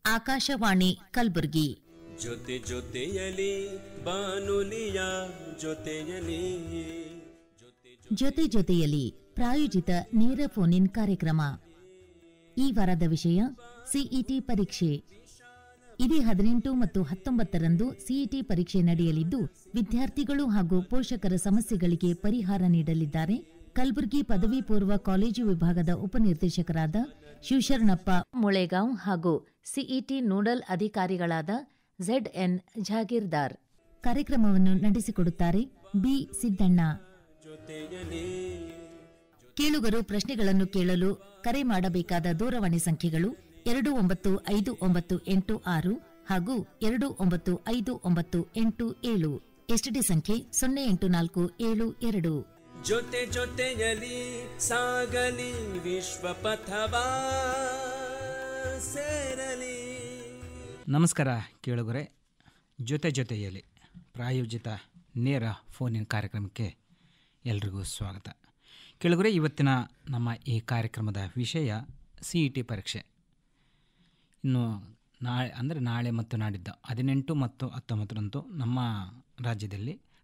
ಆಕಾಶವಾಣಿ ಕಲಬುರಗಿ. ಜೊತೆ ಜೊತೆಯಲಿ ಬಾನುಲಿಯ ಜೊತೆಯಲಿ ಜೊತೆ ಜೊತೆಯಲಿ ಪ್ರಾಯೋಜಿತ ನೇರ ಫೋನ್ ಇನ್ ಕಾರ್ಯಕ್ರಮ. ಈ ವಾರದ ವಿಷಯ ಸಿಇಟಿ ಪರೀಕ್ಷೆ. ಇದೇ 18 ಮತ್ತು 19ರಂದು ಸಿಇಟಿ ಪರೀಕ್ಷೆ ನಡೆಯಲಿದ್ದು, ವಿದ್ಯಾರ್ಥಿಗಳು ಹಾಗೂ ಪೋಷಕರ ಸಮಸ್ಯೆಗಳಿಗೆ ಪರಿಹಾರ ನೀಡಲಿದ್ದಾರೆ ಕಲಬುರಗಿ ಪದವಿ ಪೂರ್ವ ಕಾಲೇಜು ವಿಭಾಗದ ಉಪನಿರ್ದೇಶಕರಾದ ಶಿವಶರಣಪ್ಪ ಮುಳೆಗಾಂವ್ ಹಾಗೂ ಸಿಇಟಿ ನೋಡಲ್ ಅಧಿಕಾರಿಗಳಾದ ZN ಜಾಗೀರ್ದಾರ್. ಕಾರ್ಯಕ್ರಮವನ್ನು ನಡೆಸಿಕೊಡುತ್ತಾರೆ ಬಿ ಸಿದ್ದಣ್ಣ. ಕೇಳುಗರು ಪ್ರಶ್ನೆಗಳನ್ನು ಕೇಳಲು ಕರೆ ಮಾಡಬೇಕಾದ ದೂರವಾಣಿ ಸಂಖ್ಯೆಗಳು 295986 ಹಾಗೂ 295987. ಎಸ್ಟಿಡಿ ಸಂಖ್ಯೆ 08472. ಜೊತೆ ಜೊತೆಯಲಿ ಸಾಗಲಿ ವಿಶ್ವ ಪಥವಾ ಸೇರಲಿ. ನಮಸ್ಕಾರ ಕೇಳುಗರೆ, ಜೊತೆ ಜೊತೆಯಲ್ಲಿ ಪ್ರಾಯೋಜಿತ ನೇರ ಫೋನಿನ ಕಾರ್ಯಕ್ರಮಕ್ಕೆ ಎಲ್ರಿಗೂ ಸ್ವಾಗತ. ಕೇಳುಗರೆ, ಇವತ್ತಿನ ನಮ್ಮ ಈ ಕಾರ್ಯಕ್ರಮದ ವಿಷಯ ಸಿಇಟಿ ಪರೀಕ್ಷೆ. ಇನ್ನು ನಾಳೆ ಮತ್ತು ನಾಡಿದ್ದ 18 ಮತ್ತು 19ರಂದು ನಮ್ಮ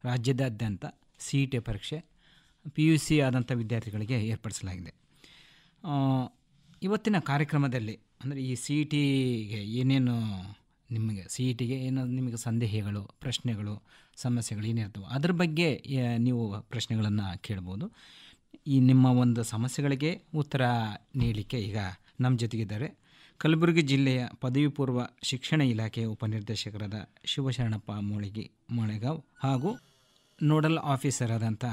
ರಾಜ್ಯದಾದ್ಯಂತ ಸಿಇಟಿ ಪರೀಕ್ಷೆ PUC ಆದಂಥ ವಿದ್ಯಾರ್ಥಿಗಳಿಗೆ ಏರ್ಪಡಿಸಲಾಗಿದೆ. ಇವತ್ತಿನ ಕಾರ್ಯಕ್ರಮದಲ್ಲಿ ಅಂದರೆ ಈ ಸಿಇಟಿಗೆ ಏನೇನು ನಿಮಗೆ ಸಂದೇಹಗಳು, ಪ್ರಶ್ನೆಗಳು, ಸಮಸ್ಯೆಗಳು ಏನಿರ್ತವೆ ಅದ್ರ ಬಗ್ಗೆ ನೀವು ಪ್ರಶ್ನೆಗಳನ್ನು ಕೇಳ್ಬೋದು. ಈ ನಿಮ್ಮ ಒಂದು ಸಮಸ್ಯೆಗಳಿಗೆ ಉತ್ತರ ನೀಡಲಿಕ್ಕೆ ಈಗ ನಮ್ಮ ಜೊತೆಗಿದ್ದಾರೆ ಕಲಬುರಗಿ ಜಿಲ್ಲೆಯ ಪದವಿ ಪೂರ್ವ ಶಿಕ್ಷಣ ಇಲಾಖೆಯ ಉಪನಿರ್ದೇಶಕರಾದ ಶಿವಶರಣಪ್ಪ ಮುಳೆಗಾಂವ್ ಹಾಗೂ ನೋಡಲ್ ಆಫೀಸರ್ ಆದಂಥ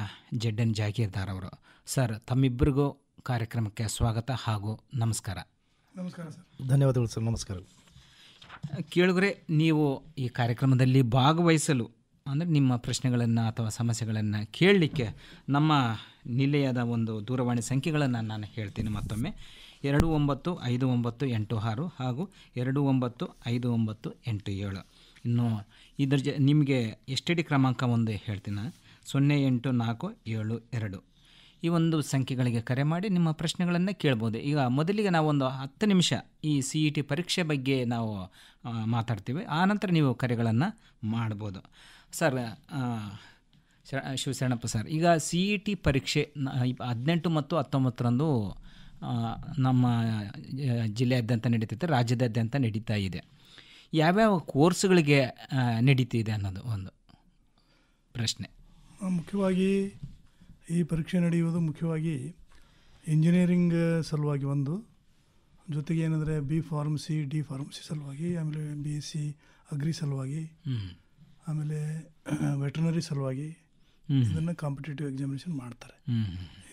ZN ಜಾಗೀರ್ದಾರ್ ಅವರು. ಸರ್, ತಮ್ಮಿಬ್ಬರಿಗೂ ಕಾರ್ಯಕ್ರಮಕ್ಕೆ ಸ್ವಾಗತ ಹಾಗೂ ನಮಸ್ಕಾರ. ನಮಸ್ಕಾರ ಸರ್. ಧನ್ಯವಾದಗಳು ಸರ್. ನಮಸ್ಕಾರ. ಕೇಳುಗರೆ, ನೀವು ಈ ಕಾರ್ಯಕ್ರಮದಲ್ಲಿ ಭಾಗವಹಿಸಲು ಅಂದರೆ ನಿಮ್ಮ ಪ್ರಶ್ನೆಗಳನ್ನು ಅಥವಾ ಸಮಸ್ಯೆಗಳನ್ನು ಕೇಳಲಿಕ್ಕೆ ನಮ್ಮ ನಿಲಯದ ಒಂದು ದೂರವಾಣಿ ಸಂಖ್ಯೆಗಳನ್ನು ನಾನು ಹೇಳ್ತೀನಿ ಮತ್ತೊಮ್ಮೆ. 295986 ಹಾಗೂ 295987. ಇನ್ನು ನಿಮಗೆ STD ಕ್ರಮಾಂಕ ಒಂದು ಹೇಳ್ತೀನಿ, 08472. ಈ ಒಂದು ಸಂಖ್ಯೆಗಳಿಗೆ ಕರೆ ಮಾಡಿ ನಿಮ್ಮ ಪ್ರಶ್ನೆಗಳನ್ನು ಕೇಳ್ಬೋದು. ಈಗ ಮೊದಲಿಗೆ ನಾವೊಂದು 10 ನಿಮಿಷ ಈ CET ಪರೀಕ್ಷೆ ಬಗ್ಗೆ ನಾವು ಮಾತಾಡ್ತೀವಿ. ಆನಂತರ ನೀವು ಕರೆಗಳನ್ನು ಮಾಡ್ಬೋದು. ಸರ್, ಶಿವಶರಣಪ್ಪ ಸರ್, ಈಗ CET ಪರೀಕ್ಷೆ 18 ಮತ್ತು 19ರಂದು ನಮ್ಮ ಜಿಲ್ಲೆಯಾದ್ಯಂತ ನಡೀತೈತೆ, ರಾಜ್ಯದಾದ್ಯಂತ ನಡೀತಾ ಇದೆ. ಯಾವ್ಯಾವ ಕೋರ್ಸ್ಗಳಿಗೆ ನಡೀತಿದೆ ಅನ್ನೋದು ಒಂದು ಪ್ರಶ್ನೆ. ಮುಖ್ಯವಾಗಿ ಈ ಪರೀಕ್ಷೆ ನಡೆಯುವುದು ಮುಖ್ಯವಾಗಿ ಇಂಜಿನಿಯರಿಂಗ್ ಸಲುವಾಗಿ ಒಂದು, ಜೊತೆಗೆ ಏನಂದರೆ B ಫಾರ್ಮಸಿ, D ಫಾರ್ಮಸಿ ಸಲುವಾಗಿ, ಆಮೇಲೆ BSc ಅಗ್ರಿ ಸಲುವಾಗಿ, ಆಮೇಲೆ ವೆಟರ್ನರಿ ಸಲುವಾಗಿ ಇದನ್ನು ಕಾಂಪಿಟೇಟಿವ್ ಎಕ್ಸಾಮಿನೇಷನ್ ಮಾಡ್ತಾರೆ.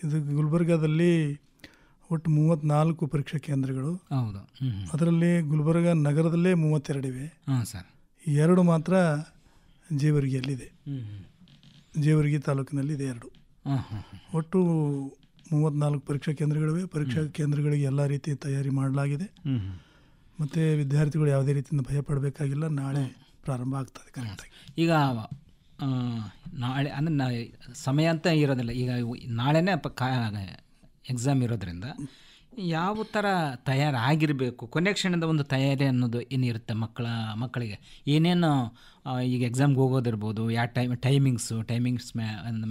ಇದು ಗುಲ್ಬರ್ಗಾದಲ್ಲಿ ಒಟ್ಟು 34 ಪರೀಕ್ಷಾ ಕೇಂದ್ರಗಳು. ಹೌದು. ಅದರಲ್ಲಿ ಗುಲ್ಬರ್ಗ ನಗರದಲ್ಲೇ 32 ಇವೆ. 2 ಮಾತ್ರ ಜೇವರ್ಗಿಯಲ್ಲಿದೆ. ಜೇವರ್ಗಿ ತಾಲೂಕಿನಲ್ಲಿದೆ 2. ಒಟ್ಟು 34 ಪರೀಕ್ಷಾ ಕೇಂದ್ರಗಳಿವೆ. ಪರೀಕ್ಷಾ ಕೇಂದ್ರಗಳಿಗೆ ಎಲ್ಲ ರೀತಿ ತಯಾರಿ ಮಾಡಲಾಗಿದೆ. ಮತ್ತು ವಿದ್ಯಾರ್ಥಿಗಳು ಯಾವುದೇ ರೀತಿಯಿಂದ ಭಯ ಪಡಬೇಕಾಗಿಲ್ಲ. ನಾಳೆ ಪ್ರಾರಂಭ ಆಗ್ತದೆ ಕರೆಕ್ಟಾಗಿ. ಈಗ ನಾಳೆ ಅಂದರೆ ಸಮಯ ಅಂತ ಇರೋದಿಲ್ಲ, ಈಗ ನಾಳೆನೇ ಎಕ್ಸಾಮ್ ಇರೋದ್ರಿಂದ ಯಾವ ಥರ ತಯಾರಾಗಿರಬೇಕು, ಕೊನೆ ಕ್ಷಣದ ಒಂದು ತಯಾರಿ ಅನ್ನೋದು ಏನಿರುತ್ತೆ ಮಕ್ಕಳಿಗೆ ಏನೇನು ಈಗ ಎಕ್ಸಾಮ್ಗೆ ಹೋಗೋದಿರ್ಬೋದು, ಯಾವ ಟೈಮಿಂಗ್ಸ್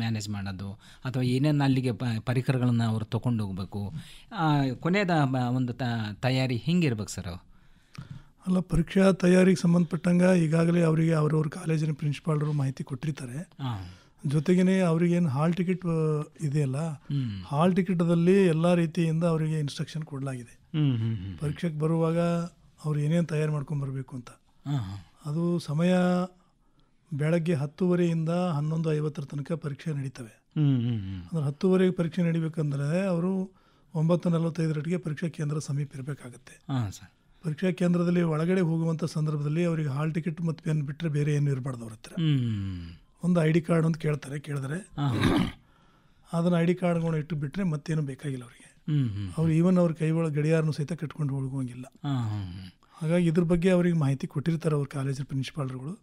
ಮ್ಯಾನೇಜ್ ಮಾಡೋದು, ಅಥವಾ ಏನೇನು ಅಲ್ಲಿಗೆ ಪರಿಕರಗಳನ್ನು ಅವರು ತೊಗೊಂಡು ಹೋಗಬೇಕು, ಕೊನೆಯದ ಒಂದು ತಯಾರಿ ಹಿಂಗಿರ್ಬೇಕು ಸರ್? ಅಲ್ಲ, ಪರೀಕ್ಷಾ ತಯಾರಿಗೆ ಸಂಬಂಧಪಟ್ಟಂಗೆ ಈಗಾಗಲೇ ಅವರಿಗೆ ಅವ್ರವ್ರ ಕಾಲೇಜಿನ ಪ್ರಿನ್ಸಿಪಾಲ್ರು ಮಾಹಿತಿ ಕೊಟ್ಟಿರ್ತಾರೆ. ಜೊತೆಗೇ ಅವ್ರಿಗೇನು ಹಾಲ್ ಟಿಕೆಟ್ ಇದೆಯಲ್ಲ, ಹಾಲ್ ಟಿಕೆಟದಲ್ಲಿ ಎಲ್ಲ ರೀತಿಯಿಂದ ಅವರಿಗೆ ಇನ್ಸ್ಟ್ರಕ್ಷನ್ ಕೊಡಲಾಗಿದೆ. ಪರೀಕ್ಷೆಗೆ ಬರುವಾಗ ಅವ್ರು ಏನೇನು ತಯಾರು ಮಾಡ್ಕೊಂಬರ್ಬೇಕು ಅಂತ. ಅದು ಸಮಯ ಬೆಳಗ್ಗೆ 10:30ಯಿಂದ 11:50 ತನಕ ಪರೀಕ್ಷೆ ನಡೀತವೆ. ಅಂದ್ರೆ 10:30ಗೆ ಪರೀಕ್ಷೆ ನಡಿಬೇಕಂದ್ರೆ ಅವರು 9:45 ಪರೀಕ್ಷಾ ಕೇಂದ್ರ ಸಮೀಪ ಇರಬೇಕಾಗತ್ತೆ. ಪರೀಕ್ಷಾ ಕೇಂದ್ರದಲ್ಲಿ ಒಳಗಡೆ ಹೋಗುವಂಥ ಸಂದರ್ಭದಲ್ಲಿ ಅವರಿಗೆ ಹಾಲ್ ಟಿಕೆಟ್ ಮತ್ತು ಪೆನ್ ಬಿಟ್ಟರೆ ಬೇರೆ ಏನು ಇರಬಾರ್ದು. ಅವ್ರ ಹತ್ರ ಒಂದು ID ಕಾರ್ಡ್ ಅಂತ ಕೇಳಿದ್ರೆ ಅದನ್ನು ID ಕಾರ್ಡ್ಗಳನ್ನ ಇಟ್ಟು ಬಿಟ್ಟರೆ ಮತ್ತೇನು ಬೇಕಾಗಿಲ್ಲ ಅವರಿಗೆ. ಅವ್ರು ಈವನ್ ಅವ್ರ ಕೈ ಒಳಗೆ ಗಡಿಯಾರನೂ ಸಹಿತ ಕಟ್ಕೊಂಡು ಹೋಗುವಂಗಿಲ್ಲ. ಹಾಗಾಗಿ ಇದ್ರ ಬಗ್ಗೆ ಅವ್ರಿಗೆ ಮಾಹಿತಿ ಕೊಟ್ಟಿರ್ತಾರೆ ಅವ್ರ ಕಾಲೇಜಿನ ಪ್ರಿನ್ಸಿಪಾಲ್ರುಗಳು.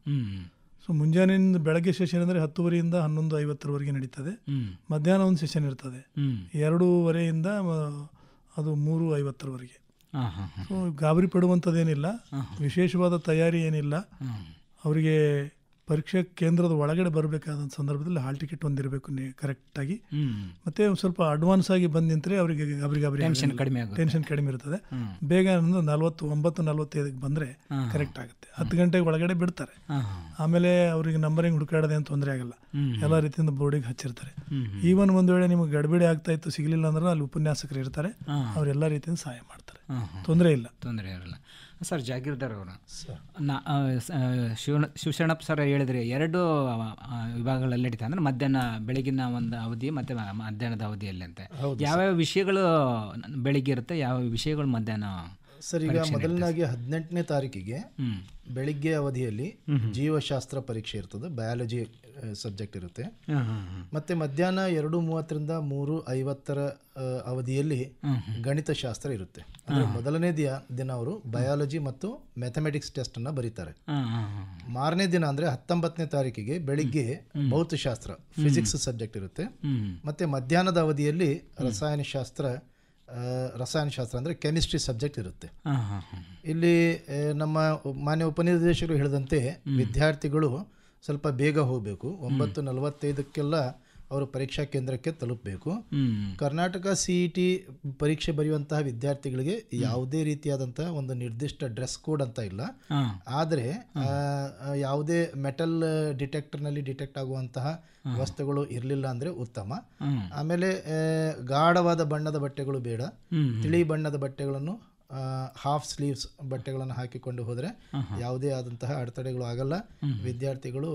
ಸೊ ಮುಂಜಾನೆಯಿಂದ ಬೆಳಗ್ಗೆ ಸೆಷನ್ ಅಂದರೆ 10:30ಯಿಂದ 11:50 ನಡೀತದೆ. ಮಧ್ಯಾಹ್ನ ಒಂದು ಸೆಷನ್ ಇರ್ತದೆ 2:30ಯಿಂದ ಅದು 3:50. ಹಾಂ ಹಾಂ ಹಾಂ ಸೊ ಗಾಬರಿ ಪಡುವಂಥದ್ದೇನಿಲ್ಲ, ವಿಶೇಷವಾದ ತಯಾರಿ ಏನಿಲ್ಲ. ಅವರಿಗೆ ಪರೀಕ್ಷಾ ಕೇಂದ್ರದ ಒಳಗಡೆ ಬರಬೇಕಾದಂಥ ಸಂದರ್ಭದಲ್ಲಿ ಹಾಲ್ ಟಿಕೆಟ್ ಒಂದಿರಬೇಕು ಕರೆಕ್ಟಾಗಿ. ಮತ್ತು ಒಂದು ಸ್ವಲ್ಪ ಅಡ್ವಾನ್ಸ್ ಆಗಿ ಬಂದು ನಿಂತರೆ ಅವರಿಗೆ ಗಾಬರಿ ಟೆನ್ಷನ್ ಕಡಿಮೆ ಇರ್ತದೆ. ಬೇಗ 49:45 ಬಂದರೆ ಕರೆಕ್ಟ್ ಆಗುತ್ತೆ. 10 ಗಂಟೆಗೆ ಒಳಗಡೆ ಬಿಡ್ತಾರೆ. ಆಮೇಲೆ ಅವರಿಗೆ ನಂಬರಿಂಗ್ ಹುಡುಕಾಡೋದೇ ಅಂತ ತೊಂದರೆ ಆಗಲ್ಲ, ಎಲ್ಲ ರೀತಿಯಿಂದ ಬೋರ್ಡಿಗೆ ಹಚ್ಚಿರ್ತಾರೆ. ಈವನ್ ಒಂದು ವೇಳೆ ನಿಮಗೆ ಗಡಿಬಿಡಿ ಆಗ್ತಾ ಇತ್ತು, ಸಿಗಲಿಲ್ಲ ಅಂದ್ರೆ ಅಲ್ಲಿ ಉಪನ್ಯಾಸಕರು ಇರ್ತಾರೆ, ಅವರೆಲ್ಲ ರೀತಿಯಿಂದ ಸಹಾಯ ಮಾಡ್ತಾರೆ, ತೊಂದರೆ ಇಲ್ಲ. ಸರ್ ಜಾಗೀರ್ದಾರ್ ಅವರು, ಶಿವಶರಣಪ್ಪ ಸರ್ ಹೇಳಿದ್ರೆ 2 ವಿಭಾಗಗಳಲ್ಲಿ ನಡೀತಾ ಅಂದರೆ ಮಧ್ಯಾಹ್ನ ಬೆಳಗಿನ ಒಂದು ಅವಧಿ ಮತ್ತು ಮಧ್ಯಾಹ್ನದ ಅವಧಿಯಲ್ಲಿ ಅಂತ. ಯಾವ್ಯಾವ ವಿಷಯಗಳು ಬೆಳಿಗ್ಗೆ ಇರುತ್ತೆ, ಯಾವ ವಿಷಯಗಳು ಮಧ್ಯಾಹ್ನ? ಸರ್ ಈಗ ಮೊದಲನಾಗಿ 18ನೇ ತಾರೀಕಿಗೆ ಬೆಳಿಗ್ಗೆ ಅವಧಿಯಲ್ಲಿ ಜೀವಶಾಸ್ತ್ರ ಪರೀಕ್ಷೆ ಇರ್ತದೆ, ಬಯಾಲಜಿ ಸಬ್ಜೆಕ್ಟ್ ಇರುತ್ತೆ. ಮತ್ತು ಮಧ್ಯಾಹ್ನ 2:30ರಿಂದ 3:50 ಅವಧಿಯಲ್ಲಿ ಗಣಿತಶಾಸ್ತ್ರ ಇರುತ್ತೆ. ಅಂದರೆ ಮೊದಲನೇ ದಿನ ಅವರು ಬಯಾಲಜಿ ಮತ್ತು ಮ್ಯಾಥಮೆಟಿಕ್ಸ್ ಟೆಸ್ಟನ್ನು ಬರೀತಾರೆ. ಮಾರನೇ ದಿನ ಅಂದರೆ 19ನೇ ತಾರೀಕಿಗೆ ಬೆಳಿಗ್ಗೆ ಭೌತಶಾಸ್ತ್ರ ಫಿಸಿಕ್ಸ್ ಸಬ್ಜೆಕ್ಟ್ ಇರುತ್ತೆ. ಮತ್ತು ಮಧ್ಯಾಹ್ನದ ಅವಧಿಯಲ್ಲಿ ರಸಾಯನಶಾಸ್ತ್ರ ಅಂದರೆ ಕೆಮಿಸ್ಟ್ರಿ ಸಬ್ಜೆಕ್ಟ್ ಇರುತ್ತೆ. ಇಲ್ಲಿ ನಮ್ಮ ಮಾನ್ಯ ಉಪನಿರ್ದೇಶಕರು ಹೇಳಿದಂತೆ ವಿದ್ಯಾರ್ಥಿಗಳು ಸ್ವಲ್ಪ ಬೇಗ ಹೋಗಬೇಕು. 9:45 ಅವರು ಪರೀಕ್ಷಾ ಕೇಂದ್ರಕ್ಕೆ ತಲುಪಬೇಕು. ಕರ್ನಾಟಕ CET ಪರೀಕ್ಷೆ ಬರೆಯುವಂತಹ ವಿದ್ಯಾರ್ಥಿಗಳಿಗೆ ಯಾವುದೇ ರೀತಿಯಾದಂತಹ ಒಂದು ನಿರ್ದಿಷ್ಟ ಡ್ರೆಸ್ ಕೋಡ್ ಅಂತ ಇಲ್ಲ. ಆದರೆ ಯಾವುದೇ ಮೆಟಲ್ ಡಿಟೆಕ್ಟರ್ನಲ್ಲಿ ಡಿಟೆಕ್ಟ್ ಆಗುವಂತಹ ವಸ್ತುಗಳು ಇರಲಿಲ್ಲ ಅಂದರೆ ಉತ್ತಮ. ಆಮೇಲೆ ಗಾಢವಾದ ಬಣ್ಣದ ಬಟ್ಟೆಗಳು ಬೇಡ, ತಿಳಿ ಬಣ್ಣದ ಬಟ್ಟೆಗಳನ್ನು ಹಾಫ್ ಸ್ಲೀವ್ಸ್ ಬಟ್ಟೆಗಳನ್ನು ಹಾಕಿಕೊಂಡು ಹೋದರೆ ಯಾವುದೇ ಆದಂತಹ ಅಡೆತಡೆಗಳು ಆಗಲ್ಲ. ವಿದ್ಯಾರ್ಥಿಗಳು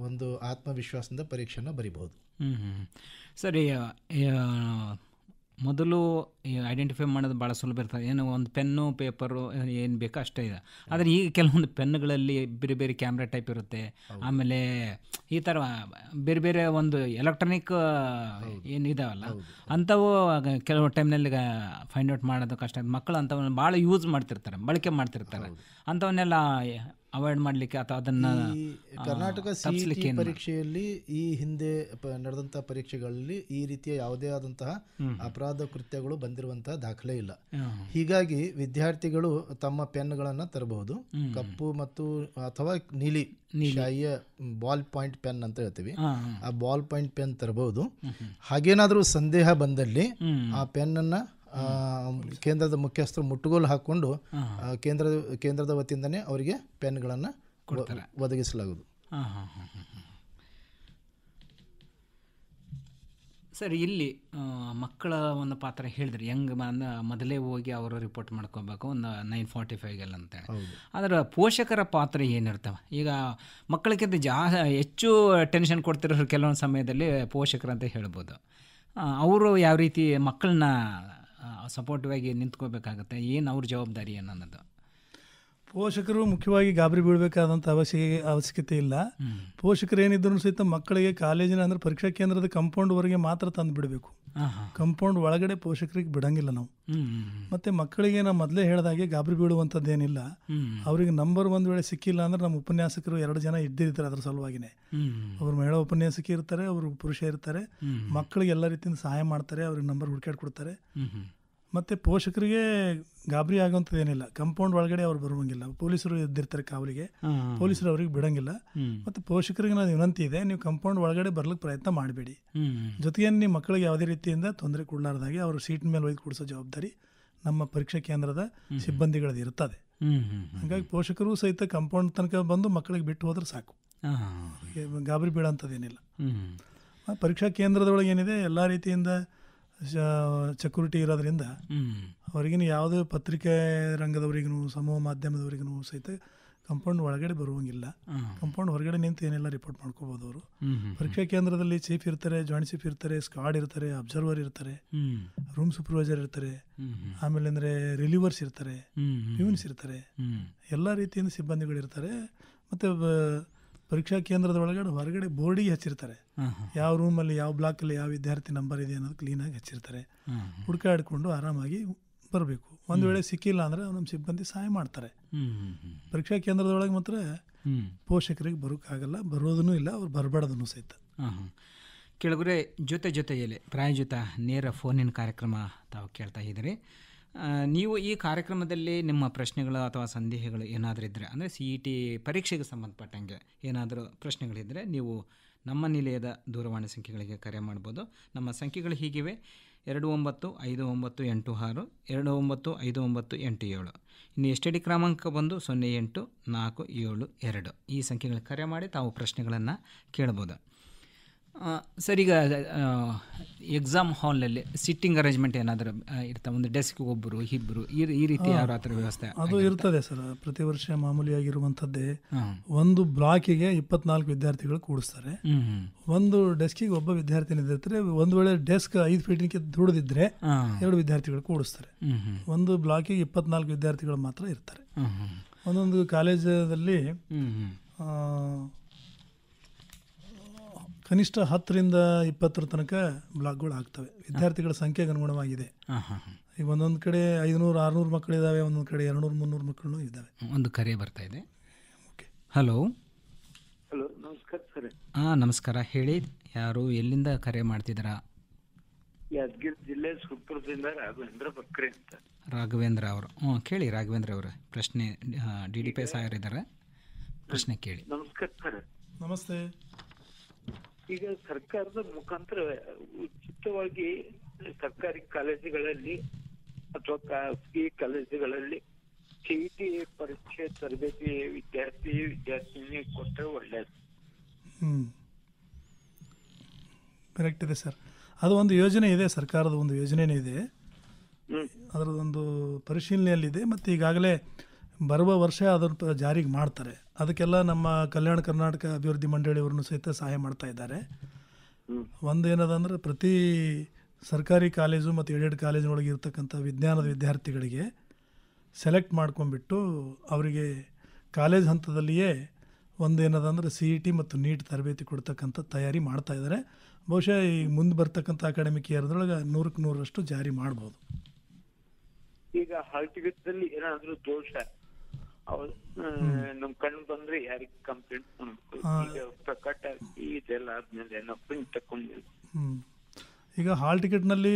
ಒಂದು ಆತ್ಮವಿಶ್ವಾಸದಿಂದ ಪರೀಕ್ಷೆಯನ್ನು ಬರೀಬಹುದು. ಸರಿ, ಮೊದಲು ಐಡೆಂಟಿಫೈ ಮಾಡೋದು ಭಾಳ ಸುಲಭ ಇರ್ತದೆ. ಏನು ಒಂದು ಪೆನ್ನು ಪೇಪರು ಏನು ಬೇಕೋ ಅಷ್ಟೇ ಇದೆ. ಆದರೆ ಈಗ ಕೆಲವೊಂದು ಪೆನ್ನುಗಳಲ್ಲಿ ಬೇರೆ ಬೇರೆ ಕ್ಯಾಮ್ರಾ ಟೈಪ್ ಇರುತ್ತೆ. ಆಮೇಲೆ ಈ ಥರ ಬೇರೆ ಬೇರೆ ಒಂದು ಎಲೆಕ್ಟ್ರಾನಿಕ್ ಏನಿದಾವಲ್ಲ ಅಂಥವು ಕೆಲವು ಟೈಮ್ನಲ್ಲಿ ಫೈಂಡ್ ಔಟ್ ಮಾಡೋದು ಕಷ್ಟ. ಮಕ್ಕಳು ಅಂಥವನ್ನ ಭಾಳ ಯೂಸ್ ಮಾಡ್ತಿರ್ತಾರೆ, ಬಳಕೆ ಮಾಡ್ತಿರ್ತಾರೆ. ಅಂಥವನ್ನೆಲ್ಲ ಅವಾಯ್ಡ್ ಮಾಡಲಿಕ್ಕೆ ಅಥವಾ ಅದನ್ನು ಕರ್ನಾಟಕ CET ಪರೀಕ್ಷೆಯಲ್ಲಿ ಈ ಹಿಂದೆ ನಡೆದಂತಹ ಪರೀಕ್ಷೆಗಳಲ್ಲಿ ಈ ರೀತಿಯ ಯಾವುದೇ ಆದಂತಹ ಅಪರಾಧ ಕೃತ್ಯಗಳು ಬಂದಿರುವಂತಹ ದಾಖಲೆ ಇಲ್ಲ. ಹೀಗಾಗಿ ವಿದ್ಯಾರ್ಥಿಗಳು ತಮ್ಮ ಪೆನ್ಗಳನ್ನು ತರಬಹುದು. ಕಪ್ಪು ಮತ್ತು ಅಥವಾ ನೀಲಿ ಶಾಯಿಯ ಬಾಲ್ ಪಾಯಿಂಟ್ ಪೆನ್ ಅಂತ ಹೇಳ್ತೀವಿ, ಆ ಬಾಲ್ ಪಾಯಿಂಟ್ ಪೆನ್ ತರಬಹುದು. ಹಾಗೇನಾದರೂ ಸಂದೇಹ ಬಂದಲ್ಲಿ ಆ ಪೆನ್ನನ್ನು ಕೇಂದ್ರದ ಮುಖ್ಯಸ್ಥರು ಮುಟ್ಟುಗೋಲು ಹಾಕ್ಕೊಂಡು ಕೇಂದ್ರದ ವತಿಯಿಂದನೇ ಅವರಿಗೆ ಪೆನ್ಗಳನ್ನು ಒದಗಿಸಲಾಗುವುದು. ಸರ್, ಇಲ್ಲಿ ಮಕ್ಕಳ ಒಂದು ಪಾತ್ರ ಹೇಳಿದ್ರಿ, ಹೆಂಗೆ ಮೊದಲೇ ಹೋಗಿ ಅವರು ರಿಪೋರ್ಟ್ ಮಾಡ್ಕೋಬೇಕು ಒಂದು 9:45 ಅಂತೇಳಿ. ಅದರ ಪೋಷಕರ ಪಾತ್ರ ಏನಿರ್ತವೆ? ಈಗ ಮಕ್ಕಳಿಗಿಂತ ಹೆಚ್ಚು ಟೆನ್ಷನ್ ಕೊಡ್ತಿರೋ ಕೆಲವೊಂದು ಸಮಯದಲ್ಲಿ ಪೋಷಕರು ಅಂತ ಹೇಳ್ಬೋದು. ಅವರು ಯಾವ ರೀತಿ ಮಕ್ಕಳನ್ನ ಸಪೋರ್ಟಿವ್ ಆಗಿ ನಿಂತ್ಕೋಬೇಕಾಗತ್ತೆ, ಏನು ಅವ್ರ ಜವಾಬ್ದಾರಿ ಏನು ಅನ್ನೋದು? ಪೋಷಕರು ಮುಖ್ಯವಾಗಿ ಗಾಬರಿ ಬೀಳಬೇಕಾದಂಥ ಅವಶ್ಯಕತೆ ಇಲ್ಲ. ಪೋಷಕರು ಏನಿದ್ರು ಸಹಿತ ಮಕ್ಕಳಿಗೆ ಕಾಲೇಜಿನ ಅಂದರೆ ಪರೀಕ್ಷಾ ಕೇಂದ್ರದ ಕಾಂಪೌಂಡ್ವರೆಗೆ ಮಾತ್ರ ತಂದು ಬಿಡಬೇಕು. ಕಾಂಪೌಂಡ್ ಒಳಗಡೆ ಪೋಷಕರಿಗೆ ಬಿಡಂಗಿಲ್ಲ ನಾವು. ಮತ್ತು ಮಕ್ಕಳಿಗೆ ನಾವು ಮೊದಲೇ ಹೇಳಿದಾಗೆ ಗಾಬರಿ ಬೀಳುವಂಥದ್ದೇನಿಲ್ಲ. ಅವ್ರಿಗೆ ನಂಬರ್ ಒಂದು ವೇಳೆ ಸಿಕ್ಕಿಲ್ಲ ಅಂದ್ರೆ ನಮ್ಮ ಉಪನ್ಯಾಸಕರು 2 ಜನ ಇದ್ದಿರ್ತಾರೆ. ಅದ್ರ ಸಲುವಾಗಿನೇ ಅವ್ರು ಮಹಿಳಾ ಉಪನ್ಯಾಸಕಿ ಇರ್ತಾರೆ, ಅವರು ಪುರುಷ ಇರ್ತಾರೆ. ಮಕ್ಕಳಿಗೆ ಎಲ್ಲ ರೀತಿಯಿಂದ ಸಹಾಯ ಮಾಡ್ತಾರೆ, ಅವ್ರಿಗೆ ನಂಬರ್ ಹುಡುಕಾಡಿ ಕೊಡ್ತಾರೆ. ಮತ್ತು ಪೋಷಕರಿಗೆ ಗಾಬರಿ ಆಗುವಂಥದ್ದೇನಿಲ್ಲ. ಕಾಂಪೌಂಡ್ ಒಳಗಡೆ ಅವ್ರು ಬರುವಂಗಿಲ್ಲ, ಪೊಲೀಸರು ಇದ್ದಿರ್ತಾರೆ ಕಾವಲಿಗೆ, ಪೊಲೀಸರು ಅವ್ರಿಗೆ ಬಿಡಂಗಿಲ್ಲ. ಮತ್ತು ಪೋಷಕರಿಗೆ ನಾನು ವಿನಂತಿ ಇದೆ, ನೀವು ಕಾಂಪೌಂಡ್ ಒಳಗಡೆ ಬರ್ಲಿಕ್ಕೆ ಪ್ರಯತ್ನ ಮಾಡಬೇಡಿ. ಜೊತೆಗೆ ನಿಮ್ಮ ಮಕ್ಕಳಿಗೆ ಯಾವುದೇ ರೀತಿಯಿಂದ ತೊಂದರೆ ಕೊಡಲಾರ್ದಾಗೆ ಅವರು ಸೀಟ್ ಮೇಲೆ ಒಯ್ದು ಕೊಡಿಸೋ ಜವಾಬ್ದಾರಿ ನಮ್ಮ ಪರೀಕ್ಷಾ ಕೇಂದ್ರದ ಸಿಬ್ಬಂದಿಗಳದ್ದು ಇರ್ತದೆ. ಹಾಗಾಗಿ ಪೋಷಕರು ಸಹಿತ ಕಾಂಪೌಂಡ್ ತನಕ ಬಂದು ಮಕ್ಕಳಿಗೆ ಬಿಟ್ಟು ಹೋದ್ರೆ ಸಾಕು, ಗಾಬರಿ ಬೀಳೋಂಥದ್ದೇನಿಲ್ಲ. ಪರೀಕ್ಷಾ ಕೇಂದ್ರದೊಳಗೆ ಏನಿದೆ ಎಲ್ಲ ರೀತಿಯಿಂದ ಸೆಕ್ಯೂರಿಟಿ ಇರೋದ್ರಿಂದ ಅವರಿಗಿನ ಯಾವುದೇ ಪತ್ರಿಕೆ ರಂಗದವರಿಗೂ ಸಮೂಹ ಮಾಧ್ಯಮದವರಿಗೂ ಸಹಿತ ಕಾಂಪೌಂಡ್ ಒಳಗಡೆ ಬರುವಂಗಿಲ್ಲ. ಕಾಂಪೌಂಡ್ ಹೊರಗಡೆ ನಿಂತು ಏನೆಲ್ಲ ರಿಪೋರ್ಟ್ ಮಾಡ್ಕೋಬೋದು ಅವರು. ಪರೀಕ್ಷಾ ಕೇಂದ್ರದಲ್ಲಿ ಚೀಫ್ ಇರ್ತಾರೆ, ಜಾಯಿಂಟ್ ಚೀಫ್ ಇರ್ತಾರೆ, ಸ್ಕ್ವಾಡ್ ಇರ್ತಾರೆ, ಅಬ್ಸರ್ವರ್ ಇರ್ತಾರೆ, ರೂಮ್ ಸೂಪರ್ವೈಸರ್ ಇರ್ತಾರೆ, ಆಮೇಲೆ ಅಂದರೆ ರಿಲೀವರ್ಸ್ ಇರ್ತಾರೆ, ಪ್ಯೂನ್ಸ್ ಇರ್ತಾರೆ, ಎಲ್ಲ ರೀತಿಯಿಂದ ಸಿಬ್ಬಂದಿಗಳು ಇರ್ತಾರೆ. ಮತ್ತು ಪರೀಕ್ಷಾ ಕೇಂದ್ರದ ಒಳಗಡೆ ಹೊರಗಡೆ ಬೋರ್ಡಿಗೆ ಹಚ್ಚಿರ್ತಾರೆ, ಯಾವ ರೂಮಲ್ಲಿ ಯಾವ ಬ್ಲಾಕಲ್ಲಿ ಯಾವ ವಿದ್ಯಾರ್ಥಿ ನಂಬರ್ ಇದೆ ಅನ್ನೋದು ಕ್ಲೀನಾಗಿ ಹಚ್ಚಿರ್ತಾರೆ. ಹುಡುಕಾಡಿಕೊಂಡು ಆರಾಮಾಗಿ ಬರಬೇಕು. ಒಂದು ವೇಳೆ ಸಿಕ್ಕಿಲ್ಲ ಅಂದರೆ ನಮ್ಮ ಸಿಬ್ಬಂದಿ ಸಹಾಯ ಮಾಡ್ತಾರೆ. ಪರೀಕ್ಷಾ ಕೇಂದ್ರದೊಳಗೆ ಮಾತ್ರ ಪೋಷಕರಿಗೆ ಬರೋಕ್ಕಾಗಲ್ಲ, ಬರೋದೂ ಇಲ್ಲ, ಅವ್ರು ಬರಬಾರ್ದೂ ಸಹಿತ. ಕೆಳಗಡೆ ಜೊತೆಯಲ್ಲಿ ಪ್ರಾಯೋಜಿತ ನೇರ ಫೋನಿನ ಕಾರ್ಯಕ್ರಮ ತಾವು ಕೇಳ್ತಾ ಇದ್ದೀರಿ. ನೀವು ಈ ಕಾರ್ಯಕ್ರಮದಲ್ಲಿ ನಿಮ್ಮ ಪ್ರಶ್ನೆಗಳು ಅಥವಾ ಸಂದೇಹಗಳು ಏನಾದರೂ ಇದ್ದರೆ, ಅಂದರೆ CET ಪರೀಕ್ಷೆಗೆ ಸಂಬಂಧಪಟ್ಟಂಗೆ ಏನಾದರೂ ಪ್ರಶ್ನೆಗಳಿದ್ದರೆ ನೀವು ನಮ್ಮ ನಿಲಯದ ದೂರವಾಣಿ ಸಂಖ್ಯೆಗಳಿಗೆ ಕರೆ ಮಾಡ್ಬೋದು. ನಮ್ಮ ಸಂಖ್ಯೆಗಳು ಹೀಗಿವೆ: 295986 295987. ಇನ್ನು STD ಕ್ರಮಾಂಕ ಬಂದು 08472. ಈ ಸಂಖ್ಯೆಗಳಿಗೆ ಕರೆ ಮಾಡಿ ತಾವು ಪ್ರಶ್ನೆಗಳನ್ನು ಕೇಳ್ಬೋದು. ಸರ್, ಈಗ ಎಕ್ಸಾಮ್ ಹಾಲ್ನಲ್ಲಿ ಸಿಟ್ಟಿಂಗ್ ಅರೇಂಜ್ಮೆಂಟ್ ಏನಾದರೂ ಇರ್ತಾವೆ? ಒಂದು ಡೆಸ್ಕ್ಗೆ ಒಬ್ಬರು ಇಬ್ಬರು ಈ ರೀತಿ ಯಾವ ಥರ ವ್ಯವಸ್ಥೆ? ಅದು ಇರ್ತದೆ ಸರ್. ಪ್ರತಿ ವರ್ಷ ಮಾಮೂಲಿಯಾಗಿರುವಂಥದ್ದೇ. ಒಂದು ಬ್ಲಾಕಿಗೆ 24 ವಿದ್ಯಾರ್ಥಿಗಳು ಕೂಡಿಸ್ತಾರೆ. ಒಂದು ಡೆಸ್ಕಿಗೆ ಒಬ್ಬ ವಿದ್ಯಾರ್ಥಿ ನಿಂತಿರ್ತಾರೆ. ಒಂದು ವೇಳೆ ಡೆಸ್ಕ್ 5 ಫೀಟ್ಗೆ ದುಡಿದಿದ್ರೆ 2 ವಿದ್ಯಾರ್ಥಿಗಳು ಕೂಡಿಸ್ತಾರೆ. ಒಂದು ಬ್ಲಾಕಿಗೆ 24 ವಿದ್ಯಾರ್ಥಿಗಳು ಮಾತ್ರ ಇರ್ತಾರೆ. ಒಂದೊಂದು ಕಾಲೇಜಲ್ಲಿ ಕನಿಷ್ಠ 10ರಿಂದ 20 ತನಕ ಬ್ಲಾಕ್ಗಳು ಆಗ್ತವೆ. ವಿದ್ಯಾರ್ಥಿಗಳ ಸಂಖ್ಯೆಗೆ ಅನುಗುಣವಾಗಿದೆ. ಈಗ ಒಂದೊಂದು ಕಡೆ 500-600 ಮಕ್ಕಳಿದ್ದಾವೆ, ಒಂದೊಂದು ಕಡೆ 200-300 ಮಕ್ಕಳು ಇದ್ದಾವೆ. ಒಂದು ಕರೆ ಬರ್ತಾ ಇದೆ. Okay, hello. ಹಲೋ, ನಮಸ್ಕಾರ ಸರ್. ನಮಸ್ಕಾರ. ಹೇಳಿ, ಯಾರು, ಎಲ್ಲಿಂದ ಕರೆ ಮಾಡ್ತಿದ್ದೀರಾ? ಯಾದಗಿರಿ ಜಿಲ್ಲೆ ಸುರಪುರದಿಂದ ರಾಘವೇಂದ್ರ ಬಕ್ರೆ ಅಂತ. ರಾಘವೇಂದ್ರ ಅವರು. ಕೇಳಿ ರಾಘವೇಂದ್ರ ಅವರ ಪ್ರಶ್ನೆ. DDPS ಆಗಿದ್ದಾರೆ, ಪ್ರಶ್ನೆ ಕೇಳಿ. ನಮಸ್ಕಾರ ಸರ್. ನಮಸ್ತೆ. ಈಗ ಸರ್ಕಾರದ ಮುಖಾಂತರ ಉಚಿತವಾಗಿ ಸರ್ಕಾರಿ ಕಾಲೇಜುಗಳಲ್ಲಿ ಅಥವಾ ಖಾಸಗಿ ಕಾಲೇಜುಗಳಲ್ಲಿ CET ಪರೀಕ್ಷೆ ತರಬೇತಿ ವಿದ್ಯಾರ್ಥಿನಿ ಕೊಟ್ಟರೆ ಒಳ್ಳೆಯದು. ಕರೆಕ್ಟ್ ಇದೆ ಸರ್. ಅದು ಒಂದು ಯೋಜನೆ ಇದೆ, ಸರ್ಕಾರದ ಒಂದು ಯೋಜನೆನೇ ಇದೆ. ಅದರದೊಂದು ಪರಿಶೀಲನೆಯಲ್ಲಿದೆ ಮತ್ತು ಈಗಾಗಲೇ ಬರುವ ವರ್ಷ ಅದನ್ನು ಜಾರಿಗೆ ಮಾಡ್ತಾರೆ. ಅದಕ್ಕೆಲ್ಲ ನಮ್ಮ ಕಲ್ಯಾಣ ಕರ್ನಾಟಕ ಅಭಿವೃದ್ಧಿ ಮಂಡಳಿಯವರನ್ನು ಸಹಿತ ಸಹಾಯ ಮಾಡ್ತಾ ಇದ್ದಾರೆ. ಒಂದು ಏನದಂದ್ರೆ, ಪ್ರತಿ ಸರ್ಕಾರಿ ಕಾಲೇಜು ಮತ್ತು ಏಡೆಡ್ ಕಾಲೇಜಿನೊಳಗೆ ಇರ್ತಕ್ಕಂಥ ವಿಜ್ಞಾನದ ವಿದ್ಯಾರ್ಥಿಗಳಿಗೆ ಸೆಲೆಕ್ಟ್ ಮಾಡ್ಕೊಂಡ್ಬಿಟ್ಟು ಅವರಿಗೆ ಕಾಲೇಜ್ ಹಂತದಲ್ಲಿಯೇ ಒಂದೇನದಂದ್ರೆ CET ಮತ್ತು NEET ತರಬೇತಿ ಕೊಡ್ತಕ್ಕಂಥ ತಯಾರಿ ಮಾಡ್ತಾ ಇದ್ದಾರೆ. ಬಹುಶಃ ಈ ಮುಂದೆ ಬರ್ತಕ್ಕಂಥ ಅಕಾಡೆಮಿಕ್ ಇಯರ್ದೊಳಗೆ 100ಕ್ಕೆ 100ರಷ್ಟು ಜಾರಿ ಮಾಡ್ಬೋದು. ಈಗ ಹಾಲ್ ಟಿಕೆಟ್ದಲ್ಲಿ ಏನಾದರೂ ದೋಷ ನಮ್ ಕಣ್ಣು ಬಂದ್ರೆ ಯಾರಿಗೆ ಕಂಪ್ಲೇಂಟ್ ಪ್ರಕಟ ಇದೆಲ್ಲ ಆದ್ಮೇಲೆ ನಾವು ಪ್ರಿಂಟ್ ತಗೊಂಡಿದ್ವಿ. ಈಗ ಹಾಲ್ ಟಿಕೆಟ್ನಲ್ಲಿ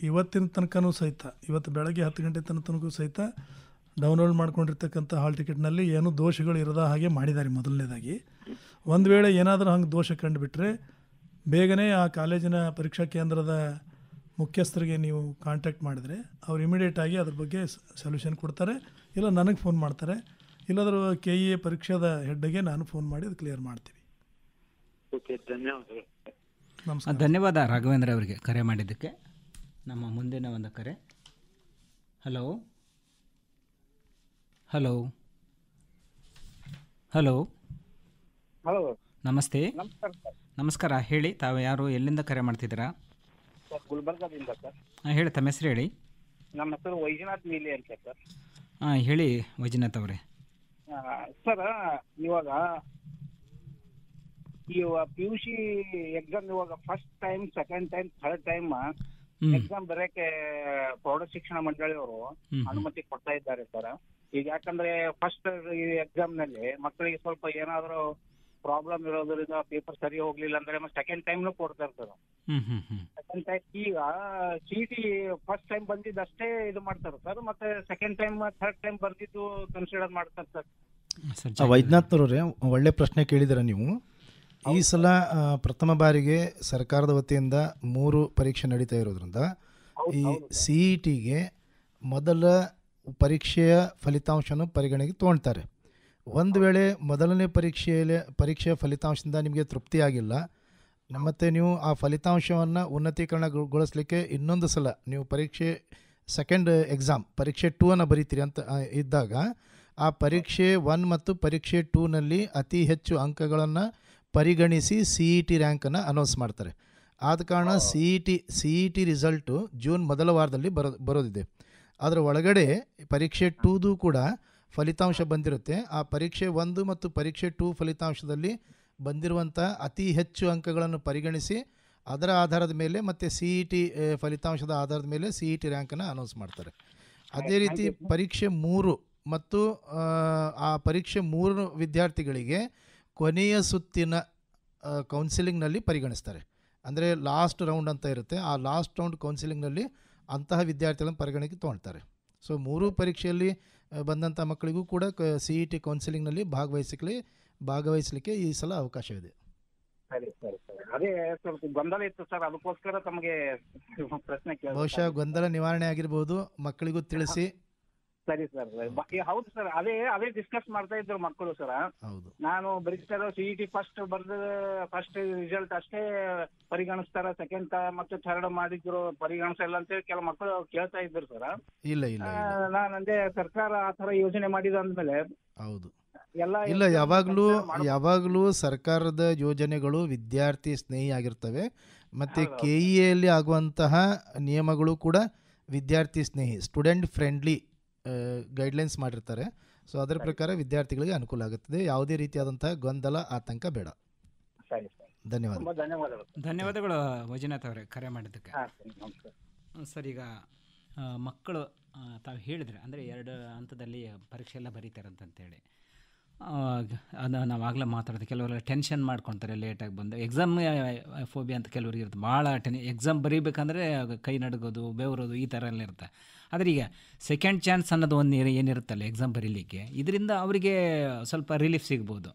ಇವತ್ತಿನ ತನಕನೂ ಸಹಿತ, ಇವತ್ತು ಬೆಳಗ್ಗೆ 10 ಗಂಟೆ ತನಕನೂ ಸಹಿತ ಡೌನ್ಲೋಡ್ ಮಾಡ್ಕೊಂಡಿರ್ತಕ್ಕಂಥ ಹಾಲ್ ಟಿಕೆಟ್ನಲ್ಲಿ ಏನೂ ದೋಷಗಳು ಇರದ ಹಾಗೆ ಮಾಡಿದ್ದಾರೆ. ಮೊದಲನೇದಾಗಿ ಒಂದು ವೇಳೆ ಏನಾದರೂ ಹಂಗೆ ದೋಷ ಕಂಡುಬಿಟ್ರೆ ಬೇಗನೆ ಆ ಕಾಲೇಜಿನ ಪರೀಕ್ಷಾ ಕೇಂದ್ರದ ಮುಖ್ಯಸ್ಥರಿಗೆ ನೀವು ಕಾಂಟ್ಯಾಕ್ಟ್ ಮಾಡಿದರೆ ಅವ್ರು ಇಮಿಡಿಯೇಟಾಗಿ ಅದ್ರ ಬಗ್ಗೆ ಸೊಲ್ಯೂಷನ್ ಕೊಡ್ತಾರೆ. ಇಲ್ಲ ನನಗೆ ಫೋನ್ ಮಾಡ್ತಾರೆ, ಇಲ್ಲಾದರೂ KEA ಪರೀಕ್ಷಾದ ಹೆಡ್ಗೆ ನಾನು ಫೋನ್ ಮಾಡಿ ಅದು ಕ್ಲಿಯರ್ ಮಾಡ್ತೀವಿ. ಓಕೆ, ಧನ್ಯವಾದಗಳು. ನಮಸ್ಕಾರ. ಧನ್ಯವಾದ ರಾಘವೇಂದ್ರ ಅವರಿಗೆ ಕರೆ ಮಾಡಿದ್ದಕ್ಕೆ. ನಮ್ಮ ಮುಂದಿನ ಒಂದು ಕರೆ. ಹಲೋ ಹಲೋ ಹಲೋ ಹಲೋ, ನಮಸ್ತೆ. ನಮಸ್ಕಾರ ಸರ್. ನಮಸ್ಕಾರ. ಹೇಳಿ, ತಾವು ಯಾರು, ಎಲ್ಲಿಂದ ಕರೆ ಮಾಡ್ತಿದ್ದೀರಾ? ಸರ್, ಗುಲ್ಬರ್ಗದಿಂದ ಸರ್. ಹೇಳಿ, ತಮ್ಮ ಹೆಸರು ಹೇಳಿ. ನಮ್ಮ ಹೆಸರು ವೈಜನಾಥ್ ಮೀಲಿ ಅಂತ ಸರ್. ಹೇಳಿ ವೈಜನಾಥ್ ಅವರೇ. ಸರ್, ಇವಾಗ PUC ಎಕ್ಸಾಮ್ ಇವಾಗ first time, second time, third time exam ಬರೆಯಕ್ಕೆ ಪ್ರೌಢ ಶಿಕ್ಷಣ ಮಂಡಳಿಯವರು ಅನುಮತಿ ಕೊಡ್ತಾ ಇದ್ದಾರೆ ಸರ್. ಈಗ ಯಾಕಂದ್ರೆ ಫಸ್ಟ್ ಎಕ್ಸಾಮ್ ನಲ್ಲಿ ಮಕ್ಕಳಿಗೆ ಸ್ವಲ್ಪ ಏನಾದರೂ ಪ್ರಾಬ್ಲಮ್ ಇರೋದ್ರಿಂದ ಪೇಪರ್ ಸರಿ ಹೋಗ್ಲಿಲ್ಲ ಅಂದ್ರೆ ಸೆಕೆಂಡ್ ಟೈಮ್ನು ಕೊಡ್ತಾರೆ ಸರ್. ಸೆಕೆಂಡ್ ಟೈಮ್ ಈಗ CET ಫಸ್ಟ್ ಟೈಮ್ ಬಂದಿದ್ದಷ್ಟೇ ಇದು ಮಾಡ್ತಾರೆ ಸರ್, ಮತ್ತೆ ಸೆಕೆಂಡ್ ಟೈಮ್, ಥರ್ಡ್ ಟೈಮ್ ಬರ್ದಿದ್ದು ಕನ್ಸಿಡರ್ ಮಾಡ್ತಾರೆ ಸರ್. ವೈದ್ಯನಾಥ್ನವ್ರೆ, ಒಳ್ಳೆ ಪ್ರಶ್ನೆ ಕೇಳಿದಿರ ನೀವು. ಈ ಸಲ ಪ್ರಥಮ ಬಾರಿಗೆ ಸರ್ಕಾರದ ವತಿಯಿಂದ 3 ಪರೀಕ್ಷೆ ನಡೀತಾ ಇರೋದ್ರಿಂದ ಈ CETಗೆ ಮೊದಲ ಪರೀಕ್ಷೆಯ ಫಲಿತಾಂಶನ ಪರಿಗಣನೆಗೆ ತೊಗೊಳ್ತಾರೆ. ಒಂದು ವೇಳೆ ಮೊದಲನೇ ಪರೀಕ್ಷೆಯ ಫಲಿತಾಂಶದಿಂದ ನಿಮಗೆ ತೃಪ್ತಿಯಾಗಿಲ್ಲ, ಮತ್ತು ನೀವು ಆ ಫಲಿತಾಂಶವನ್ನು ಉನ್ನತೀಕರಣಗೊಳಿಸಲಿಕ್ಕೆ ಇನ್ನೊಂದು ಸಲ ನೀವು ಪರೀಕ್ಷೆ ಸೆಕೆಂಡ್ ಎಕ್ಸಾಮ್ ಪರೀಕ್ಷೆ 2 ಬರೀತೀರಿ ಅಂತ ಇದ್ದಾಗ, ಆ ಪರೀಕ್ಷೆ 1 ಮತ್ತು ಪರೀಕ್ಷೆ 2ನಲ್ಲಿ ಅತಿ ಹೆಚ್ಚು ಅಂಕಗಳನ್ನು ಪರಿಗಣಿಸಿ CET ರ್ಯಾಂಕನ್ನು ಅನೌನ್ಸ್ ಮಾಡ್ತಾರೆ. ಆದ ಕಾರಣ CET ರಿಸಲ್ಟು ಜೂನ್ ಮೊದಲ ವಾರದಲ್ಲಿ ಬರೋದಿದೆ. ಅದರ ಒಳಗಡೆ ಪರೀಕ್ಷೆ 2ದು ಕೂಡ ಫಲಿತಾಂಶ ಬಂದಿರುತ್ತೆ. ಆ ಪರೀಕ್ಷೆ 1 ಮತ್ತು ಪರೀಕ್ಷೆ 2 ಫಲಿತಾಂಶದಲ್ಲಿ ಬಂದಿರುವಂಥ ಅತಿ ಹೆಚ್ಚು ಅಂಕಗಳನ್ನು ಪರಿಗಣಿಸಿ ಅದರ ಆಧಾರದ ಮೇಲೆ ಮತ್ತು CET ಫಲಿತಾಂಶದ ಆಧಾರದ ಮೇಲೆ CET ರ್ಯಾಂಕನ್ನು ಅನೌನ್ಸ್ ಮಾಡ್ತಾರೆ. ಅದೇ ರೀತಿ ಪರೀಕ್ಷೆ 3 ಮತ್ತು ಆ ಪರೀಕ್ಷೆ 3 ವಿದ್ಯಾರ್ಥಿಗಳಿಗೆ ಕೊನೆಯ ಸುತ್ತಿನ ಕೌನ್ಸಿಲಿಂಗ್ನಲ್ಲಿ ಪರಿಗಣಿಸ್ತಾರೆ. ಅಂದರೆ ಲಾಸ್ಟ್ ರೌಂಡ್ ಅಂತ ಇರುತ್ತೆ, ಆ ಲಾಸ್ಟ್ ರೌಂಡ್ ಕೌನ್ಸಿಲಿಂಗ್ನಲ್ಲಿ ಅಂತಹ ವಿದ್ಯಾರ್ಥಿಗಳನ್ನು ಪರಿಗಣನೆಗೆ ತೊಗೊಳ್ತಾರೆ. ಸೊ 3 ಪರೀಕ್ಷೆಯಲ್ಲಿ ಬಂದಂಥ ಮಕ್ಕಳಿಗೂ ಕೂಡ CET ಕೌನ್ಸಿಲಿಂಗ್ನಲ್ಲಿ ಭಾಗವಹಿಸಲಿಕ್ಕೆ ಈ ಸಲ ಅವಕಾಶವಿದೆ. ಸರಿ ಸರಿ ಸರಿ, ಅದೇ ಸ್ವಲ್ಪ ಗೊಂದಲ ಇತ್ತು ಸರ್, ಅದಕ್ಕೋಸ್ಕರ ತಮಗೆ ಪ್ರಶ್ನೆ ಕೇಳಿ. ಬಹುಶಃ ಗೊಂದಲ ನಿವಾರಣೆ ಆಗಿರ್ಬೋದು, ಮಕ್ಕಳಿಗೂ ತಿಳಿಸಿ. ಸರಿ ಸರ್, ಹೌದು ಸರ್, ಅದೇ ಡಿಸ್ಕಸ್ ಮಾಡ್ತಾ ಇದ್ರು ಮಕ್ಕಳು ಸರ್. ಹೌದು, ನಾನು ಬರೀತಾ ಇರೋ CET ಫಸ್ಟ್ ರಿಸಲ್ಟ್ ಅಷ್ಟೇ ಪರಿಗಣಿಸ್ತಾರ, ಸೆಕೆಂಡ್ ಮತ್ತು ಥರ್ಡ್ ಮಾಡಿದ್ರು ಪರಿಗಣಿಸಲ್ಲ ಅಂತೇಳಿ ಕೆಲವು ಮಕ್ಕಳು ಕೇಳ್ತಾ ಇದ್ರು ಸರ್. ಇಲ್ಲ ಇಲ್ಲ ನಾನಂದೆ ಸರ್ಕಾರ ಆ ತರ ಯೋಜನೆ ಮಾಡಿದ ಅಂದ್ಮೇಲೆ ಹೌದು ಇಲ್ಲ, ಯಾವಾಗಲೂ ಸರ್ಕಾರದ ಯೋಜನೆಗಳು ವಿದ್ಯಾರ್ಥಿ ಸ್ನೇಹಿ ಆಗಿರ್ತವೆ. ಮತ್ತು KEAಯಲ್ಲಿ ಆಗುವಂತಹ ನಿಯಮಗಳು ಕೂಡ ವಿದ್ಯಾರ್ಥಿ ಸ್ನೇಹಿ, ಸ್ಟೂಡೆಂಟ್ ಫ್ರೆಂಡ್ಲಿ ಗೈಡ್ಲೈನ್ಸ್ ಮಾಡಿರ್ತಾರೆ. ಸೊ ಅದರ ಪ್ರಕಾರ ವಿದ್ಯಾರ್ಥಿಗಳಿಗೆ ಅನುಕೂಲ ಆಗುತ್ತದೆ. ಯಾವುದೇ ರೀತಿಯಾದಂತಹ ಗೊಂದಲ, ಆತಂಕ ಬೇಡ. ಧನ್ಯವಾದಗಳು ವೈಜನಾಥ್ ಅವರೇ ಕರೆ ಮಾಡಿದ್ದಕ್ಕೆ. ಸರ್, ಈಗ ಮಕ್ಕಳು ತಾವು ಹೇಳಿದರೆ ಅಂದರೆ 2 ಹಂತದಲ್ಲಿ ಪರೀಕ್ಷೆ ಎಲ್ಲ ಬರೀತಾರಂತೇಳಿ, ಅದು ನಾವಾಗಲೇ ಮಾತಾಡಿದೆ. ಕೆಲವರೆಲ್ಲ ಟೆನ್ಷನ್ ಮಾಡ್ಕೊತಾರೆ ಲೇಟಾಗಿ ಬಂದು. ಎಕ್ಸಾಮ್ ಫೋಬಿಯಾ ಅಂತ ಕೆಲವರಿಗೆ ಇರುತ್ತೆ, ಭಾಳ ಎಕ್ಸಾಮ್ ಬರೀಬೇಕಂದ್ರೆ ಕೈ ನಡುಗೋದು, ಬೆವರೋದು, ಈ ಥರ ಎಲ್ಲ ಇರುತ್ತೆ. ಆದರೆ ಈಗ ಸೆಕೆಂಡ್ ಚಾನ್ಸ್ ಅನ್ನೋದು ಒಂದು ಏನಿರುತ್ತಲ್ಲ ಎಕ್ಸಾಮ್ ಬರೀಲಿಕ್ಕೆ, ಇದರಿಂದ ಅವರಿಗೆ ಸ್ವಲ್ಪ ರಿಲೀಫ್ ಸಿಗ್ಬೋದು.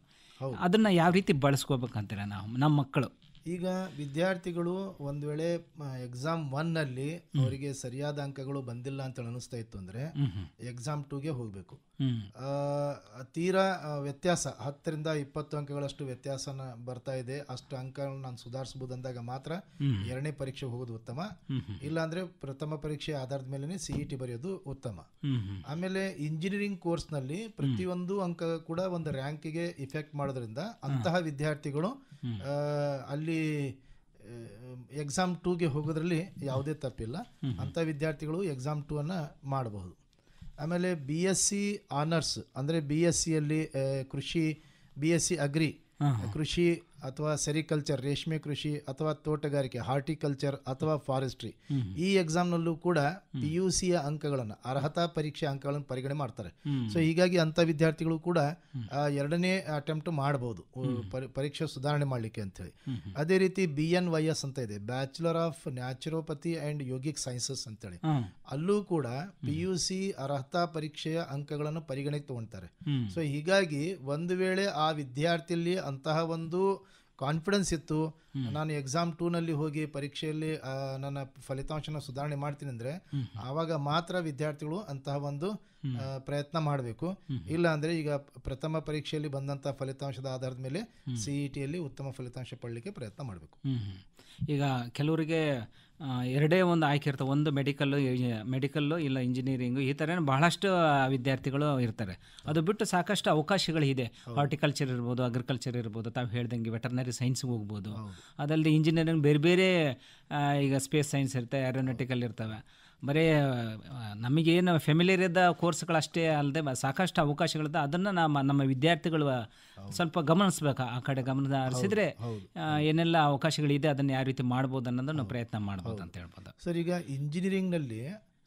ಅದನ್ನು ಯಾವ ರೀತಿ ಬಳಸ್ಕೋಬೇಕಂತೀರ ನಮ್ಮ ಮಕ್ಕಳು? ಈಗ ವಿದ್ಯಾರ್ಥಿಗಳು ಒಂದು ವೇಳೆ ಎಕ್ಸಾಮ್ 1ನಲ್ಲಿ ಅವರಿಗೆ ಸರಿಯಾದ ಅಂಕಗಳು ಬಂದಿಲ್ಲ ಅಂತ ಅನಿಸ್ತಾ ಇತ್ತು ಅಂದರೆ ಎಕ್ಸಾಮ್ 2ಗೆ ಹೋಗಬೇಕು. ತೀರಾ ವ್ಯತ್ಯಾಸ 10ರಿಂದ 20 ಅಂಕಗಳಷ್ಟು ವ್ಯತ್ಯಾಸನ ಬರ್ತಾ ಇದೆ, ಅಷ್ಟು ಅಂಕಗಳನ್ನ ನಾನು ಸುಧಾರಿಸಬಹುದು ಅಂದಾಗ ಮಾತ್ರ 2ನೇ ಪರೀಕ್ಷೆಗೆ ಹೋಗೋದು ಉತ್ತಮ. ಇಲ್ಲಾಂದರೆ ಪ್ರಥಮ ಪರೀಕ್ಷೆ ಆಧಾರದ ಮೇಲೆ CET ಬರೆಯೋದು ಉತ್ತಮ. ಆಮೇಲೆ ಇಂಜಿನಿಯರಿಂಗ್ ಕೋರ್ಸ್ನಲ್ಲಿ ಪ್ರತಿಯೊಂದು ಅಂಕ ಕೂಡ ಒಂದು ರ್ಯಾಂಕಿಗೆ ಇಫೆಕ್ಟ್ ಮಾಡೋದ್ರಿಂದ ಅಂತಹ ವಿದ್ಯಾರ್ಥಿಗಳು ಅಲ್ಲಿ ಎಕ್ಸಾಮ್ 2ಗೆ ಹೋಗೋದ್ರಲ್ಲಿ ಯಾವುದೇ ತಪ್ಪಿಲ್ಲ. ಅಂಥ ವಿದ್ಯಾರ್ಥಿಗಳು ಎಕ್ಸಾಮ್ 2ಅನ್ನು ಮಾಡಬಹುದು. ಆಮೇಲೆ BSc ಆನರ್ಸ್ ಅಂದರೆ BScಯಲ್ಲಿ ಕೃಷಿ, BSc ಅಗ್ರಿ, ಕೃಷಿ ಅಥವಾ ಸೆರಿಕಲ್ಚರ್, ರೇಷ್ಮೆ ಕೃಷಿ ಅಥವಾ ತೋಟಗಾರಿಕೆ, ಹಾರ್ಟಿಕಲ್ಚರ್ ಅಥವಾ ಫಾರೆಸ್ಟ್ರಿ, ಈ ಎಕ್ಸಾಮ್ನಲ್ಲೂ ಕೂಡ PUCಯ ಅಂಕಗಳನ್ನು, ಅರ್ಹತಾ ಪರೀಕ್ಷೆ ಅಂಕಗಳನ್ನು ಪರಿಗಣನೆ ಮಾಡ್ತಾರೆ. ಸೊ ಹೀಗಾಗಿ ಅಂಥ ವಿದ್ಯಾರ್ಥಿಗಳು ಕೂಡ 2ನೇ ಅಟೆಂಪ್ಟ್ ಮಾಡ್ಬೋದು ಪರೀಕ್ಷೆ ಸುಧಾರಣೆ ಮಾಡಲಿಕ್ಕೆ ಅಂತೇಳಿ. ಅದೇ ರೀತಿ BNYS ಅಂತ ಇದೆ, bachelor of naturopathy and yogic sciences ಅಂತೇಳಿ, ಅಲ್ಲೂ ಕೂಡ PUC ಅರ್ಹತಾ ಪರೀಕ್ಷೆಯ ಅಂಕಗಳನ್ನು ಪರಿಗಣನೆಗೆ ತಗೊಳ್ತಾರೆ. ಸೊ ಹೀಗಾಗಿ ಒಂದು ವೇಳೆ ಆ ವಿದ್ಯಾರ್ಥಿಯಲ್ಲಿ ಅಂತಹ ಒಂದು ಕಾನ್ಫಿಡೆನ್ಸ್ ಇತ್ತು, ನಾನು ಎಕ್ಸಾಮ್ 2ನಲ್ಲಿ ಹೋಗಿ ಪರೀಕ್ಷೆಯಲ್ಲಿ ನನ್ನ ಫಲಿತಾಂಶನ ಸುಧಾರಣೆ ಮಾಡ್ತೀನಿ ಅಂದರೆ ಆವಾಗ ಮಾತ್ರ ವಿದ್ಯಾರ್ಥಿಗಳು ಅಂತಹ ಒಂದು ಪ್ರಯತ್ನ ಮಾಡಬೇಕು. ಇಲ್ಲ ಅಂದರೆ ಈಗ ಪ್ರಥಮ ಪರೀಕ್ಷೆಯಲ್ಲಿ ಬಂದಂಥ ಫಲಿತಾಂಶದ ಆಧಾರದ ಮೇಲೆ CETಯಲ್ಲಿ ಉತ್ತಮ ಫಲಿತಾಂಶ ಪಡಲಿಕ್ಕೆ ಪ್ರಯತ್ನ ಮಾಡಬೇಕು. ಈಗ ಕೆಲವರಿಗೆ 2 ಒಂದು ಆಯ್ಕೆ ಇರ್ತವೆ, ಒಂದು ಮೆಡಿಕಲ್ಲು ಇಲ್ಲ ಇಂಜಿನಿಯರಿಂಗು, ಈ ಥರ ಬಹಳಷ್ಟು ವಿದ್ಯಾರ್ಥಿಗಳು ಇರ್ತಾರೆ. ಅದು ಬಿಟ್ಟು ಸಾಕಷ್ಟು ಅವಕಾಶಗಳಿದೆ, ಹಾರ್ಟಿಕಲ್ಚರ್ ಇರ್ಬೋದು, ಅಗ್ರಿಕಲ್ಚರ್ ಇರ್ಬೋದು, ತಾವು ಹೇಳ್ದಂಗೆ ವೆಟರ್ನರಿ ಸೈನ್ಸ್ಗೆ ಹೋಗ್ಬೋದು. ಅದಲ್ಲದೆ ಇಂಜಿನಿಯರಿಂಗ್ ಬೇರೆ ಬೇರೆ, ಈಗ ಸ್ಪೇಸ್ ಸೈನ್ಸ್ ಇರ್ತವೆ, ಏರೋನಾಟಿಕಲ್ ಇರ್ತವೆ. ಬರೀ ನಮಗೇನು ಫೆಮಿಲಿಯರ್ ಇದ್ದ ಕೋರ್ಸ್ಗಳಷ್ಟೇ ಅಲ್ಲದೆ ಸಾಕಷ್ಟು ಅವಕಾಶಗಳಿದೆ. ಅದನ್ನು ನಮ್ಮ ವಿದ್ಯಾರ್ಥಿಗಳು ಸ್ವಲ್ಪ ಗಮನಿಸ್ಬೇಕು. ಆ ಕಡೆ ಗಮನ ಹರಿಸಿದ್ರೆ ಏನೆಲ್ಲ ಅವಕಾಶಗಳಿದೆ, ಅದನ್ನು ಯಾವ ರೀತಿ ಮಾಡ್ಬೋದು ಅನ್ನೋದನ್ನು ಪ್ರಯತ್ನ ಮಾಡ್ಬೋದು ಅಂತ ಹೇಳ್ಬೋದು. ಸರ್, ಈಗ ಇಂಜಿನಿಯರಿಂಗ್ನಲ್ಲಿ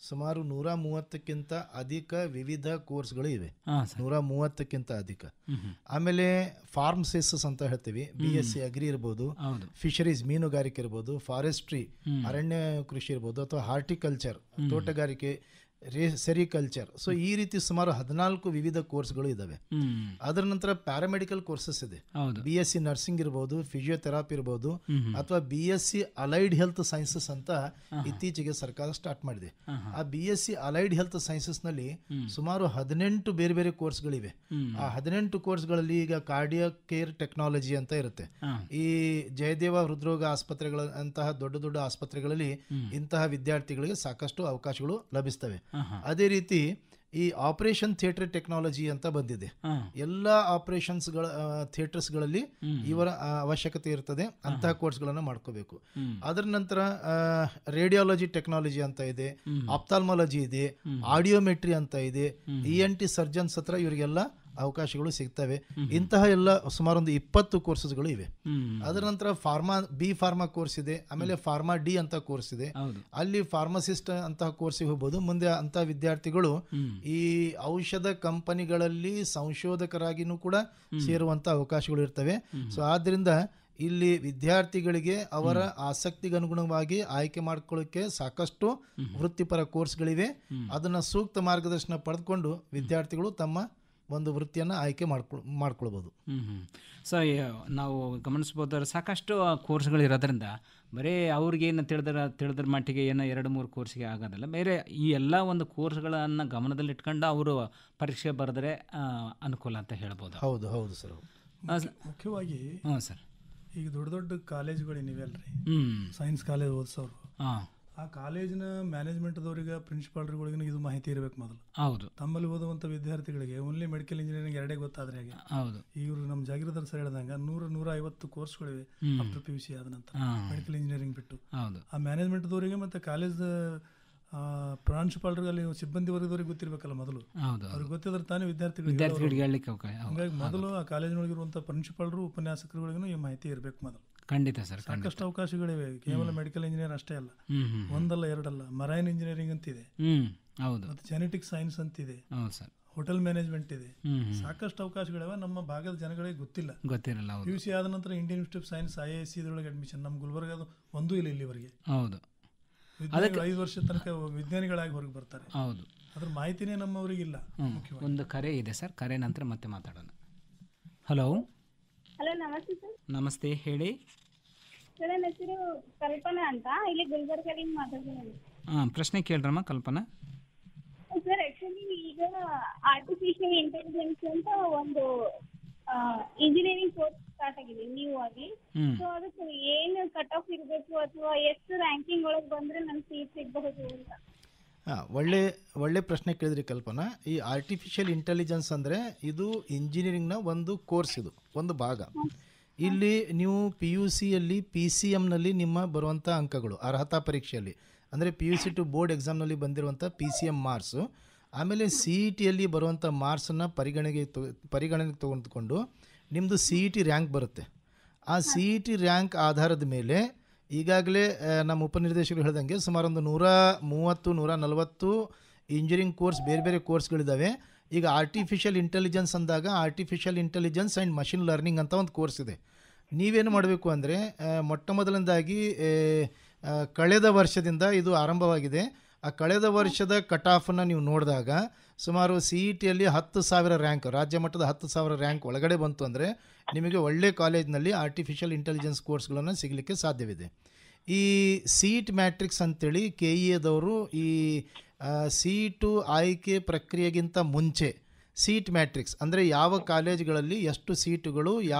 ಸುಮಾರು 130ಕ್ಕಿಂತ ಅಧಿಕ ವಿವಿಧ ಕೋರ್ಸ್ಗಳು ಇವೆ, 130ಕ್ಕಿಂತ ಅಧಿಕ. ಆಮೇಲೆ ಫಾರ್ಮಸಿಸ್ಟಸ್ ಅಂತ ಹೇಳ್ತೀವಿ, BSc ಅಗ್ರಿ ಇರ್ಬೋದು, ಫಿಶರೀಸ್ ಮೀನುಗಾರಿಕೆ ಇರ್ಬೋದು, ಫಾರೆಸ್ಟ್ರಿ ಅರಣ್ಯ ಕೃಷಿ ಇರ್ಬೋದು, ಅಥವಾ ಹಾರ್ಟಿಕಲ್ಚರ್ ತೋಟಗಾರಿಕೆ, ಸೆರಿಕಲ್ಚರ್. ಸೊ ಈ ರೀತಿ ಸುಮಾರು 14 ವಿವಿಧ ಕೋರ್ಸ್ಗಳು ಇದ್ದಾವೆ. ಅದರ ನಂತರ ಪ್ಯಾರಾಮೆಡಿಕಲ್ ಕೋರ್ಸಸ್ ಇದೆ, BSc ನರ್ಸಿಂಗ್ ಇರ್ಬೋದು, ಫಿಸಿಯೋಥೆರಪಿ ಇರ್ಬೋದು, ಅಥವಾ BSc ಅಲೈಡ್ ಹೆಲ್ತ್ ಸೈನ್ಸಸ್ ಅಂತ ಇತ್ತೀಚೆಗೆ ಸರ್ಕಾರ ಸ್ಟಾರ್ಟ್ ಮಾಡಿದೆ. ಆ BSc ಅಲೈಡ್ ಹೆಲ್ತ್ ಸೈನ್ಸಸ್ ನಲ್ಲಿ ಸುಮಾರು 18 ಬೇರೆ ಬೇರೆ ಕೋರ್ಸ್ಗಳಿವೆ. ಆ 18 ಕೋರ್ಸ್ಗಳಲ್ಲಿ ಈಗ ಕಾರ್ಡಿಯಾಕ್ ಕೇರ್ ಟೆಕ್ನಾಲಜಿ ಅಂತ ಇರುತ್ತೆ. ಈ ಜಯದೇವ ಹೃದ್ರೋಗ ಆಸ್ಪತ್ರೆಗಳಂತಹ ದೊಡ್ಡ ದೊಡ್ಡ ಆಸ್ಪತ್ರೆಗಳಲ್ಲಿ ಇಂತಹ ವಿದ್ಯಾರ್ಥಿಗಳಿಗೆ ಸಾಕಷ್ಟು ಅವಕಾಶಗಳು ಲಭಿಸ್ತವೆ. ಅದೇ ರೀತಿ ಈ ಆಪರೇಷನ್ ಥಿಯೇಟರ್ ಟೆಕ್ನಾಲಜಿ ಅಂತ ಬಂದಿದೆ. ಎಲ್ಲ ಆಪರೇಷನ್ಸ್ಗಳ ಥಿಯೇಟರ್ಸ್ಗಳಲ್ಲಿ ಇವರ ಅವಶ್ಯಕತೆ ಇರ್ತದೆ, ಅಂತಹ ಕೋರ್ಸ್ಗಳನ್ನು ಮಾಡ್ಕೋಬೇಕು. ಅದರ ನಂತರ ರೇಡಿಯಾಲಜಿ ಟೆಕ್ನಾಲಜಿ ಅಂತ ಇದೆ, ಆಪ್ತಾಲ್ಮಾಲಜಿ ಇದೆ, ಆಡಿಯೋಮೆಟ್ರಿ ಅಂತ ಇದೆ, ENT ಸರ್ಜನ್ಸ್ ಹತ್ರ ಇವರಿಗೆಲ್ಲ ಅವಕಾಶಗಳು ಸಿಗ್ತವೆ. ಇಂತಹ ಎಲ್ಲ ಸುಮಾರು ಒಂದು 20 ಕೋರ್ಸಸ್ಗಳು ಇವೆ. ಅದರ ನಂತರ ಬಿ ಫಾರ್ಮಾ ಕೋರ್ಸ್ ಇದೆ, ಆಮೇಲೆ ಫಾರ್ಮಾ ಡಿ ಅಂತ ಕೋರ್ಸ್ ಇದೆ. ಅಲ್ಲಿ ಫಾರ್ಮಸಿಸ್ಟ್ ಅಂತಹ ಕೋರ್ಸಿಗೆ ಹೋಗ್ಬೋದು. ಮುಂದೆ ಅಂತ ವಿದ್ಯಾರ್ಥಿಗಳು ಈ ಔಷಧ ಕಂಪನಿಗಳಲ್ಲಿ ಸಂಶೋಧಕರಾಗಿನೂ ಕೂಡ ಸೇರುವಂತ ಅವಕಾಶಗಳು ಇರ್ತವೆ. ಸೊ ಆದ್ರಿಂದ ಇಲ್ಲಿ ವಿದ್ಯಾರ್ಥಿಗಳಿಗೆ ಅವರ ಆಸಕ್ತಿಗೆ ಅನುಗುಣವಾಗಿ ಆಯ್ಕೆ ಮಾಡ್ಕೊಳ್ಳೋಕ್ಕೆ ಸಾಕಷ್ಟು ವೃತ್ತಿಪರ ಕೋರ್ಸ್ಗಳಿವೆ. ಅದನ್ನು ಸೂಕ್ತ ಮಾರ್ಗದರ್ಶನ ಪಡೆದುಕೊಂಡು ವಿದ್ಯಾರ್ಥಿಗಳು ತಮ್ಮ ಒಂದು ವೃತ್ತಿಯನ್ನು ಆಯ್ಕೆ ಮಾಡ್ಕೊಳ್ಬೋದು. ಸೊ ನಾವು ಗಮನಿಸ್ಬೋದಾದ್ರೆ ಸಾಕಷ್ಟು ಕೋರ್ಸ್ಗಳು ಇರೋದ್ರಿಂದ ಬರೀ ಅವ್ರಿಗೇನು ತಿಳಿದ್ರ ಮಟ್ಟಿಗೆ ಏನೋ 2-3 ಕೋರ್ಸ್ಗೆ ಆಗೋದಿಲ್ಲ. ಬೇರೆ ಈ ಎಲ್ಲ ಒಂದು ಕೋರ್ಸ್ಗಳನ್ನು ಗಮನದಲ್ಲಿಟ್ಕೊಂಡು ಅವರು ಪರೀಕ್ಷೆ ಬರೆದ್ರೆ ಅನುಕೂಲ ಅಂತ ಹೇಳ್ಬೋದು. ಹೌದು ಹೌದು ಸರ್. ಮುಖ್ಯವಾಗಿ ಸರ್ ಈಗ ದೊಡ್ಡ ದೊಡ್ಡ ಕಾಲೇಜುಗಳೇನಿವೆ ಅಲ್ರಿ, ಸೈನ್ಸ್ ಕಾಲೇಜ್ ಓದಿಸೋರು, ಆ ಕಾಲೇಜಿನ ಮ್ಯಾನೇಜ್ಮೆಂಟ್ದವ್ರಿಗೆ ಪ್ರಿನ್ಸಿಪಾಲ್ಗಳಿಗೂ ಇದು ಮಾಹಿತಿ ಇರಬೇಕು ಮೊದಲು. ಹೌದು. ತಮ್ಮಲ್ಲಿ ಓದುವಂಥ ವಿದ್ಯಾರ್ಥಿಗಳಿಗೆ ಓನ್ಲಿ ಮೆಡಿಕಲ್ ಇಂಜಿನಿಯರಿಂಗ್ ಎರಡೇ ಗೊತ್ತಾದ್ರೆ ಹೇಗೆ? ಹೌದು. ಇವರು ನಮ್ಮ ಜಾಗೀರದಾರ್ ಸರ್ ಹೇಳ್ದಂಗೆ 100-150 ಕೋರ್ಸ್ಗಳಿವೆ ಆಫ್ಟರ್ PUC ಆದ ನಂತರ ಮೆಡಿಕಲ್ ಇಂಜಿನಿಯರಿಂಗ್ ಬಿಟ್ಟು. ಆ ಮ್ಯಾನೇಜ್ಮೆಂಟ್ದವರಿಗೆ ಮತ್ತು ಕಾಲೇಜ್ ಪ್ರಾಂಶುಪಾಲರಿಗೆ ಅಲ್ಲಿ ಸಿಬ್ಬಂದಿ ವರ್ಗದವ್ರಿಗೆ ಗೊತ್ತಿರಬೇಕಲ್ಲ ಮೊದಲು. ಅವ್ರಿಗೆ ಗೊತ್ತಿದ್ರೆ ತಾನೇ ವಿದ್ಯಾರ್ಥಿಗಳಿಗೆ ಹೇಳಲಿಕ್ಕೆ. ಹಂಗಾಗಿ ಮೊದಲು ಆ ಕಾಲೇಜಿನೊಳಗಿರುವಂಥ ಪ್ರಿನ್ಸಿಪಾಲರು ಉಪನ್ಯಾಸಕರುಗಳಿಗೂ ಈ ಮಾಹಿತಿ ಇರಬೇಕು ಮೊದಲು. ಖಂಡಿತ ಸರ್. ಸಾಕಷ್ಟು ಅವಕಾಶಗಳಿವೆ. ಕೇವಲ ಮೆಡಿಕಲ್ ಇಂಜಿನಿಯರ್ ಅಷ್ಟೇ ಅಲ್ಲ, ಒಂದಲ್ಲ ಎರಡಲ್ಲ, ಮರೈನ್ ಇಂಜಿನಿಯರಿಂಗ್ ಅಂತಿದೆ, ಮತ್ತು ಜೆನೆಟಿಕ್ ಸೈನ್ಸ್ ಅಂತಿದೆ, ಹೋಟೆಲ್ ಮ್ಯಾನೇಜ್ಮೆಂಟ್ ಇದೆ. ಸಾಕಷ್ಟು ಅವಕಾಶಗಳಿವೆ. ನಮ್ಮ ಭಾಗದ ಜನಗಳಿಗೆ ಗೊತ್ತಿಲ್ಲ. PUC ಆದ ನಂತರ Indian institute of science IISc ಇದರೊಳಗೆ ಅಡ್ಮಿಷನ್ ನಮ್ಮ ಗುಲ್ಬರ್ಗ ಒಂದೂ ಇಲ್ಲ ಇಲ್ಲಿವರೆಗೆ. ಹೌದು. 5 ವರ್ಷ ತನಕ ವಿಜ್ಞಾನಿಗಳಾಗಿ ಹೊರಗೆ ಬರ್ತಾರೆ. ಹೌದು. ಅದ್ರ ಮಾಹಿತಿನೇ ನಮ್ಮವರಿಗಿಲ್ಲ. ಒಂದು ಕರೆ ಇದೆ ಸರ್, ಕರೆ ನಂತರ ಮತ್ತೆ ಮಾತಾಡೋಣ. ಹಲೋ. ಹಲೋ, ನಮಸ್ತೆ ಸರ್. ನಮಸ್ತೆ, ಹೇಳಿ. ಸರ್, ನನ್ನ ಹೆಸರು ಕಲ್ಪನಾ ಅಂತ, ಇಲ್ಲಿ ಗುಲ್ಬರ್ಗದಿಂದ ಮಾತಾಡ್ತೀನಿ. ಪ್ರಶ್ನೆ ಕೇಳ್ರಮ್ಮ ಕಲ್ಪನಾ. ಸರ್, ಆಕ್ಚುಲಿ ಈಗ ಆರ್ಟಿಫಿಷಿಯಲ್ ಇಂಟೆಲಿಜೆನ್ಸ್ ಅಂತ ಒಂದು ಇಂಜಿನಿಯರಿಂಗ್ ಕೋರ್ಸ್ ಸ್ಟಾರ್ಟ್ ಆಗಿದೆ ನ್ಯೂ ಆಗಿ. ಸೊ ಅದಕ್ಕೆ ಏನು ಕಟ್ ಆಫ್ ಇರಬೇಕು ಅಥವಾ ಎಷ್ಟು ರ್ಯಾಂಕಿಂಗ್ ಒಳಗೆ ಬಂದ್ರೆ ನಮ್ಗೆ ಸೀಟ್ ಸಿಗಬಹುದು ಅಂತ? ಒಳ್ಳೆ ಪ್ರಶ್ನೆ ಕೇಳಿದ್ರಿ ಕಲ್ಪನಾ. ಈ ಆರ್ಟಿಫಿಷಿಯಲ್ ಇಂಟೆಲಿಜೆನ್ಸ್ ಅಂದರೆ ಇದು ಇಂಜಿನಿಯರಿಂಗ್ನ ಒಂದು ಕೋರ್ಸ್, ಇದು ಒಂದು ಭಾಗ. ಇಲ್ಲಿ ನೀವು PUCಯಲ್ಲಿ PCMನಲ್ಲಿ ನಿಮ್ಮ ಬರುವಂಥ ಅಂಕಗಳು ಅರ್ಹತಾ ಪರೀಕ್ಷೆಯಲ್ಲಿ ಅಂದರೆ PUC ಟು ಬೋರ್ಡ್ ಎಕ್ಸಾಮ್ನಲ್ಲಿ ಬಂದಿರುವಂಥ PCM ಮಾರ್ಕ್ಸು, ಆಮೇಲೆ CETಯಲ್ಲಿ ಬರುವಂಥ ಮಾರ್ಕ್ಸನ್ನು ಪರಿಗಣನೆಗೆ ತೆಗೆದುಕೊಂಡು ನಿಮ್ಮದು CET ರ್ಯಾಂಕ್ ಬರುತ್ತೆ. ಆ CET ರ್ಯಾಂಕ್ ಆಧಾರದ ಮೇಲೆ ಈಗಾಗಲೇ ನಮ್ಮ ಉಪನಿರ್ದೇಶಕರು ಹೇಳ್ದಂಗೆ ಸುಮಾರು ಒಂದು 130-140 ಇಂಜಿನಿಯರಿಂಗ್ ಕೋರ್ಸ್ ಬೇರೆ ಬೇರೆ ಕೋರ್ಸ್ಗಳಿದ್ದಾವೆ. ಈಗ ಆರ್ಟಿಫಿಷಿಯಲ್ ಇಂಟೆಲಿಜೆನ್ಸ್ ಅಂದಾಗ artificial intelligence and machine learning ಅಂತ ಒಂದು ಕೋರ್ಸ್ ಇದೆ. ನೀವೇನು ಮಾಡಬೇಕು ಅಂದರೆ ಮೊಟ್ಟ ಮೊದಲನೇದಾಗಿ ಕಳೆದ ವರ್ಷದಿಂದ ಇದು ಆರಂಭವಾಗಿದೆ. ಆ ಕಳೆದ ವರ್ಷದ ಕಟ್ ಆಫನ್ನು ನೀವು ನೋಡಿದಾಗ ಸುಮಾರು CETಯಲ್ಲಿ 10,000 ರ್ಯಾಂಕ್, ರಾಜ್ಯ ಮಟ್ಟದ 10,000 ರ್ಯಾಂಕ್ ಒಳಗಡೆ ಬಂತು ಅಂದರೆ ನಿಮಗೆ ಒಳ್ಳೆ ಕಾಲೇಜ್ನಲ್ಲಿ ಆರ್ಟಿಫಿಷಿಯಲ್ ಇಂಟೆಲಿಜೆನ್ಸ್ ಕೋರ್ಸ್ಗಳನ್ನು ಸಿಗಲಿಕ್ಕೆ ಸಾಧ್ಯವಿದೆ. ಈ CET ಮ್ಯಾಟ್ರಿಕ್ಸ್ ಅಂತೇಳಿ KEAದವರು ಈ CET ಆಯ್ಕೆ ಪ್ರಕ್ರಿಯೆಗಿಂತ ಮುಂಚೆ CET ಮ್ಯಾಟ್ರಿಕ್ಸ್ ಅಂದರೆ ಯಾವ ಕಾಲೇಜುಗಳಲ್ಲಿ ಎಷ್ಟು ಸೀಟುಗಳು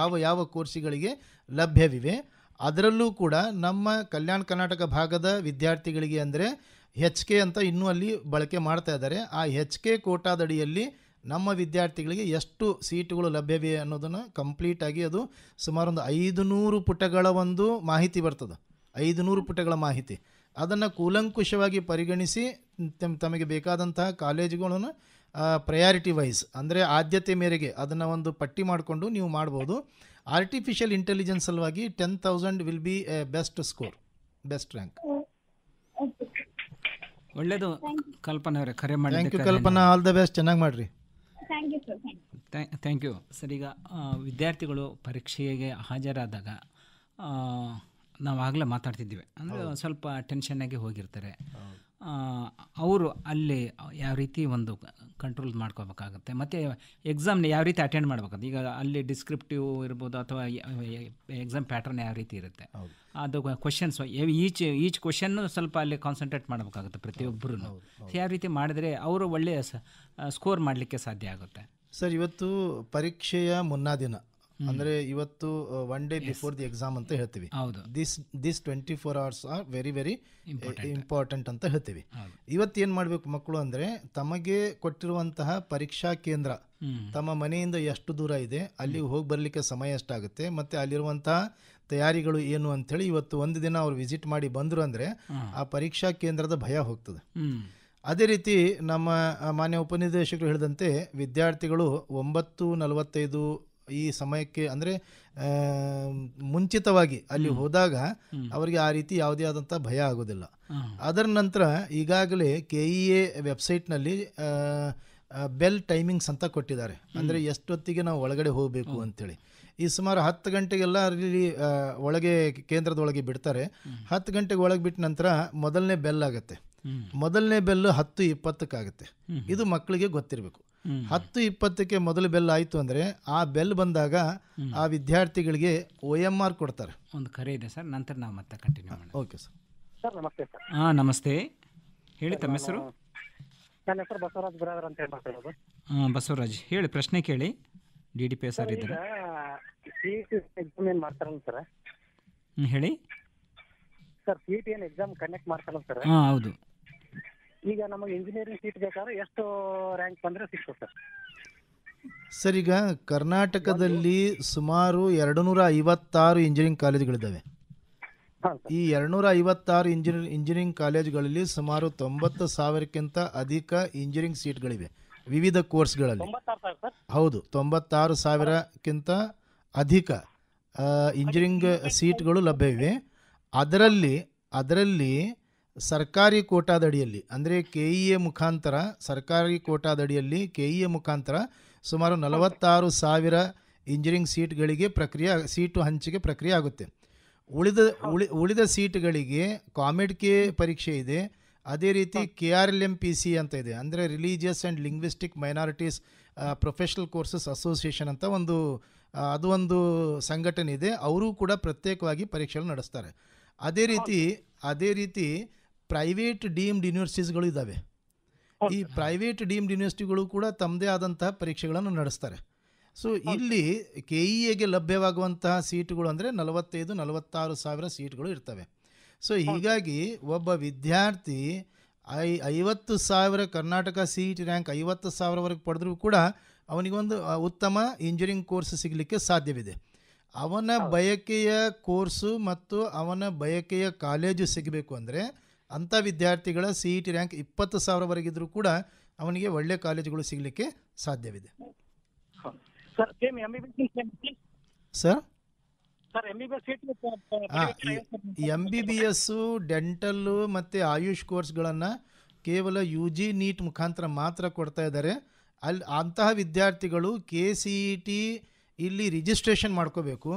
ಯಾವ ಕೋರ್ಸಿಗಳಿಗೆ ಲಭ್ಯವಿವೆ, ಅದರಲ್ಲೂ ಕೂಡ ನಮ್ಮ ಕಲ್ಯಾಣ ಕರ್ನಾಟಕ ಭಾಗದ ವಿದ್ಯಾರ್ಥಿಗಳಿಗೆ ಅಂದರೆ HK ಅಂತ ಇನ್ನೂ ಅಲ್ಲಿ ಬಳಕೆ ಮಾಡ್ತಾ ಇದ್ದಾರೆ. ಆ HK ಕೋಟಾದಡಿಯಲ್ಲಿ ನಮ್ಮ ವಿದ್ಯಾರ್ಥಿಗಳಿಗೆ ಎಷ್ಟು ಸೀಟುಗಳು ಲಭ್ಯವಿವೆ ಅನ್ನೋದನ್ನು ಕಂಪ್ಲೀಟಾಗಿ ಅದು ಸುಮಾರು ಒಂದು 500 ಪುಟಗಳ ಒಂದು ಮಾಹಿತಿ ಬರ್ತದೆ. 500 ಪುಟಗಳ ಮಾಹಿತಿ ಅದನ್ನು ಕೂಲಂಕುಷವಾಗಿ ಪರಿಗಣಿಸಿ ತಮಗೆ ಬೇಕಾದಂತಹ ಕಾಲೇಜುಗಳನ್ನು ಪ್ರಯಾರಿಟಿ ವೈಸ್ ಅಂದರೆ ಆದ್ಯತೆ ಮೇರೆಗೆ ಅದನ್ನು ಒಂದು ಪಟ್ಟಿ ಮಾಡಿಕೊಂಡು ನೀವು ಮಾಡ್ಬೋದು. ಆರ್ಟಿಫಿಷಿಯಲ್ ಇಂಟೆಲಿಜೆನ್ಸ್ ಸಲುವಾಗಿ 10,000 will be a best score, best rank. ಒಳ್ಳೆಯದು ಕಲ್ಪನಾ ಅವರೇ, ಕರೆ ಮಾಡಿ. Thank you Kalpana, all the best, ಚೆನ್ನಾಗಿ ಮಾಡಿರಿ. Thank you sir. ಈಗ ವಿದ್ಯಾರ್ಥಿಗಳು ಪರೀಕ್ಷೆಗೆ ಹಾಜರಾದಾಗ ನಾವು ಆಗಲೇ ಮಾತಾಡ್ತಿದ್ದೀವಿ ಅಂದರೆ ಸ್ವಲ್ಪ ಟೆನ್ಷನ್ನಾಗಿ ಹೋಗಿರ್ತಾರೆ. ಅವರು ಅಲ್ಲಿ ಯಾವ ರೀತಿ ಒಂದು ಕಂಟ್ರೋಲ್ ಮಾಡ್ಕೋಬೇಕಾಗುತ್ತೆ, ಮತ್ತು ಎಕ್ಸಾಮ್ನ ಯಾವ ರೀತಿ ಅಟೆಂಡ್ ಮಾಡ್ಬೇಕಾಗುತ್ತೆ. ಈಗ ಅಲ್ಲಿ ಡಿಸ್ಕ್ರಿಪ್ಟಿವ್ ಇರ್ಬೋದು ಅಥವಾ ಎಕ್ಸಾಮ್ ಪ್ಯಾಟರ್ನ್ ಯಾವ ರೀತಿ ಇರುತ್ತೆ, ಅದು ಕ್ವಶನ್ಸ್ ಈಚ್ ಕ್ವಶನ್ನು ಸ್ವಲ್ಪ ಅಲ್ಲಿ ಕಾನ್ಸಂಟ್ರೇಟ್ ಮಾಡಬೇಕಾಗುತ್ತೆ ಪ್ರತಿಯೊಬ್ಬರೂ. ಯಾವ ರೀತಿ ಮಾಡಿದರೆ ಅವರು ಒಳ್ಳೆಯ ಸ್ಕೋರ್ ಮಾಡಲಿಕ್ಕೆ ಸಾಧ್ಯ ಆಗುತ್ತೆ. ಸರ್, ಇವತ್ತು ಪರೀಕ್ಷೆಯ ಮುನ್ನಾ ದಿನ ಅಂದರೆ ಇವತ್ತು 1 day ಬಿಫೋರ್ ದಿ ಎಕ್ಸಾಮ್ ಅಂತ ಹೇಳ್ತೀವಿ. This 24 hours are very very important ಅಂತ ಹೇಳ್ತೀವಿ. ಇವತ್ತು ಏನು ಮಾಡಬೇಕು ಮಕ್ಕಳು ಅಂದರೆ ತಮಗೆ ಕೊಟ್ಟಿರುವಂತಹ ಪರೀಕ್ಷಾ ಕೇಂದ್ರ ತಮ್ಮ ಮನೆಯಿಂದ ಎಷ್ಟು ದೂರ ಇದೆ, ಅಲ್ಲಿ ಹೋಗಿ ಬರಲಿಕ್ಕೆ ಸಮಯ ಎಷ್ಟಾಗುತ್ತೆ, ಮತ್ತು ಅಲ್ಲಿರುವಂತಹ ತಯಾರಿಗಳು ಏನು ಅಂಥೇಳಿ ಇವತ್ತು ಒಂದು ದಿನ ಅವ್ರು ವಿಸಿಟ್ ಮಾಡಿ ಬಂದರು ಅಂದರೆ ಆ ಪರೀಕ್ಷಾ ಕೇಂದ್ರದ ಭಯ ಹೋಗ್ತದೆ. ಅದೇ ರೀತಿ ನಮ್ಮ ಮಾನ್ಯ ಉಪನಿರ್ದೇಶಕರು ಹೇಳಿದಂತೆ ವಿದ್ಯಾರ್ಥಿಗಳು 9:45 ಈ ಸಮಯಕ್ಕೆ ಅಂದರೆ ಮುಂಚಿತವಾಗಿ ಅಲ್ಲಿ ಹೋದಾಗ ಅವರಿಗೆ ಆ ರೀತಿ ಯಾವುದೇ ಆದಂಥ ಭಯ ಆಗೋದಿಲ್ಲ. ಅದರ ನಂತರ ಈಗಾಗಲೇ KEA ವೆಬ್ಸೈಟ್ನಲ್ಲಿ ಬೆಲ್ ಟೈಮಿಂಗ್ಸ್ ಅಂತ ಕೊಟ್ಟಿದ್ದಾರೆ. ಅಂದರೆ ಎಷ್ಟೊತ್ತಿಗೆ ನಾವು ಒಳಗಡೆ ಹೋಗಬೇಕು ಅಂತೇಳಿ. ಈ ಸುಮಾರು 10 ಗಂಟೆಗೆಲ್ಲ ಅಲ್ಲಿ ಒಳಗೆ ಕೇಂದ್ರದೊಳಗೆ ಬಿಡ್ತಾರೆ. 10 ಗಂಟೆಗೆ ಒಳಗೆ ಬಿಟ್ಟ ನಂತರ ಮೊದಲನೇ ಬೆಲ್ ಆಗುತ್ತೆ. ಮೊದಲನೇ ಬೆಲ್ಲು 10:20 ಆಗುತ್ತೆ. ಇದು ಮಕ್ಕಳಿಗೆ ಗೊತ್ತಿರಬೇಕು. 10:20 ಮೊದಲು ಬೆಲ್ ಆಯಿತು ಅಂದರೆ ಆ ಬೆಲ್ ಬಂದಾಗ ಆ ವಿದ್ಯಾರ್ಥಿಗಳಿಗೆ OMR ಕೊಡ್ತಾರೆ. ಒಂದು ಕರೆ ಇದೆ ಸರ್, ನಂತರ ನಾವು ಮತ್ತೆ ಕಂಟಿನ್ಯೂ ಮಾಡೋಣ. Okay sir. ಸರ್ ನಮಸ್ತೆ ಸರ್. ಹಾಂ ನಮಸ್ತೆ, ಹೇಳಿ ತಮ್ಮ ಹೆಸರು? ನನ್ನ ಹೆಸರು ಬಸವರಾಜ್ ಬ್ರಾದರ್ ಅಂತ ಹೇಳಿ ಮಾತಾಡೋದು. ಹಾಂ ಬಸವರಾಜ್, ಹೇಳಿ ಪ್ರಶ್ನೆ ಕೇಳಿ. DDPS ಸರ್ ಇದ್ದಾರೆ. CET ಎಕ್ಸಾಮ್ ಏನು ಮಾಡ್ತಾರಲ್ಲ ಸರ್? ಹೇಳಿ ಸರ್. CET ಏನು ಎಕ್ಸಾಮ್ ಕಂಡಕ್ಟ್ ಮಾಡ್ತಾರಲ್ಲ ಸರ್? ಹಾಂ ಹೌದು. ಈಗ ನಮಗೆ ಇಂಜಿನಿಯರಿಂಗ್ ಸೀಟ್ ಬೇಕಾದ್ರೆ ಎಷ್ಟು ರ್ಯಾಂಕ್ ಬಂದರೆ ಸಿಗ್ತದೆ ಸರ್? ಸರ್, ಈಗ ಕರ್ನಾಟಕದಲ್ಲಿ ಸುಮಾರು 256 ಇಂಜಿನಿಯರಿಂಗ್ ಕಾಲೇಜುಗಳಿದ್ದಾವೆ. ಈ 256 ಇಂಜಿನಿಯರಿಂಗ್ ಕಾಲೇಜುಗಳಲ್ಲಿ ಸುಮಾರು 90,000ಕ್ಕಿಂತ ಅಧಿಕ ಇಂಜಿನಿಯರಿಂಗ್ ಸೀಟ್ಗಳಿವೆ ವಿವಿಧ ಕೋರ್ಸ್ಗಳಲ್ಲಿ. ಹೌದು, 96,000ಕ್ಕಿಂತ ಅಧಿಕ ಇಂಜಿನಿಯರಿಂಗ್ ಸೀಟ್ಗಳು ಲಭ್ಯವಿವೆ. ಅದರಲ್ಲಿ ಸರ್ಕಾರಿ ಕೋಟಾದಡಿಯಲ್ಲಿ ಅಂದರೆ KEA ಮುಖಾಂತರ, ಸರ್ಕಾರಿ ಕೋಟಾದಡಿಯಲ್ಲಿ KEA ಮುಖಾಂತರ ಸುಮಾರು 46,000 ಇಂಜಿನಿಯರಿಂಗ್ ಸೀಟ್ಗಳಿಗೆ ಸೀಟು ಹಂಚಿಕೆ ಪ್ರಕ್ರಿಯೆ ಆಗುತ್ತೆ. ಉಳಿದ ಸೀಟ್ಗಳಿಗೆ COMEDK ಪರೀಕ್ಷೆ ಇದೆ. ಅದೇ ರೀತಿ KRLMPC ಅಂತ ಇದೆ, ಅಂದರೆ religious and linguistic minorities professional courses association ಅಂತ ಒಂದು ಸಂಘಟನೆ ಇದೆ. ಅವರು ಕೂಡ ಪ್ರತ್ಯೇಕವಾಗಿ ಪರೀಕ್ಷೆಗಳು ನಡೆಸ್ತಾರೆ. ಅದೇ ರೀತಿ ಪ್ರೈವೇಟ್ ಡೀಮ್ಡ್ ಯೂನಿವರ್ಸಿಟೀಸ್ಗಳು ಇದ್ದಾವೆ. ಈ ಪ್ರೈವೇಟ್ ಡೀಮ್ಡ್ ಯೂನಿವರ್ಸಿಟಿಗಳು ಕೂಡ ತಮ್ಮದೇ ಆದಂತಹ ಪರೀಕ್ಷೆಗಳನ್ನು ನಡೆಸ್ತಾರೆ. ಸೊ ಇಲ್ಲಿ KEAಗೆ ಲಭ್ಯವಾಗುವಂತಹ ಸೀಟುಗಳು ಅಂದರೆ 45,000-46,000 ಸೀಟ್ಗಳು ಇರ್ತವೆ. ಸೊ ಹೀಗಾಗಿ ಒಬ್ಬ ವಿದ್ಯಾರ್ಥಿ 50,000 ಕರ್ನಾಟಕ CET ರ್ಯಾಂಕ್ 50,000ವರೆಗೆ ಪಡೆದರೂ ಕೂಡ ಅವನಿಗೊಂದು ಉತ್ತಮ ಇಂಜಿನಿಯರಿಂಗ್ ಕೋರ್ಸ್ ಸಿಗಲಿಕ್ಕೆ ಸಾಧ್ಯವಿದೆ. ಅವನ ಬಯಕೆಯ ಕೋರ್ಸು ಮತ್ತು ಅವನ ಬಯಕೆಯ ಕಾಲೇಜು ಸಿಗಬೇಕು ಅಂದರೆ ಅಂಥ ವಿದ್ಯಾರ್ಥಿಗಳ CET ರ್ಯಾಂಕ್ 20,000ವರೆಗಿದ್ರೂ ಕೂಡ ಅವನಿಗೆ ಒಳ್ಳೆಯ ಕಾಲೇಜುಗಳು ಸಿಗಲಿಕ್ಕೆ ಸಾಧ್ಯವಿದೆ. ಸರ್, MBBS, ಡೆಂಟಲ್ಲು ಮತ್ತು ಆಯುಷ್ ಕೋರ್ಸ್ಗಳನ್ನು ಕೇವಲ UG NEET ಮುಖಾಂತರ ಮಾತ್ರ ಕೊಡ್ತಾ ಇದ್ದಾರೆ. ಅಂತಹ ವಿದ್ಯಾರ್ಥಿಗಳು KCET ಇಲ್ಲಿ ರಿಜಿಸ್ಟ್ರೇಷನ್ ಮಾಡ್ಕೋಬೇಕು.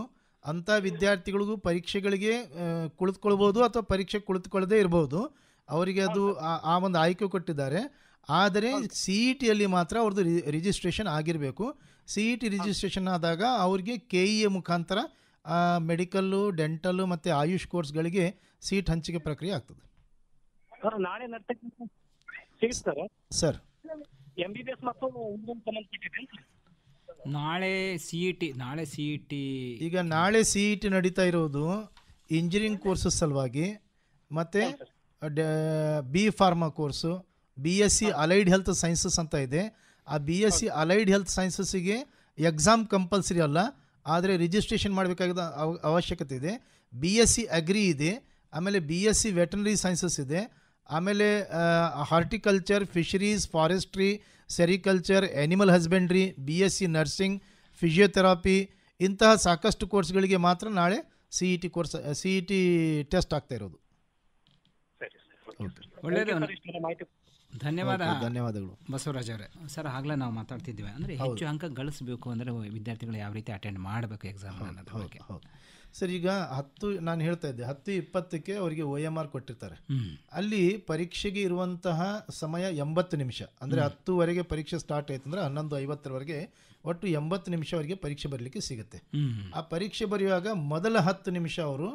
ಅಂಥ ವಿದ್ಯಾರ್ಥಿಗಳಿಗೂ ಪರೀಕ್ಷೆಗಳಿಗೆ ಕುಳಿತುಕೊಳ್ಬೋದು ಅಥವಾ ಪರೀಕ್ಷೆ ಕುಳಿತುಕೊಳ್ಳದೇ ಇರ್ಬೋದು. ಅವರಿಗೆ ಅದು ಆ ಒಂದು ಆಯ್ಕೆ ಕೊಟ್ಟಿದ್ದಾರೆ. ಆದರೆ CETಯಲ್ಲಿ ಮಾತ್ರ ಅವ್ರದ್ದು ರಿಜಿಸ್ಟ್ರೇಷನ್ ಆಗಿರಬೇಕು. CET ರಿಜಿಸ್ಟ್ರೇಷನ್ ಆದಾಗ ಅವ್ರಿಗೆ KEA ಮುಖಾಂತರ ಮೆಡಿಕಲ್ಲು, ಡೆಂಟಲ್ಲು ಮತ್ತು ಆಯುಷ್ ಕೋರ್ಸ್ಗಳಿಗೆ ಸೀಟ್ ಹಂಚಿಕೆ ಪ್ರಕ್ರಿಯೆ ಆಗ್ತದೆ. ಸರ್, MBBS ಮತ್ತು ನಾಳೆ CET ಈಗ ನಾಳೆ CET ನಡೀತಾ ಇರೋದು ಇಂಜಿನಿಯರಿಂಗ್ ಕೋರ್ಸಸ್ ಸಲುವಾಗಿ, ಮತ್ತು B pharma course, BSc allied health sciences ಅಂತ ಇದೆ. ಆ BSc ಅಲೈಡ್ ಹೆಲ್ತ್ ಸೈನ್ಸಸ್ಸಿಗೆ ಎಕ್ಸಾಮ್ ಕಂಪಲ್ಸರಿ ಅಲ್ಲ, ಆದರೆ ರಿಜಿಸ್ಟ್ರೇಷನ್ ಮಾಡಬೇಕಾದ ಅವಶ್ಯಕತೆ ಇದೆ. BSc ಅಗ್ರಿ ಇದೆ, ಆಮೇಲೆ BSc ವೆಟರ್ನರಿ ಸೈನ್ಸಸ್ ಇದೆ, ಆಮೇಲೆ horticulture, fisheries, forestry, sericulture, animal husbandry, BSc nursing, physiotherapy, ಇಂತಹ ಸಾಕಷ್ಟು ಕೋರ್ಸ್ಗಳಿಗೆ ಮಾತ್ರ ನಾಳೆ CET ಟೆಸ್ಟ್ ಆಗ್ತಾ ಇರೋದು. ಒಳ್ಳೆಯದು, ಧನ್ಯವಾದಗಳು ಬಸವರಾಜ್ ಅವರೇ. ಸರ್, ಆಗಲೇ ನಾವು ಮಾತಾಡ್ತಿದ್ವಿ ಅಂದರೆ ಹೆಚ್ಚು ಅಂಕ ಗಳಿಸಬೇಕು ಅಂದರೆ ವಿದ್ಯಾರ್ಥಿಗಳು ಯಾವ ರೀತಿ ಅಟೆಂಡ್ ಮಾಡಬೇಕು ಎಕ್ಸಾಮ್ ಅನ್ನೋದ್ರ ಬಗ್ಗೆ. ಸರ್, ಈಗ ನಾನು ಹೇಳ್ತಾ ಇದ್ದೆ 10:20ಕ್ಕೆ ಅವರಿಗೆ OMR ಕೊಟ್ಟಿರ್ತಾರೆ. ಅಲ್ಲಿ ಪರೀಕ್ಷೆಗೆ ಇರುವಂತಹ ಸಮಯ 80 ನಿಮಿಷ. ಅಂದರೆ 10ವರೆಗೆ ಪರೀಕ್ಷೆ ಸ್ಟಾರ್ಟ್ ಆಯ್ತು ಅಂದರೆ 11:50ವರೆಗೆ ಒಟ್ಟು 80 ನಿಮಿಷ ಅವರಿಗೆ ಪರೀಕ್ಷೆ ಬರಲಿಕ್ಕೆ ಸಿಗುತ್ತೆ. ಆ ಪರೀಕ್ಷೆ ಬರೆಯುವಾಗ ಮೊದಲ 10 ನಿಮಿಷ ಅವರು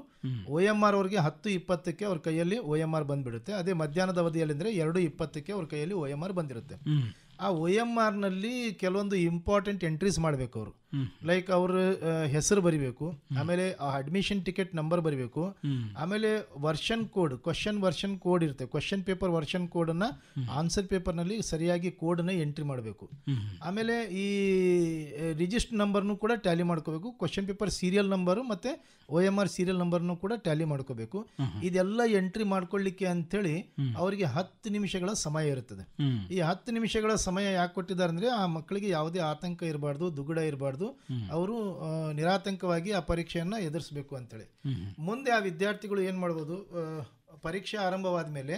OMR ಅವ್ರಿಗೆ 10:20ಕ್ಕೆ ಅವ್ರ ಕೈಯಲ್ಲಿ OMR ಬಂದುಬಿಡುತ್ತೆ. ಅದೇ ಮಧ್ಯಾಹ್ನದ ಅವಧಿಯಲ್ಲಿ ಅಂದರೆ 2:20ಕ್ಕೆ ಅವ್ರ ಕೈಯಲ್ಲಿ OMR ಬಂದಿರುತ್ತೆ. ಆ OMRನಲ್ಲಿ ಕೆಲವೊಂದು ಇಂಪಾರ್ಟೆಂಟ್ ಎಂಟ್ರೀಸ್ ಮಾಡಬೇಕು ಅವರು. ಲೈಕ್ ಅವ್ರ ಹೆಸರು ಬರಿಬೇಕು, ಆಮೇಲೆ ಅಡ್ಮಿಷನ್ ಟಿಕೆಟ್ ನಂಬರ್ ಬರಿಬೇಕು, ಆಮೇಲೆ ಕ್ವಶನ್ ವರ್ಷನ್ ಕೋಡ್ ಇರುತ್ತೆ. ಕ್ವಶನ್ ಪೇಪರ್ ವರ್ಷನ್ ಕೋಡನ್ನು ಆನ್ಸರ್ ಪೇಪರ್ನಲ್ಲಿ ಸರಿಯಾಗಿ ಕೋಡನ್ನು ಎಂಟ್ರಿ ಮಾಡಬೇಕು. ಆಮೇಲೆ ಈ ರಿಜಿಸ್ಟರ್ ನಂಬರ್ನು ಕೂಡ ಟ್ಯಾಲಿ ಮಾಡ್ಕೋಬೇಕು. ಕ್ವಶನ್ ಪೇಪರ್ ಸೀರಿಯಲ್ ನಂಬರು ಮತ್ತು OMR ಸೀರಿಯಲ್ ನಂಬರ್ನು ಕೂಡ ಟ್ಯಾಲಿ ಮಾಡ್ಕೋಬೇಕು. ಇದೆಲ್ಲ ಎಂಟ್ರಿ ಮಾಡ್ಕೊಳ್ಳಿಕ್ಕೆ ಅಂಥೇಳಿ ಅವರಿಗೆ 10 ನಿಮಿಷಗಳ ಸಮಯ ಇರುತ್ತದೆ. ಈ 10 ನಿಮಿಷಗಳ ಸಮಯ ಯಾಕೆ ಕೊಟ್ಟಿದ್ದಾರೆ ಅಂದರೆ ಆ ಮಕ್ಕಳಿಗೆ ಯಾವುದೇ ಆತಂಕ ಇರಬಾರ್ದು, ದುಗುಡ ಇರಬಾರ್ದು, ಅವರು ನಿರಾತಂಕವಾಗಿ ಆ ಪರೀಕ್ಷೆಯನ್ನು ಎದುರಿಸಬೇಕು ಅಂತೇಳಿ. ಮುಂದೆ ಆ ವಿದ್ಯಾರ್ಥಿಗಳು ಏನು ಮಾಡ್ಬೋದು, ಪರೀಕ್ಷೆ ಆರಂಭವಾದ ಮೇಲೆ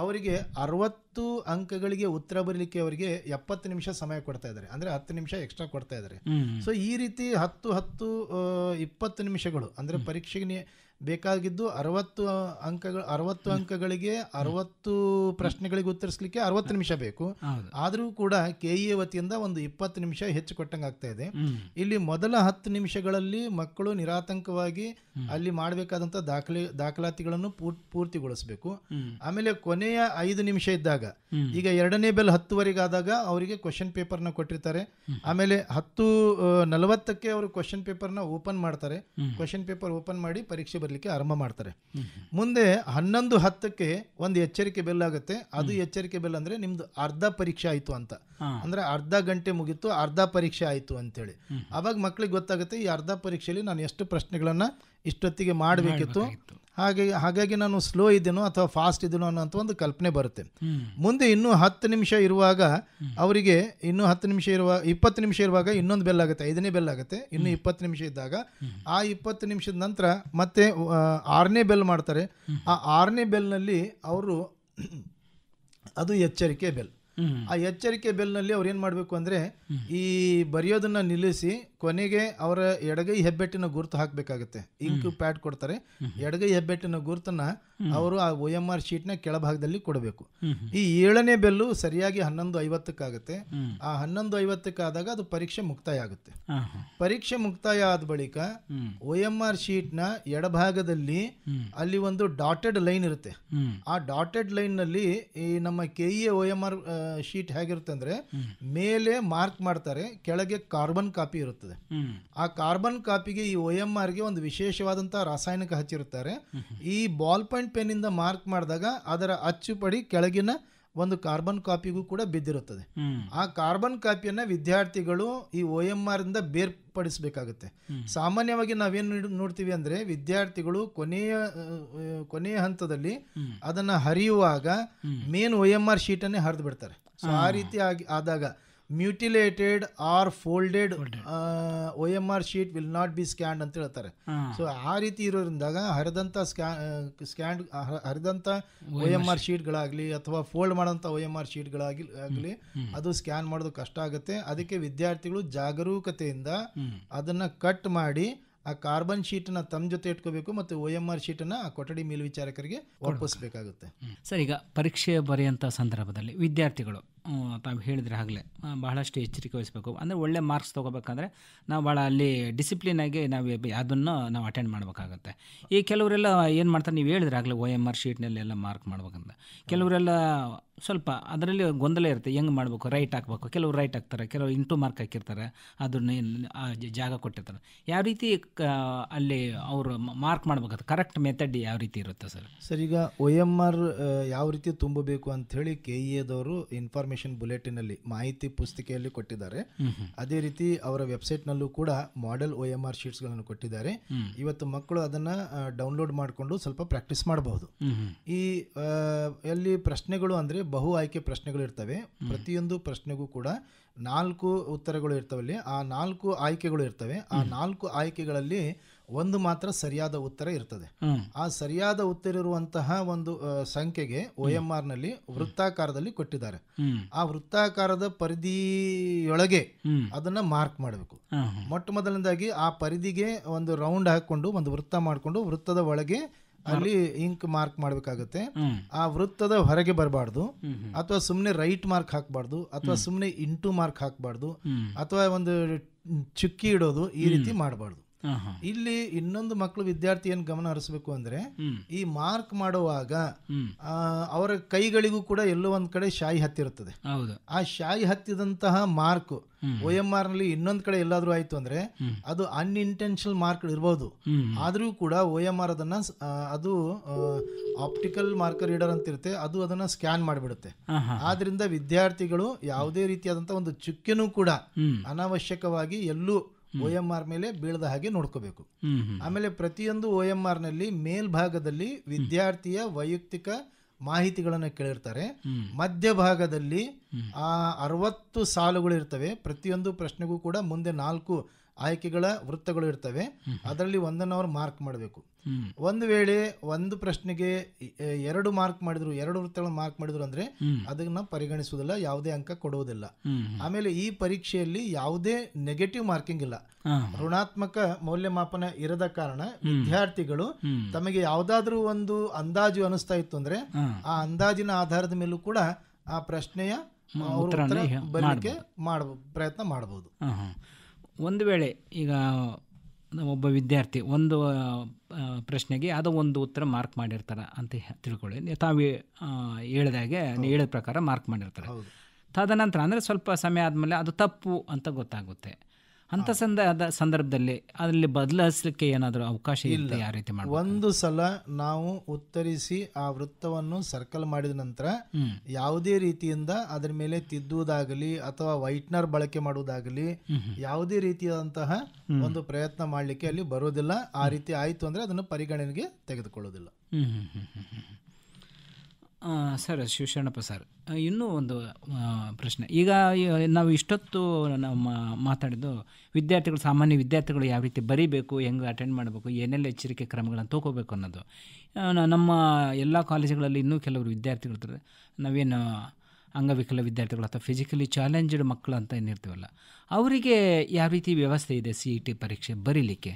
ಅವರಿಗೆ 60 ಅಂಕಗಳಿಗೆ ಉತ್ತರ ಬರಲಿಕ್ಕೆ ಅವರಿಗೆ 70 ನಿಮಿಷ ಸಮಯ ಕೊಡ್ತಾ ಇದ್ದಾರೆ, ಅಂದರೆ 10 ನಿಮಿಷ ಎಕ್ಸ್ಟ್ರಾ ಕೊಡ್ತಾ ಇದ್ದಾರೆ. ಸೊ ಈ ರೀತಿ 10-20 ನಿಮಿಷಗಳು ಅಂದರೆ ಪರೀಕ್ಷೆಗೆ ಬೇಕಾಗಿದ್ದು 60 ಅಂಕಗಳಿಗೆ 60 ಪ್ರಶ್ನೆಗಳಿಗೆ ಉತ್ತರಿಸಲಿಕ್ಕೆ 60 ನಿಮಿಷ ಬೇಕು. ಆದರೂ ಕೂಡ KEA ವತಿಯಿಂದ ಒಂದು 20 ನಿಮಿಷ ಹೆಚ್ಚು ಕೊಟ್ಟಂಗೆ ಆಗ್ತಾ ಇದೆ. ಇಲ್ಲಿ ಮೊದಲ 10 ನಿಮಿಷಗಳಲ್ಲಿ ಮಕ್ಕಳು ನಿರಾತಂಕವಾಗಿ ಅಲ್ಲಿ ಮಾಡಬೇಕಾದಂಥ ದಾಖಲಾತಿಗಳನ್ನು ಪೂರ್ತಿಗೊಳಿಸಬೇಕು. ಆಮೇಲೆ ಕೊನೆಯ 5 ನಿಮಿಷ ಇದ್ದಾಗ, ಈಗ 2ನೇ ಬೆಲ್ 10ವರೆಗೆ ಆದಾಗ ಅವರಿಗೆ ಕ್ವಶನ್ ಪೇಪರ್ನ ಕೊಟ್ಟಿರ್ತಾರೆ. ಆಮೇಲೆ 10:40ಕ್ಕೆ ಅವರು ಕ್ವಶನ್ ಪೇಪರ್ನ ಓಪನ್ ಮಾಡ್ತಾರೆ. ಕ್ವಶನ್ ಪೇಪರ್ ಓಪನ್ ಮಾಡಿ ಪರೀಕ್ಷೆ ಬರಲಿಕ್ಕೆ ಆರಂಭ ಮಾಡ್ತಾರೆ. ಮುಂದೆ 11:10ಕ್ಕೆ ಒಂದು ಎಚ್ಚರಿಕೆ ಬೆಲ್ ಆಗುತ್ತೆ. ಅದು ಎಚ್ಚರಿಕೆ ಬೆಲ್ ಅಂದ್ರೆ ನಿಮ್ದು ಅರ್ಧ ಪರೀಕ್ಷೆ ಆಯಿತು ಅಂತ, ಅಂದ್ರೆ ಅರ್ಧ ಗಂಟೆ ಮುಗಿತು, ಅರ್ಧ ಪರೀಕ್ಷೆ ಆಯಿತು ಅಂತೇಳಿ. ಅವಾಗ ಮಕ್ಕಳಿಗೆ ಗೊತ್ತಾಗುತ್ತೆ ಈ ಅರ್ಧ ಪರೀಕ್ಷೆಯಲ್ಲಿ ನಾನು ಎಷ್ಟು ಪ್ರಶ್ನೆಗಳನ್ನ ಇಷ್ಟೊತ್ತಿಗೆ ಮಾಡಬೇಕಿತ್ತು, ಹಾಗಾಗಿ ನಾನು ಸ್ಲೋ ಇದ್ದೇನೋ ಅಥವಾ ಫಾಸ್ಟ್ ಇದ್ದೇನೋ ಅನ್ನೋಂಥ ಒಂದು ಕಲ್ಪನೆ ಬರುತ್ತೆ. ಮುಂದೆ ಇನ್ನೂ 10 ನಿಮಿಷ ಇರುವಾಗ ಅವರಿಗೆ ಇನ್ನೂ 20 ನಿಮಿಷ ಇರುವಾಗ ಇನ್ನೊಂದು ಬೆಲ್ ಆಗುತ್ತೆ, 5ನೇ ಬೆಲ್ ಆಗುತ್ತೆ. ಇನ್ನು 20 ನಿಮಿಷ ಇದ್ದಾಗ ಆ 20 ನಿಮಿಷದ ನಂತರ ಮತ್ತೆ 6ನೇ ಬೆಲ್ ಮಾಡ್ತಾರೆ. ಆ 6ನೇ ಬೆಲ್ನಲ್ಲಿ ಅವರು ಅದು ಎಚ್ಚರಿಕೆ ಬೆಲ್. ಆ ಎಚ್ಚರಿಕೆ ಬೆಲ್ನಲ್ಲಿ ಅವ್ರು ಏನು ಮಾಡಬೇಕು ಅಂದರೆ ಈ ಬರೆಯೋದನ್ನು ನಿಲ್ಲಿಸಿ ಕೊನೆಗೆ ಅವರ ಎಡಗೈ ಹೆಬ್ಬೆಟ್ಟಿನ ಗುರುತು ಹಾಕಬೇಕಾಗುತ್ತೆ. ಇಂಕ್ ಪ್ಯಾಡ್ ಕೊಡ್ತಾರೆ, ಎಡಗೈ ಹೆಬ್ಬೆಟ್ಟಿನ ಗುರುತನ್ನು ಅವರು ಆ OMR ಶೀಟ್ನ ಕೆಳಭಾಗದಲ್ಲಿ ಕೊಡಬೇಕು. ಈ 7ನೇ ಬೆಲ್ಲು ಸರಿಯಾಗಿ 11:50 ಆ 11:50 ಆದಾಗ ಅದು ಪರೀಕ್ಷೆ ಮುಕ್ತಾಯ ಆಗುತ್ತೆ. ಪರೀಕ್ಷೆ ಮುಕ್ತಾಯ ಆದ ಬಳಿಕ OMR ಶೀಟ್ನ ಎಡಭಾಗದಲ್ಲಿ ಅಲ್ಲಿ ಒಂದು ಡಾಟೆಡ್ ಲೈನ್ ಇರುತ್ತೆ. ಆ ಡಾಟೆಡ್ ಲೈನ್ ನಲ್ಲಿ ಈ ನಮ್ಮ KEA OMR ಶೀಟ್ ಹೇಗಿರುತ್ತೆ ಅಂದ್ರೆ ಮೇಲೆ ಮಾರ್ಕ್ ಮಾಡ್ತಾರೆ, ಕೆಳಗೆ ಕಾರ್ಬನ್ ಕಾಪಿ ಇರುತ್ತದೆ. ಆ ಕಾರ್ಬನ್ ಕಾಪಿಗೆ ಈ OMRಗೆ ಒಂದು ವಿಶೇಷವಾದಂತಹ ರಾಸಾಯನಿಕ ಹಚ್ಚಿರುತ್ತಾರೆ. ಈ ಬಾಲ್ ಪಾಯಿಂಟ್ ಪೆನ್ ಇಂದ ಮಾರ್ಕ್ ಮಾಡಿದಾಗ ಅದರ ಅಚ್ಚುಪಡಿ ಕೆಳಗಿನ ಒಂದು ಕಾರ್ಬನ್ ಕಾಪಿಗೂ ಕೂಡ ಬಿದ್ದಿರುತ್ತದೆ. ಆ ಕಾರ್ಬನ್ ಕಾಪಿಯನ್ನ ವಿದ್ಯಾರ್ಥಿಗಳು ಈ OMR ಇಂದ ಬೇರ್ಪಡಿಸಬೇಕಾಗುತ್ತೆ. ಸಾಮಾನ್ಯವಾಗಿ ನಾವೇನು ನೋಡ್ತೀವಿ ಅಂದ್ರೆ ವಿದ್ಯಾರ್ಥಿಗಳು ಕೊನೆಯ ಹಂತದಲ್ಲಿ ಅದನ್ನ ಹರಿಯುವಾಗ ಮೇನ್ OMR ಶೀಟ್ ಅನ್ನೇ ಹರಿದು ಬಿಡ್ತಾರೆ. ಸೊ ಆ ರೀತಿ ಆದಾಗ mutilated or folded OMR sheet will not be scanned ಅಂತ ಹೇಳ್ತಾರೆ. ಸೊ ಆ ರೀತಿ ಇರೋದ್ರಿಂದಾಗ ಹರಿದಂಥ OMR ಶೀಟ್ಗಳಾಗಲಿ ಅಥವಾ ಫೋಲ್ಡ್ ಮಾಡೋಂಥ OMR ಶೀಟ್ಗಳಾಗಲಿ ಅದು ಸ್ಕ್ಯಾನ್ ಮಾಡೋದು ಕಷ್ಟ ಆಗುತ್ತೆ. ಅದಕ್ಕೆ ವಿದ್ಯಾರ್ಥಿಗಳು ಜಾಗರೂಕತೆಯಿಂದ ಅದನ್ನು ಕಟ್ ಮಾಡಿ ಆ ಕಾರ್ಬನ್ ಶೀಟನ್ನು ತಮ್ಮ ಜೊತೆ ಇಟ್ಕೋಬೇಕು ಮತ್ತು OMR ಶೀಟನ್ನು ಆ ಕೊಠಡಿ ಮೇಲ್ವಿಚಾರಕರಿಗೆ ಒಪ್ಪಿಸಬೇಕಾಗುತ್ತೆ. ಸರ್, ಈಗ ಪರೀಕ್ಷೆ ಬರೆಯುವಂಥ ಸಂದರ್ಭದಲ್ಲಿ ವಿದ್ಯಾರ್ಥಿಗಳು ತಾವು ಹೇಳಿದ್ರೆ ಆಗಲೇ ಬಹಳಷ್ಟು ಎಚ್ಚರಿಕೆ ವಹಿಸಬೇಕು. ಅಂದರೆ ಒಳ್ಳೆ ಮಾರ್ಕ್ಸ್ ತೊಗೋಬೇಕಂದ್ರೆ ನಾವು ಭಾಳ ಅಲ್ಲಿ ಡಿಸಿಪ್ಲಿನಾಗಿ ನಾವು ಅದನ್ನು ನಾವು ಅಟೆಂಡ್ ಮಾಡಬೇಕಾಗತ್ತೆ. ಈ ಕೆಲವರೆಲ್ಲ ಏನು ಮಾಡ್ತಾರೆ, ನೀವು ಹೇಳಿದ್ರೆ ಆಗಲೇ OMR ಶೀಟ್ನಲ್ಲೆಲ್ಲ ಮಾರ್ಕ್ ಮಾಡ್ಬೇಕಂತ. ಕೆಲವರೆಲ್ಲ ಸ್ವಲ್ಪ ಅದರಲ್ಲಿ ಗೊಂದಲ ಇರುತ್ತೆ, ಹೆಂಗೆ ಮಾಡಬೇಕು, ರೈಟ್ ಹಾಕಬೇಕು. ಕೆಲವರು ರೈಟ್ ಹಾಕ್ತಾರೆ, ಕೆಲವರು ಇಂಟು ಮಾರ್ಕ್ ಹಾಕಿರ್ತಾರೆ, ಅದನ್ನ ಆ ಜಾಗ ಕೊಟ್ಟಿರ್ತಾರೆ. ಯಾವ ರೀತಿ ಅಲ್ಲಿ ಅವರು ಮಾರ್ಕ್ ಮಾಡಬೇಕಾದ್ರೆ ಕರೆಕ್ಟ್ ಮೆಥಡ್ ಯಾವ ರೀತಿ ಇರುತ್ತೆ ಸರ್? ಸರ್, ಈಗ OMR ಯಾವ ರೀತಿ ತುಂಬಬೇಕು ಅಂಥೇಳಿ KEAದವರು ಇನ್ಫಾರ್ಮೇಷನ್ ಬುಲೆಟಿನಲ್ಲಿ ಮಾಹಿತಿ ಪುಸ್ತಿಕೆಯಲ್ಲಿ ಕೊಟ್ಟಿದ್ದಾರೆ. ಅದೇ ರೀತಿ ಅವರ ವೆಬ್ಸೈಟ್ನಲ್ಲೂ ಕೂಡ ಮಾಡೆಲ್ OMR ಶೀಟ್ಸ್ಗಳನ್ನು ಕೊಟ್ಟಿದ್ದಾರೆ. ಇವತ್ತು ಮಕ್ಕಳು ಅದನ್ನು ಡೌನ್ಲೋಡ್ ಮಾಡಿಕೊಂಡು ಸ್ವಲ್ಪ ಪ್ರಾಕ್ಟೀಸ್ ಮಾಡಬಹುದು. ಈ ಎಲ್ಲಿ ಪ್ರಶ್ನೆಗಳು ಅಂದರೆ ಬಹು ಆಯ್ಕೆ ಪ್ರಶ್ನೆಗಳು ಇರ್ತವೆ. ಪ್ರತಿಯೊಂದು ಪ್ರಶ್ನೆಗೂ ಕೂಡ 4 ಉತ್ತರಗಳು ಇರ್ತವಲ್ಲಿ, ಆ 4 ಆಯ್ಕೆಗಳು ಇರ್ತವೆ. ಆ 4 ಆಯ್ಕೆಗಳಲ್ಲಿ ಒಂದು ಮಾತ್ರ ಸರಿಯಾದ ಉತ್ತರ ಇರ್ತದೆ. ಆ ಸರಿಯಾದ ಉತ್ತರ ಇರುವಂತಹ ಒಂದು ಸಂಖ್ಯೆಗೆ OMR ನಲ್ಲಿ ವೃತ್ತಾಕಾರದಲ್ಲಿ ಕೊಟ್ಟಿದ್ದಾರೆ. ಆ ವೃತ್ತಾಕಾರದ ಪರಿಧಿಯೊಳಗೆ ಅದನ್ನ ಮಾರ್ಕ್ ಮಾಡಬೇಕು. ಮೊಟ್ಟ ಮೊದಲನೇದಾಗಿ ಆ ಪರಿಧಿಗೆ ಒಂದು ರೌಂಡ್ ಹಾಕೊಂಡು ಒಂದು ವೃತ್ತ ಮಾಡಿಕೊಂಡು ವೃತ್ತದ ಒಳಗೆ ಅಲ್ಲಿ ಇಂಕ್ ಮಾರ್ಕ್ ಮಾಡಬೇಕಾಗುತ್ತೆ. ಆ ವೃತ್ತದ ಹೊರಗೆ ಬರಬಾರ್ದು, ಅಥವಾ ಸುಮ್ಮನೆ ರೈಟ್ ಮಾರ್ಕ್ ಹಾಕಬಾರ್ದು, ಅಥವಾ ಸುಮ್ಮನೆ ಇಂಟು ಮಾರ್ಕ್ ಹಾಕಬಾರ್ದು, ಅಥವಾ ಒಂದು ಚುಕ್ಕಿ ಇಡೋದು, ಈ ರೀತಿ ಮಾಡಬಾರ್ದು. ಇಲ್ಲಿ ಇನ್ನೊಂದು ಮಕ್ಕಳು ವಿದ್ಯಾರ್ಥಿ ಏನು ಗಮನ ಹರಿಸಬೇಕು ಅಂದ್ರೆ ಈ ಮಾರ್ಕ್ ಮಾಡುವಾಗ ಅವರ ಕೈಗಳಿಗೂ ಕೂಡ ಎಲ್ಲೋ ಒಂದ್ ಕಡೆ ಶಾಯಿ ಹತ್ತಿರುತ್ತದೆ. ಆ ಶಾಯಿ ಹತ್ತಿದಂತಹ ಮಾರ್ಕ್ OMR ನಲ್ಲಿ ಇನ್ನೊಂದ್ ಕಡೆ ಎಲ್ಲಾದ್ರೂ ಆಯ್ತು ಅಂದ್ರೆ ಅದು ಅನ್ಇಂಟೆನ್ಷನಲ್ ಮಾರ್ಕ್ ಇರಬಹುದು. ಆದ್ರೂ ಕೂಡ OMR ಅದನ್ನ ಅದು ಆಪ್ಟಿಕಲ್ ಮಾರ್ಕರ್ ರೀಡರ್ ಅಂತ ಇರುತ್ತೆ, ಅದು ಅದನ್ನ ಸ್ಕ್ಯಾನ್ ಮಾಡಿಬಿಡುತ್ತೆ. ಆದ್ರಿಂದ ವಿದ್ಯಾರ್ಥಿಗಳು ಯಾವುದೇ ರೀತಿಯಾದಂತಹ ಒಂದು ಚುಕ್ಕೆನೂ ಕೂಡ ಅನಾವಶ್ಯಕವಾಗಿ ಎಲ್ಲೂ OMR ಮೇಲೆ ಬೀಳದ ಹಾಗೆ ನೋಡ್ಕೋಬೇಕು. ಆಮೇಲೆ ಪ್ರತಿಯೊಂದು OMR ನಲ್ಲಿ ಮೇಲ್ಭಾಗದಲ್ಲಿ ವಿದ್ಯಾರ್ಥಿಯ ವೈಯಕ್ತಿಕ ಮಾಹಿತಿಗಳನ್ನು ಕೇಳಿರ್ತಾರೆ, ಮಧ್ಯಭಾಗದಲ್ಲಿ ಆ 60 ಸಾಲುಗಳು ಇರ್ತವೆ. ಪ್ರತಿಯೊಂದು ಪ್ರಶ್ನೆಗೂ ಕೂಡ ಮುಂದೆ 4 ಆಯ್ಕೆಗಳ ವೃತ್ತಗಳು ಇರ್ತವೆ. ಅದರಲ್ಲಿ ಒಂದನ್ನು ಅವರು ಮಾರ್ಕ್ ಮಾಡಬೇಕು. ಒಂದು ವೇಳೆ ಒಂದು ಪ್ರಶ್ನೆಗೆ 2 ಮಾರ್ಕ್ ಮಾಡಿದ್ರು, 2 ವೃತ್ತಗಳನ್ನು ಮಾರ್ಕ್ ಮಾಡಿದ್ರು ಅಂದರೆ ಅದನ್ನು ಪರಿಗಣಿಸುವುದಿಲ್ಲ, ಯಾವುದೇ ಅಂಕ ಕೊಡುವುದಿಲ್ಲ. ಆಮೇಲೆ ಈ ಪರೀಕ್ಷೆಯಲ್ಲಿ ಯಾವುದೇ ನೆಗೆಟಿವ್ ಮಾರ್ಕಿಂಗ್ ಇಲ್ಲ, ಋಣಾತ್ಮಕ ಮೌಲ್ಯಮಾಪನ ಇರದ ಕಾರಣ ವಿದ್ಯಾರ್ಥಿಗಳು ತಮಗೆ ಯಾವುದಾದ್ರೂ ಒಂದು ಅಂದಾಜು ಅನಿಸ್ತಾ ಇತ್ತು ಅಂದರೆ ಆ ಅಂದಾಜಿನ ಆಧಾರದ ಮೇಲೂ ಕೂಡ ಆ ಪ್ರಶ್ನೆಯ ಬರಲಿಕ್ಕೆ ಪ್ರಯತ್ನ ಮಾಡಬಹುದು. ಒಂದು ವೇಳೆ ಈಗ ಒಬ್ಬ ವಿದ್ಯಾರ್ಥಿ ಒಂದು ಪ್ರಶ್ನೆಗೆ ಯಾವುದೋ ಒಂದು ಉತ್ತರ ಮಾರ್ಕ್ ಮಾಡಿರ್ತಾರೆ ಅಂತ ತಿಳ್ಕೊಳ್ಳಿ. ತಾವು ಹೇಳಿದಾಗೆ ಹೇಳಿದ ಪ್ರಕಾರ ಮಾರ್ಕ್ ಮಾಡಿರ್ತಾರೆ. ತದನಂತರ ಅಂದರೆ ಸ್ವಲ್ಪ ಸಮಯ ಆದಮೇಲೆ ಅದು ತಪ್ಪು ಅಂತ ಗೊತ್ತಾಗುತ್ತೆ. ಅಂಥ ಸಂದರ್ಭದಲ್ಲಿ ಅದರಲ್ಲಿ ಬದಲಾಯಿಸಲಿಕ್ಕೆ ಏನಾದರೂ ಅವಕಾಶ ಇಲ್ಲ? ಯಾವ ರೀತಿ ಮಾಡಿ? ಒಂದು ಸಲ ನಾವು ಉತ್ತರಿಸಿ ಆ ವೃತ್ತವನ್ನು ಸರ್ಕಲ್ ಮಾಡಿದ ನಂತರ ಯಾವುದೇ ರೀತಿಯಿಂದ ಅದರ ಮೇಲೆ ತಿದ್ದುವುದಾಗಲಿ ಅಥವಾ ವೈಟ್ನರ್ ಬಳಕೆ ಮಾಡುವುದಾಗಲಿ ಯಾವುದೇ ರೀತಿಯಾದಂತಹ ಒಂದು ಪ್ರಯತ್ನ ಮಾಡಲಿಕ್ಕೆ ಅಲ್ಲಿ ಬರೋದಿಲ್ಲ. ಆ ರೀತಿ ಆಯಿತು ಅಂದರೆ ಅದನ್ನು ಪರಿಗಣನೆಗೆ ತೆಗೆದುಕೊಳ್ಳೋದಿಲ್ಲ. ಸರ್, ಶಿವಶರಣಪ್ಪ ಸರ್, ಇನ್ನೂ ಒಂದು ಪ್ರಶ್ನೆ. ಈಗ ನಾವು ಇಷ್ಟೊತ್ತು ನಮ್ಮ ಮಾತಾಡಿದ್ದು ವಿದ್ಯಾರ್ಥಿಗಳು, ಸಾಮಾನ್ಯ ವಿದ್ಯಾರ್ಥಿಗಳು ಯಾವ ರೀತಿ ಬರೀಬೇಕು, ಹೆಂಗೆ ಅಟೆಂಡ್ ಮಾಡಬೇಕು, ಏನೆಲ್ಲ ಎಚ್ಚರಿಕೆ ಕ್ರಮಗಳನ್ನು ತಗೋಬೇಕು ಅನ್ನೋದು. ನಮ್ಮ ಎಲ್ಲ ಕಾಲೇಜುಗಳಲ್ಲಿ ಇನ್ನೂ ಕೆಲವರು ವಿದ್ಯಾರ್ಥಿಗಳಿರ್ತಾರೆ, ನಾವೇನು ಅಂಗವಿಕಲ ವಿದ್ಯಾರ್ಥಿಗಳು ಅಥವಾ ಫಿಸಿಕಲಿ ಚಾಲೆಂಜ್ಡ್ ಮಕ್ಕಳು ಅಂತ ಏನಿರ್ತೀವಲ್ಲ, ಅವರಿಗೆ ಯಾವ ರೀತಿ ವ್ಯವಸ್ಥೆ ಇದೆ CET ಪರೀಕ್ಷೆ ಬರೀಲಿಕ್ಕೆ?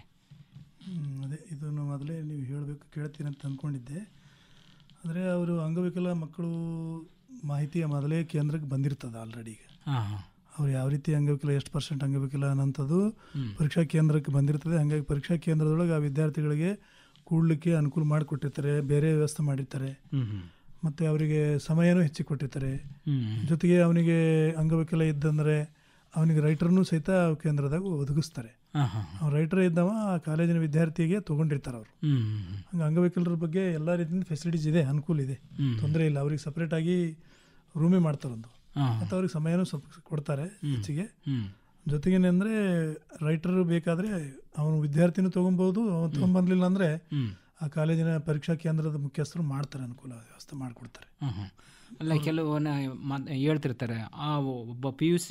ಅದೇ ಇದನ್ನು ಮೊದಲೇ ನೀವು ಹೇಳಬೇಕು ಕೇಳ್ತೀನಿ ಅಂತ ಅಂದ್ಕೊಂಡಿದ್ದೆ. ಅಂದರೆ ಅವರು ಅಂಗವಿಕಲ ಮಕ್ಕಳು ಮಾಹಿತಿಯ ಮೊದಲೇ ಕೇಂದ್ರಕ್ಕೆ ಬಂದಿರ್ತದೆ ಆಲ್ರೆಡಿ. ಈಗ ಅವ್ರು ಯಾವ ರೀತಿ ಅಂಗವಿಕಲ, ಎಷ್ಟು % ಅಂಗವಿಕಲ ಅನ್ನೋಂಥದ್ದು ಪರೀಕ್ಷಾ ಕೇಂದ್ರಕ್ಕೆ ಬಂದಿರ್ತದೆ. ಹಾಗಾಗಿ ಪರೀಕ್ಷಾ ಕೇಂದ್ರದೊಳಗೆ ಆ ವಿದ್ಯಾರ್ಥಿಗಳಿಗೆ ಕೂಡಲಿಕ್ಕೆ ಅನುಕೂಲ ಮಾಡಿಕೊಟ್ಟಿರ್ತಾರೆ, ಬೇರೆ ವ್ಯವಸ್ಥೆ ಮಾಡಿರ್ತಾರೆ, ಮತ್ತು ಅವರಿಗೆ ಸಮಯನೂ ಹೆಚ್ಚಿಗೆ ಕೊಟ್ಟಿರ್ತಾರೆ. ಜೊತೆಗೆ ಅವನಿಗೆ ಅಂಗವಿಕಲ ಇದ್ದಂದರೆ ಅವನಿಗೆ ರೈಟರ್ನೂ ಸಹಿತ ಕೇಂದ್ರದಾಗ ಒದಗಿಸ್ತಾರೆ. ರೈಟರ್ ಇದ್ದವ ಆ ಕಾಲೇಜಿನ ವಿದ್ಯಾರ್ಥಿಗೆ ತೊಗೊಂಡಿರ್ತಾರೆ ಅವರು. ಹಂಗೆ ಅಂಗವಿಕಲರ ಬಗ್ಗೆ ಎಲ್ಲ ರೀತಿಯಿಂದ ಫೆಸಿಲಿಟೀಸ್ ಇದೆ, ಅನುಕೂಲ ಇದೆ, ತೊಂದರೆ ಇಲ್ಲ. ಅವ್ರಿಗೆ ಸಪ್ರೇಟಾಗಿ ರೂಮೇ ಮಾಡ್ತಾರೊಂದು, ಮತ್ತು ಅವ್ರಿಗೆ ಸಮಯನೂ ಕೊಡ್ತಾರೆ ಹೆಚ್ಚಿಗೆ. ಜೊತೆಗೇನೆಂದರೆ ರೈಟರ್ ಬೇಕಾದರೆ ಅವನು ವಿದ್ಯಾರ್ಥಿನೂ ತೊಗೊಬೋದು, ಅವನು ತೊಗೊಂಬರ್ಲಿಲ್ಲ ಅಂದರೆ ಆ ಕಾಲೇಜಿನ ಪರೀಕ್ಷಾ ಕೇಂದ್ರದ ಮುಖ್ಯಸ್ಥರು ಮಾಡ್ತಾರೆ, ಅನುಕೂಲ ವ್ಯವಸ್ಥೆ ಮಾಡಿಕೊಡ್ತಾರೆ. ಅಲ್ಲ, ಕೆಲವು ಹೇಳ್ತಿರ್ತಾರೆ, ಆ ಒಬ್ಬ PUC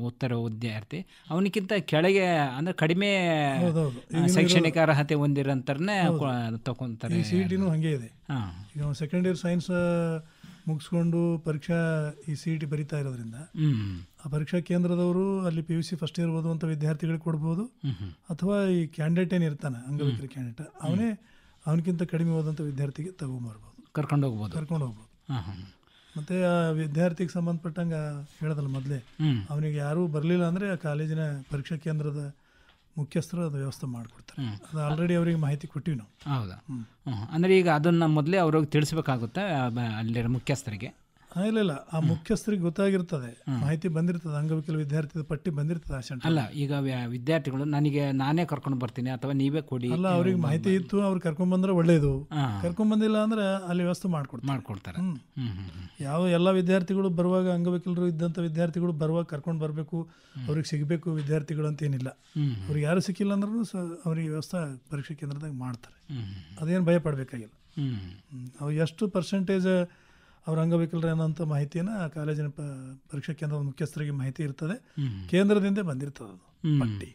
ಓದ್ತಾರೋ ವಿದ್ಯಾರ್ಥಿ ಅವನಿಗಿಂತ ಕೆಳಗೆ ಅಂದರೆ ಕಡಿಮೆ ಶೈಕ್ಷಣಿಕ ಅರ್ಹತೆ ಹೊಂದಿರೋಂಥರನ್ನೇ ತಗೊಂತಾರೆ. CETನೂ ಹಾಗೆ ಇದೆ. ಈಗ ಸೆಕೆಂಡ್ ಇಯರ್ ಸೈನ್ಸ್ ಮುಗಿಸ್ಕೊಂಡು ಪರೀಕ್ಷಾ ಈ CET ಬರಿತಾ ಇರೋದ್ರಿಂದ ಆ ಪರೀಕ್ಷಾ ಕೇಂದ್ರದವರು ಅಲ್ಲಿ PUC ಫಸ್ಟ್ ಇಯರ್ ಓದುವಂಥ ವಿದ್ಯಾರ್ಥಿಗಳಿಗೆ ಕೊಡ್ಬೋದು, ಅಥವಾ ಈ ಕ್ಯಾಂಡಿಡೇಟ್ ಏನಿರ್ತಾನೆ ಅಂಗವಿಕಲ ಕ್ಯಾಂಡಿಡೇಟ್ ಅವನಿಗಿಂತ ಕಡಿಮೆ ಓದಂಥ ವಿದ್ಯಾರ್ಥಿಗೆ ತಗೊಂಬರ್ಬೋದು, ಕರ್ಕೊಂಡು ಹೋಗ್ಬೋದು. ಮತ್ತು ಆ ವಿದ್ಯಾರ್ಥಿಗೆ ಸಂಬಂಧಪಟ್ಟಂಗೆ ಹೇಳೋದಲ್ಲ ಮೊದಲೇ, ಅವನಿಗೆ ಯಾರೂ ಬರಲಿಲ್ಲ ಅಂದರೆ ಆ ಕಾಲೇಜಿನ ಪರೀಕ್ಷಾ ಕೇಂದ್ರದ ಮುಖ್ಯಸ್ಥರು ಅದು ವ್ಯವಸ್ಥೆ ಮಾಡಿಕೊಡ್ತಾರೆ. ಅದು ಆಲ್ರೆಡಿ ಅವರಿಗೆ ಮಾಹಿತಿ ಕೊಟ್ಟಿವಿ ನಾವು. ಹೌದಾ? ಅಂದರೆ ಈಗ ಅದನ್ನು ಮೊದಲೇ ಅವ್ರಿಗೆ ತಿಳಿಸ್ಬೇಕಾಗುತ್ತೆ ಅಲ್ಲಿರೋ ಮುಖ್ಯಸ್ಥರಿಗೆ? ಇಲ್ಲ, ಆ ಮುಖ್ಯಸ್ಥರಿಗೆ ಗೊತ್ತಾಗಿರ್ತದೆ, ಮಾಹಿತಿ ಬಂದಿರ್ತದೆ, ಅಂಗವಿಕಲ ವಿದ್ಯಾರ್ಥಿ ಪಟ್ಟಿ ಬಂದಿರ್ತದೆ ಆ ಸೆಂಟರ್. ಅಲ್ಲ, ಈಗ ವಿದ್ಯಾರ್ಥಿಗಳು ನಾನೇ ಕರ್ಕೊಂಡು ಬರ್ತೀನಿ ಅಥವಾ ನೀವೇ ಕೊಡಿ ಅಲ್ಲ, ಅವ್ರಿಗೆ ಮಾಹಿತಿ ಇತ್ತು, ಅವ್ರು ಕರ್ಕೊಂಡ್ಬಂದ್ರೆ ಒಳ್ಳೇದು, ಕರ್ಕೊಂಡ್ಬಂದಿಲ್ಲ ಅಂದ್ರೆ ಅಲ್ಲಿ ವ್ಯವಸ್ಥೆ ಮಾಡ್ಕೊಡ್ತಾರೆ. ಎಲ್ಲ ವಿದ್ಯಾರ್ಥಿಗಳು ಬರುವಾಗ, ಅಂಗವಿಕಲರು ಇದ್ದಂಥ ವಿದ್ಯಾರ್ಥಿಗಳು ಬರುವಾಗ ಕರ್ಕೊಂಡು ಬರಬೇಕು, ಅವ್ರಿಗೆ ಸಿಗಬೇಕು ವಿದ್ಯಾರ್ಥಿಗಳು ಅಂತ ಏನಿಲ್ಲ. ಅವ್ರಿಗೆ ಯಾರು ಸಿಕ್ಕಿಲ್ಲ ಅಂದ್ರೂ ಅವ್ರಿಗೆ ವ್ಯವಸ್ಥೆ ಪರೀಕ್ಷಾ ಕೇಂದ್ರದಾಗ ಮಾಡ್ತಾರೆ. ಅದೇನು ಭಯ ಪಡಬೇಕಾಗಿಲ್ಲ. ಅವ್ರು ಎಷ್ಟು ಪರ್ಸೆಂಟೇಜ್ ಅವ್ರ ಅಂಗವಿಕಲರ ಅನ್ನೋಂಥ ಮಾಹಿತಿಯನ್ನು ಆ ಕಾಲೇಜಿನ ಪರೀಕ್ಷಾ ಕೇಂದ್ರದ ಮುಖ್ಯಸ್ಥರಿಗೆ ಮಾಹಿತಿ ಇರ್ತದೆ, ಕೇಂದ್ರದಿಂದ ಬಂದಿರ್ತದೆ ಅದು ಪಟ್ಟಿ.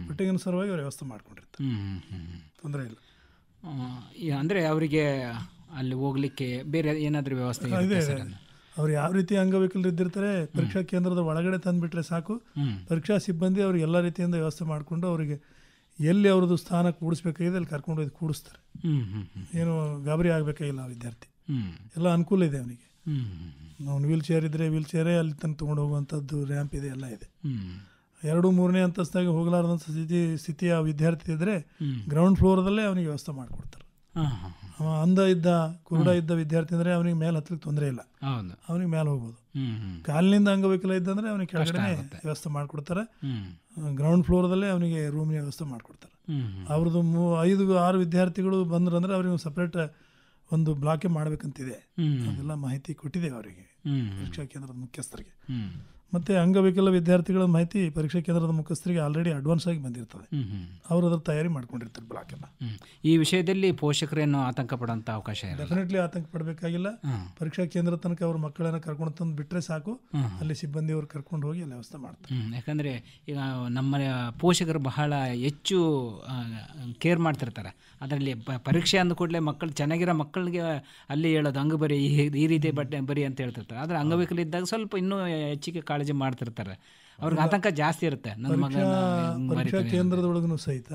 ಪಟ್ಟಿಗೆ ಅನುಸಾರವಾಗಿ ಅವ್ರು ವ್ಯವಸ್ಥೆ ಮಾಡ್ಕೊಂಡಿರ್ತಾರೆ, ತೊಂದರೆ ಇಲ್ಲ. ಅಂದರೆ ಅವರಿಗೆ ಅಲ್ಲಿ ಹೋಗ್ಲಿಕ್ಕೆ ಬೇರೆ ಏನಾದರೂ ವ್ಯವಸ್ಥೆ ಇದೆ? ಅವ್ರು ಯಾವ ರೀತಿ ಅಂಗವಿಕಲರು ಇದ್ದಿರ್ತಾರೆ, ಪರೀಕ್ಷಾ ಕೇಂದ್ರದ ಒಳಗಡೆ ತಂದುಬಿಟ್ರೆ ಸಾಕು, ಪರೀಕ್ಷಾ ಸಿಬ್ಬಂದಿ ಅವ್ರಿಗೆ ಎಲ್ಲ ರೀತಿಯಿಂದ ವ್ಯವಸ್ಥೆ ಮಾಡಿಕೊಂಡು ಅವರಿಗೆ ಎಲ್ಲಿ ಅವ್ರದ್ದು ಸ್ಥಾನ ಕೂಡಿಸ್ಬೇಕಾಗಿದೆ ಅಲ್ಲಿ ಕರ್ಕೊಂಡು ಹೋಗಿ ಕೂಡಿಸ್ತಾರೆ. ಏನು ಗಾಬರಿ ಆಗಬೇಕಾಗಿಲ್ಲ ವಿದ್ಯಾರ್ಥಿ, ಎಲ್ಲ ಅನುಕೂಲ ಇದೆ ಅವನಿಗೆ. ಅವ್ನು ವೀಲ್ ಚೇರ್ ಇದ್ದರೆ ವೀಲ್ ಚೇರೇ ಅಲ್ಲಿ ತನಕ ತೊಗೊಂಡು ಹೋಗುವಂಥದ್ದು ರ್ಯಾಂಪ್ ಇದೆ, ಎಲ್ಲ ಇದೆ. 2-3ನೇ ಅಂತಸ್ತಾಗ ಹೋಗಲಾರ್ದಂಥ ಸ್ಥಿತಿ ಆ ವಿದ್ಯಾರ್ಥಿ ಇದ್ದರೆ ಗ್ರೌಂಡ್ ಫ್ಲೋರ್ದಲ್ಲೇ ಅವನಿಗೆ ವ್ಯವಸ್ಥೆ ಮಾಡಿಕೊಡ್ತಾರೆ. ಅಂಧ ಇದ್ದ, ಕುರುಡ ಇದ್ದ ವಿದ್ಯಾರ್ಥಿ ಅಂದರೆ ಅವನಿಗೆ ಮೇಲೆ ಹತ್ತಲಿಕ್ಕೆ ತೊಂದರೆ ಇಲ್ಲ, ಅವನಿಗೆ ಮೇಲೆ ಹೋಗ್ಬೋದು. ಕಾಲಿನಿಂದ ಅಂಗವಿಕಲ ಇದ್ದಂದರೆ ಅವನಿಗೆ ಕೆಳಗಡೆ ವ್ಯವಸ್ಥೆ ಮಾಡಿಕೊಡ್ತಾರೆ, ಗ್ರೌಂಡ್ ಫ್ಲೋರ್ದಲ್ಲೇ ಅವನಿಗೆ ರೂಮಿನ ವ್ಯವಸ್ಥೆ ಮಾಡಿಕೊಡ್ತಾರೆ. ಅವ್ರದ್ದು 5-6 ವಿದ್ಯಾರ್ಥಿಗಳು ಬಂದ್ರಂದ್ರೆ ಅವ್ರಿಗೆ ಸಪ್ರೇಟ್ ಒಂದು ಬ್ಲಾಕೆ ಮಾಡಬೇಕಂತಿದೆ. ಅದೆಲ್ಲ ಮಾಹಿತಿ ಕೊಟ್ಟಿದ್ದೇವೆ ಅವರಿಗೆ, ಪರೀಕ್ಷಾ ಕೇಂದ್ರದ ಮುಖ್ಯಸ್ಥರಿಗೆ. ಮತ್ತು ಅಂಗವಿಕಲ ವಿದ್ಯಾರ್ಥಿಗಳ ಮಾಹಿತಿ ಪರೀಕ್ಷಾ ಕೇಂದ್ರದ ಮುಖಸ್ಥರಿಗೆ ಆಲ್ರೆಡಿ ಅಡ್ವಾನ್ಸ್ ಆಗಿ ಬಂದಿರ್ತದೆ. ಅವರು ಅದರ ತಯಾರಿ ಮಾಡ್ಕೊಂಡಿರ್ತಾರೆ ಬ್ಲಾಕ್ ಎಲ್ಲ. ಈ ವಿಷಯದಲ್ಲಿ ಪೋಷಕರೇನು ಆತಂಕ ಪಡೋಂಥ ಅವಕಾಶ ಇಲ್ಲ. ಡೆಫಿನೆಟ್ಲಿ ಆತಂಕ ಪಡಬೇಕಾಗಿಲ್ಲ. ಪರೀಕ್ಷಾ ಕೇಂದ್ರ ತನಕ ಅವ್ರ ಮಕ್ಕಳನ್ನ ಕರ್ಕೊಂಡು ತಂದು ಬಿಟ್ಟರೆ ಸಾಕು, ಅಲ್ಲಿ ಸಿಬ್ಬಂದಿಯವರು ಕರ್ಕೊಂಡು ಹೋಗಿ ಅಲ್ಲಿ ವ್ಯವಸ್ಥೆ ಮಾಡ್ತಾರೆ. ಯಾಕಂದರೆ ಈಗ ನಮ್ಮ ಪೋಷಕರು ಬಹಳ ಹೆಚ್ಚು ಕೇರ್ ಮಾಡ್ತಿರ್ತಾರೆ. ಅದರಲ್ಲಿ ಪರೀಕ್ಷೆ ಅಂದ ಕೂಡಲೇ ಮಕ್ಕಳು ಚೆನ್ನಾಗಿರೋ ಮಕ್ಕಳಿಗೆ ಅಲ್ಲಿ ಹೇಳೋದು ಹಂಗೆ ಬರೀ ಈ ರೀತಿ ಬರೀ ಅಂತ ಹೇಳ್ತಿರ್ತಾರೆ. ಆದರೆ ಅಂಗವಿಕಲ ಇದ್ದಾಗ ಸ್ವಲ್ಪ ಇನ್ನೂ ಹೆಚ್ಚಿಗೆ ಕಾಳಜಿ ಮಾಡ್ತಿರ್ತಾರೆ. ಅವ್ರಿಗೆ ಆತಂಕ ಜಾಸ್ತಿ ಇರುತ್ತೆ. ನನ್ನ ಮಗ ಪರೀಕ್ಷಾ ಕೇಂದ್ರದೊಳಗೂ ಸಹಿತ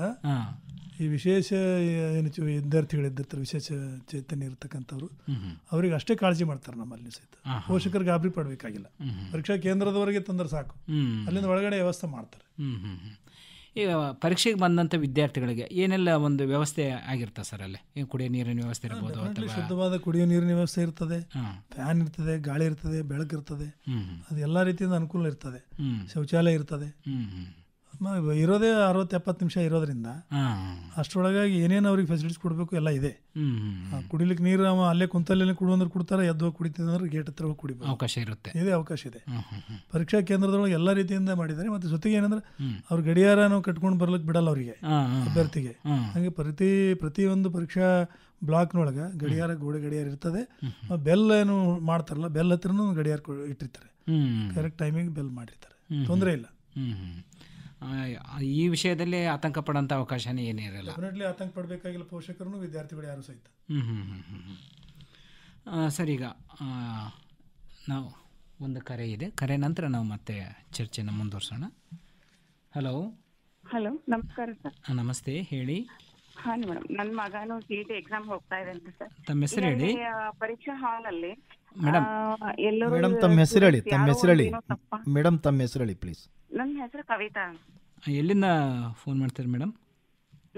ಈ ವಿಶೇಷ ಏನು ವಿದ್ಯಾರ್ಥಿಗಳಿದ್ದಿರ್ತಾರೆ, ವಿಶೇಷ ಚೈತನ್ಯ ಇರತಕ್ಕಂಥವ್ರು, ಅವ್ರಿಗೆ ಅಷ್ಟೇ ಕಾಳಜಿ ಮಾಡ್ತಾರೆ. ನಮ್ಮಲ್ಲಿ ಸಹಿತ ಪೋಷಕರು ಗಾಬರಿ ಪಡಬೇಕಾಗಿಲ್ಲ. ಪರೀಕ್ಷಾ ಕೇಂದ್ರದವರೆಗೆ ತಂದ್ರೆ ಸಾಕು, ಅಲ್ಲಿಂದ ಒಳಗಡೆ ವ್ಯವಸ್ಥೆ ಮಾಡ್ತಾರೆ. ಈಗ ಪರೀಕ್ಷೆಗೆ ಬಂದಂಥ ವಿದ್ಯಾರ್ಥಿಗಳಿಗೆ ಏನೆಲ್ಲ ಒಂದು ವ್ಯವಸ್ಥೆ ಆಗಿರುತ್ತೆ ಸರ್ ಅಲ್ಲಿ? ಕುಡಿಯೋ ನೀರಿನ ವ್ಯವಸ್ಥೆ ಇರ್ಬೋದು, ಶುದ್ಧವಾದ ಕುಡಿಯೋ ನೀರಿನ ವ್ಯವಸ್ಥೆ ಇರ್ತದೆ, ಫ್ಯಾನ್ ಇರ್ತದೆ, ಗಾಳಿ ಇರ್ತದೆ, ಬೆಳಕು ಇರ್ತದೆ, ಅದು ಎಲ್ಲ ರೀತಿಯಿಂದ ಅನುಕೂಲ ಇರ್ತದೆ. ಶೌಚಾಲಯ ಇರ್ತದೆ. ಇರೋದೇ 60-70 ನಿಮಿಷ ಇರೋದ್ರಿಂದ ಅಷ್ಟರೊಳಗಾಗಿ ಏನೇನು ಅವ್ರಿಗೆ ಫೆಸಿಲಿಟೀಸ್ ಕೊಡಬೇಕು ಎಲ್ಲ ಇದೆ. ಕುಡಿಲಿಕ್ಕೆ ನೀರು ಅಲ್ಲೇ ಕುಂತಲ್ಲೇ ಕುಡುವಂದ್ರೆ ಕೊಡ್ತಾರೆ, ಎದ್ದು ಹೋಗಿ ಕುಡಿತಿದ್ರೆ ಗೇಟ್ ಹತ್ರ ಹೋಗಿ ಕುಡಿಬೇಕು, ಅವಕಾಶ ಇರುತ್ತೆ. ಇದೇ ಅವಕಾಶ ಇದೆ. ಪರೀಕ್ಷಾ ಕೇಂದ್ರದೊಳಗೆ ಎಲ್ಲ ರೀತಿಯಿಂದ ಮಾಡಿದ್ದಾರೆ. ಮತ್ತು ಜೊತೆಗೆ ಏನಂದ್ರೆ ಅವ್ರ ಗಡಿಯಾರನೂ ಕಟ್ಕೊಂಡು ಬರ್ಲಿಕ್ಕೆ ಬಿಡಲ್ಲ ಅವರಿಗೆ, ಅಭ್ಯರ್ಥಿಗೆ. ಹಾಗೆ ಪ್ರತಿಯೊಂದು ಪರೀಕ್ಷಾ ಬ್ಲಾಕ್ನೊಳಗೆ ಗಡಿಯಾರ, ಗೋಡೆ ಗಡಿಯಾರ ಇರ್ತದೆ. ಬೆಲ್ ಏನು ಮಾಡ್ತಾರಲ್ಲ, ಬೆಲ್ ಹತ್ರನೂ ಗಡಿಯಾರ ಇಟ್ಟಿರ್ತಾರೆ. ಕರೆಕ್ಟ್ ಟೈಮಿಗೆ ಬೆಲ್ ಮಾಡಿರ್ತಾರೆ, ತೊಂದರೆ ಇಲ್ಲ. ಈ ವಿಷಯದಲ್ಲಿ ಆತಂಕ ಪಡೋಂಥ ಅವಕಾಶನೇ ಏನಿರಲ್ಲ. ಡೆಫಿನೆಟ್ಲಿ ಆತಂಕ ಪಡಬೇಕಾಗಿಲ್ಲ, ಪೋಷಕರು ವಿದ್ಯಾರ್ಥಿಗಳು ಯಾರು ಸಹಿತ. ಸರ್, ಈಗ ನಾವು ಒಂದು ಕರೆ ಇದೆ. ಕರೆ ನಂತರ ನಾವು ಮತ್ತೆ ಚರ್ಚೆನ ಮುಂದುವರ್ಸೋಣ. ಹಲೋ. ನಮಸ್ಕಾರ ಸರ್. ನಮಸ್ತೆ, ಹೇಳಿ. ಹಾಂ ಮೇಡಮ್, ನನ್ನ ಮಗನು CET ಎಕ್ಸಾಮ್ ಹೋಗ್ತಾ ಇದೆ ಅಂತ ಸರ್. ತಮ್ಮ ಹೆಸರು ಹೇಳಿ. ಪರೀಕ್ಷಾ ಹಾಲ್ ಅಲ್ಲಿ ಮೇಡಮ್ ತಮ್ಮ ಹೆಸರು ಹೇಳಿ. ಮೇಡಮ್ ತಮ್ಮ ಹೆಸರು ಹೇಳಿ ಪ್ಲೀಸ್. ನನ್ನ ಹೆಸರು ಕವಿತಾ. ಎಲ್ಲಿಂದ ಫೋನ್ ಮಾಡ್ತೀರಿ ಮೇಡಮ್?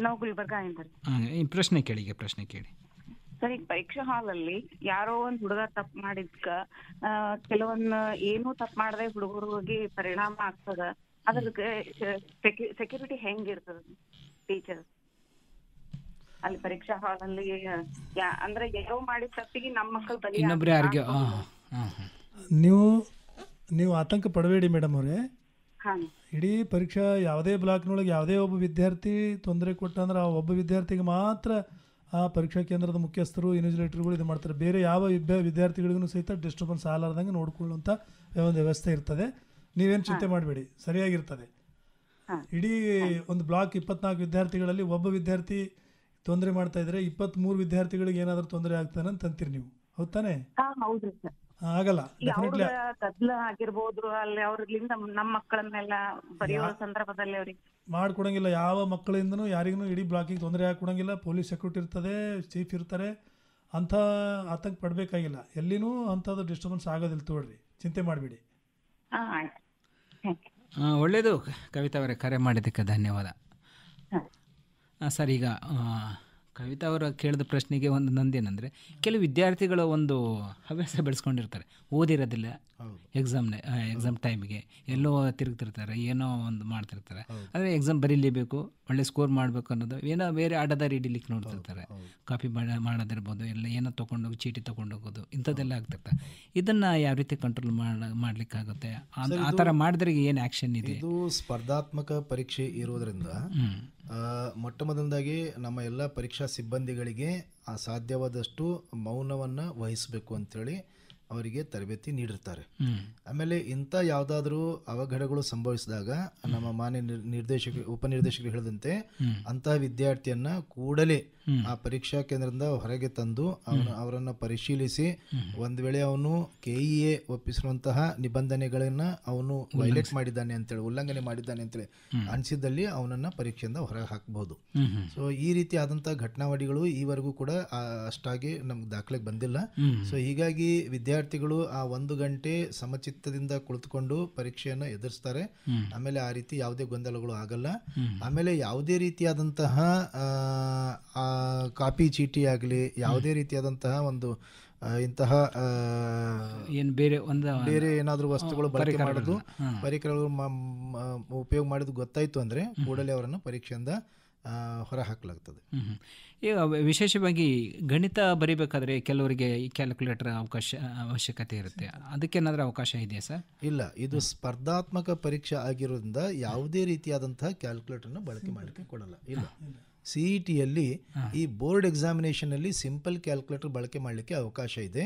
ನಾವು ಗುಲ್ಬರ್ಗ ಇಂದ. ಪ್ರಶ್ನೆ ಕೇಳಿ. ಪ್ರಶ್ನೆ ಕೇಳಿ ಸರ್. ಈಗ ಪರೀಕ್ಷಾ ಹಾಲ್ ಅಲ್ಲಿ ಯಾರೋ ಒಂದು ಹುಡುಗ ತಪ್ಪು ಮಾಡಿದ್ಕ ಕೆಲವೊಂದು ಏನೂ ತಪ್ಪು ಮಾಡದೆ ಹುಡುಗರಿಗೆ ಪರಿಣಾಮ ಆಗ್ತದ. ಅದ್ರಕ್ಕೆ ಸೆಕ್ಯೂರಿಟಿ ಹೆಂಗಿರ್ತದ ಟೀಚರ್ ಅಲ್ಲಿ ಪರೀಕ್ಷಾ ಹಾಲ್ ಅಲ್ಲಿ? ಅಂದ್ರೆ ಯಾರೋ ಮಾಡಿದ ತಪ್ಪಿಗೆ ನಮ್ಮ ಮಕ್ಕಳು ಬಲಿ. ನೀವು ಆತಂಕ ಪಡಬೇಡಿ ಮೇಡಮ್ ಅವರೇ. ಇಡೀ ಪರೀಕ್ಷಾ ಯಾವುದೇ ಬ್ಲಾಕ್ನೊಳಗೆ ಯಾವುದೇ ಒಬ್ಬ ವಿದ್ಯಾರ್ಥಿ ತೊಂದರೆ ಕೊಟ್ಟಂದ್ರೆ ಆ ಒಬ್ಬ ವಿದ್ಯಾರ್ಥಿಗೆ ಮಾತ್ರ ಆ ಪರೀಕ್ಷಾ ಕೇಂದ್ರದ ಮುಖ್ಯಸ್ಥರು, ಇನ್ವಿಜಿಲೇಟರ್ಗಳು ಇದು ಮಾಡ್ತಾರೆ. ಬೇರೆ ಯಾವ ವಿದ್ಯಾರ್ಥಿಗಳಿಗೂ ಸಹಿತ ಡಿಸ್ಟರ್ಬೆನ್ಸ್ ಆಗಲಾರ್ದಂಗೆ ನೋಡ್ಕೊಳ್ಳುವಂಥ ಒಂದು ವ್ಯವಸ್ಥೆ ಇರ್ತದೆ. ನೀವೇನು ಚಿಂತೆ ಮಾಡಬೇಡಿ, ಸರಿಯಾಗಿರ್ತದೆ. ಇಡೀ ಒಂದು ಬ್ಲಾಕ್ 24 ವಿದ್ಯಾರ್ಥಿಗಳಲ್ಲಿ ಒಬ್ಬ ವಿದ್ಯಾರ್ಥಿ ತೊಂದರೆ ಮಾಡ್ತಾ ಇದ್ರೆ 23 ವಿದ್ಯಾರ್ಥಿಗಳಿಗೆ ಏನಾದರೂ ತೊಂದರೆ ಆಗ್ತಾನೆ ಅಂತ ಅಂತೀರಿ ನೀವು, ಹೌದ್ ತಾನೆ? ಆಗಲ್ಲ. ಗದ್ದಲ ಆಗಿರ್ಬೋದು ಅಲ್ಲಿ ಅವ್ರಿಂದ ನಮ್ಮ ಮಕ್ಕಳನ್ನೆಲ್ಲ ಬರೆಯೋ ಸಂದರ್ಭದಲ್ಲಿ ಅವ್ರಿಗೆ ಮಾಡ್ಕೊಡಂಗಿಲ್ಲ. ಯಾವ ಮಕ್ಕಳಿಂದನೂ ಯಾರಿಗೂ ಇಡೀ ಬ್ಲಾಕಿಗೆ ತೊಂದರೆ ಹಾಕೊಡಂಗಿಲ್ಲ. ಪೊಲೀಸ್ ಸೆಕ್ಯೂರಿಟಿ ಇರ್ತದೆ, ಚೀಫ್ ಇರ್ತಾರೆ. ಅಂಥ ಆತಂಕ ಪಡಬೇಕಾಗಿಲ್ಲ. ಎಲ್ಲಿನೂ ಅಂಥದ್ದು ಡಿಸ್ಟರ್ಬೆನ್ಸ್ ಆಗೋದಿಲ್ಲ, ತೋಡ್ರಿ, ಚಿಂತೆ ಮಾಡಬೇಡಿ. ಒಳ್ಳೆಯದು ಕವಿತಾ ಅವರೇ, ಕರೆ ಮಾಡಿದ್ದಕ್ಕೆ ಧನ್ಯವಾದ. ಸರ್, ಈಗ ಕವಿತಾ ಅವರು ಕೇಳಿದ ಪ್ರಶ್ನೆಗೆ ಒಂದು ನಂದೇನೆಂದರೆ, ಕೆಲವು ವಿದ್ಯಾರ್ಥಿಗಳು ಒಂದು ಹವ್ಯಾಸ ಬೆಳೆಸ್ಕೊಂಡಿರ್ತಾರೆ, ಓದಿರೋದಿಲ್ಲ, ಎಕ್ಸಾಮ್ ಟೈಮಿಗೆ ಎಲ್ಲೋ ತಿರುಗ್ತಿರ್ತಾರೆ, ಏನೋ ಒಂದು ಮಾಡ್ತಿರ್ತಾರೆ. ಆದರೆ ಎಕ್ಸಾಮ್ ಬರೀಲೇಬೇಕು, ಒಳ್ಳೆ ಸ್ಕೋರ್ ಮಾಡಬೇಕು ಅನ್ನೋದು ಏನೋ ಬೇರೆ ಆಡದ ರೀಡಿಲಿಕ್ಕೆ ನೋಡ್ತಿರ್ತಾರೆ. ಕಾಪಿ ಮಾಡೋದಿರ್ಬೋದು, ಎಲ್ಲ ಏನೋ ತೊಗೊಂಡೋಗಿ ಚೀಟಿ ತೊಗೊಂಡೋಗೋದು, ಇಂಥದ್ದೆಲ್ಲ ಆಗ್ತಿರ್ತಾರೆ. ಇದನ್ನು ಯಾವ ರೀತಿ ಕಂಟ್ರೋಲ್ ಮಾಡಲಿಕ್ಕಾಗುತ್ತೆ? ಆ ಥರ ಮಾಡಿದ್ರೆ ಏನು ಆ್ಯಕ್ಷನ್ ಇದೆ? ಇದು ಸ್ಪರ್ಧಾತ್ಮಕ ಪರೀಕ್ಷೆ ಇರೋದ್ರಿಂದ ಮೊಟ್ಟ ಮೊದಲದಾಗಿ ನಮ್ಮ ಎಲ್ಲ ಪರೀಕ್ಷಾ ಸಿಬ್ಬಂದಿಗಳಿಗೆ ಸಾಧ್ಯವಾದಷ್ಟು ಮೌನವನ್ನು ವಹಿಸಬೇಕು ಅಂಥೇಳಿ ಅವರಿಗೆ ತರಬೇತಿ ನೀಡಿರ್ತಾರೆ. ಆಮೇಲೆ ಇಂಥ ಯಾವುದಾದ್ರೂ ಅವಘಡಗಳು ಸಂಭವಿಸಿದಾಗ ನಮ್ಮ ಮಾನ್ಯ ಉಪನಿರ್ದೇಶಕರು ಹೇಳಿದಂತೆ ಅಂತಹ ವಿದ್ಯಾರ್ಥಿಯನ್ನ ಕೂಡಲೇ ಆ ಪರೀಕ್ಷಾ ಕೇಂದ್ರದಿಂದ ಹೊರಗೆ ತಂದು ಅವರನ್ನು ಪರಿಶೀಲಿಸಿ, ಒಂದು ವೇಳೆ ಅವನು KEA ಒಪ್ಪಿಸಿರುವಂತಹ ನಿಬಂಧನೆಗಳನ್ನ ಅವನು ವೈಲೇಟ್ ಮಾಡಿದ್ದಾನೆ ಅಂತೇಳಿ, ಉಲ್ಲಂಘನೆ ಮಾಡಿದ್ದಾನೆ ಅಂತೇಳಿ ಅನಿಸಿದ್ದಲ್ಲಿ ಅವನನ್ನ ಪರೀಕ್ಷೆಯಿಂದ ಹೊರಗೆ ಹಾಕಬಹುದು. ಸೊ ಈ ರೀತಿ ಆದಂತಹ ಘಟನಾವಳಿಗಳು ಈವರೆಗೂ ಕೂಡ ಅಷ್ಟಾಗಿ ನಮ್ಗೆ ದಾಖಲೆಗೆ ಬಂದಿಲ್ಲ. ಸೊ ಹೀಗಾಗಿ ವಿದ್ಯಾರ್ಥಿಗಳು ಆ 1 ಗಂಟೆ ಸಮಚಿತ್ತದಿಂದ ಕುಳಿತುಕೊಂಡು ಪರೀಕ್ಷೆಯನ್ನು ಎದುರಿಸ್ತಾರೆ. ಆಮೇಲೆ ಆ ರೀತಿ ಯಾವುದೇ ಗೊಂದಲಗಳು ಆಗಲ್ಲ. ಆಮೇಲೆ ಯಾವುದೇ ರೀತಿಯಾದಂತಹ ಕಾಪಿ ಚೀಟಿ ಆಗಲಿ, ಯಾವುದೇ ರೀತಿಯಾದಂತಹ ಒಂದು ಇಂತಹ ಬೇರೆ ಏನಾದರೂ ವಸ್ತುಗಳು ಬಳಕೆ ಮಾಡೋದು, ಪರಿಕರಗಳು ಉಪಯೋಗ ಮಾಡೋದು ಗೊತ್ತಾಯಿತು ಅಂದರೆ ಕೂಡಲೇ ಅವರನ್ನು ಪರೀಕ್ಷೆಯಿಂದ ಹೊರ ಹಾಕಲಾಗ್ತದೆ. ಈಗ ವಿಶೇಷವಾಗಿ ಗಣಿತ ಬರಿಬೇಕಾದ್ರೆ ಕೆಲವರಿಗೆ ಈ ಕ್ಯಾಲ್ಕುಲೇಟರ್ ಅವಶ್ಯಕತೆ ಇರುತ್ತೆ, ಅದಕ್ಕೇನಾದರೂ ಅವಕಾಶ ಇದೆಯಾ ಸರ್? ಇಲ್ಲ, ಇದು ಸ್ಪರ್ಧಾತ್ಮಕ ಪರೀಕ್ಷೆ ಆಗಿರೋದ್ರಿಂದ ಯಾವುದೇ ರೀತಿಯಾದಂತಹ ಕ್ಯಾಲ್ಕುಲೇಟರ್ನ ಬಳಕೆ ಮಾಡಲಿಕ್ಕೆ ಕೊಡಲ್ಲ. ಇಲ್ಲ, CETಯಲ್ಲಿ ಈ ಬೋರ್ಡ್ ಎಕ್ಸಾಮಿನೇಷನಲ್ಲಿ ಸಿಂಪಲ್ ಕ್ಯಾಲ್ಕುಲೇಟರ್ ಬಳಕೆ ಮಾಡಲಿಕ್ಕೆ ಅವಕಾಶ ಇದೆ.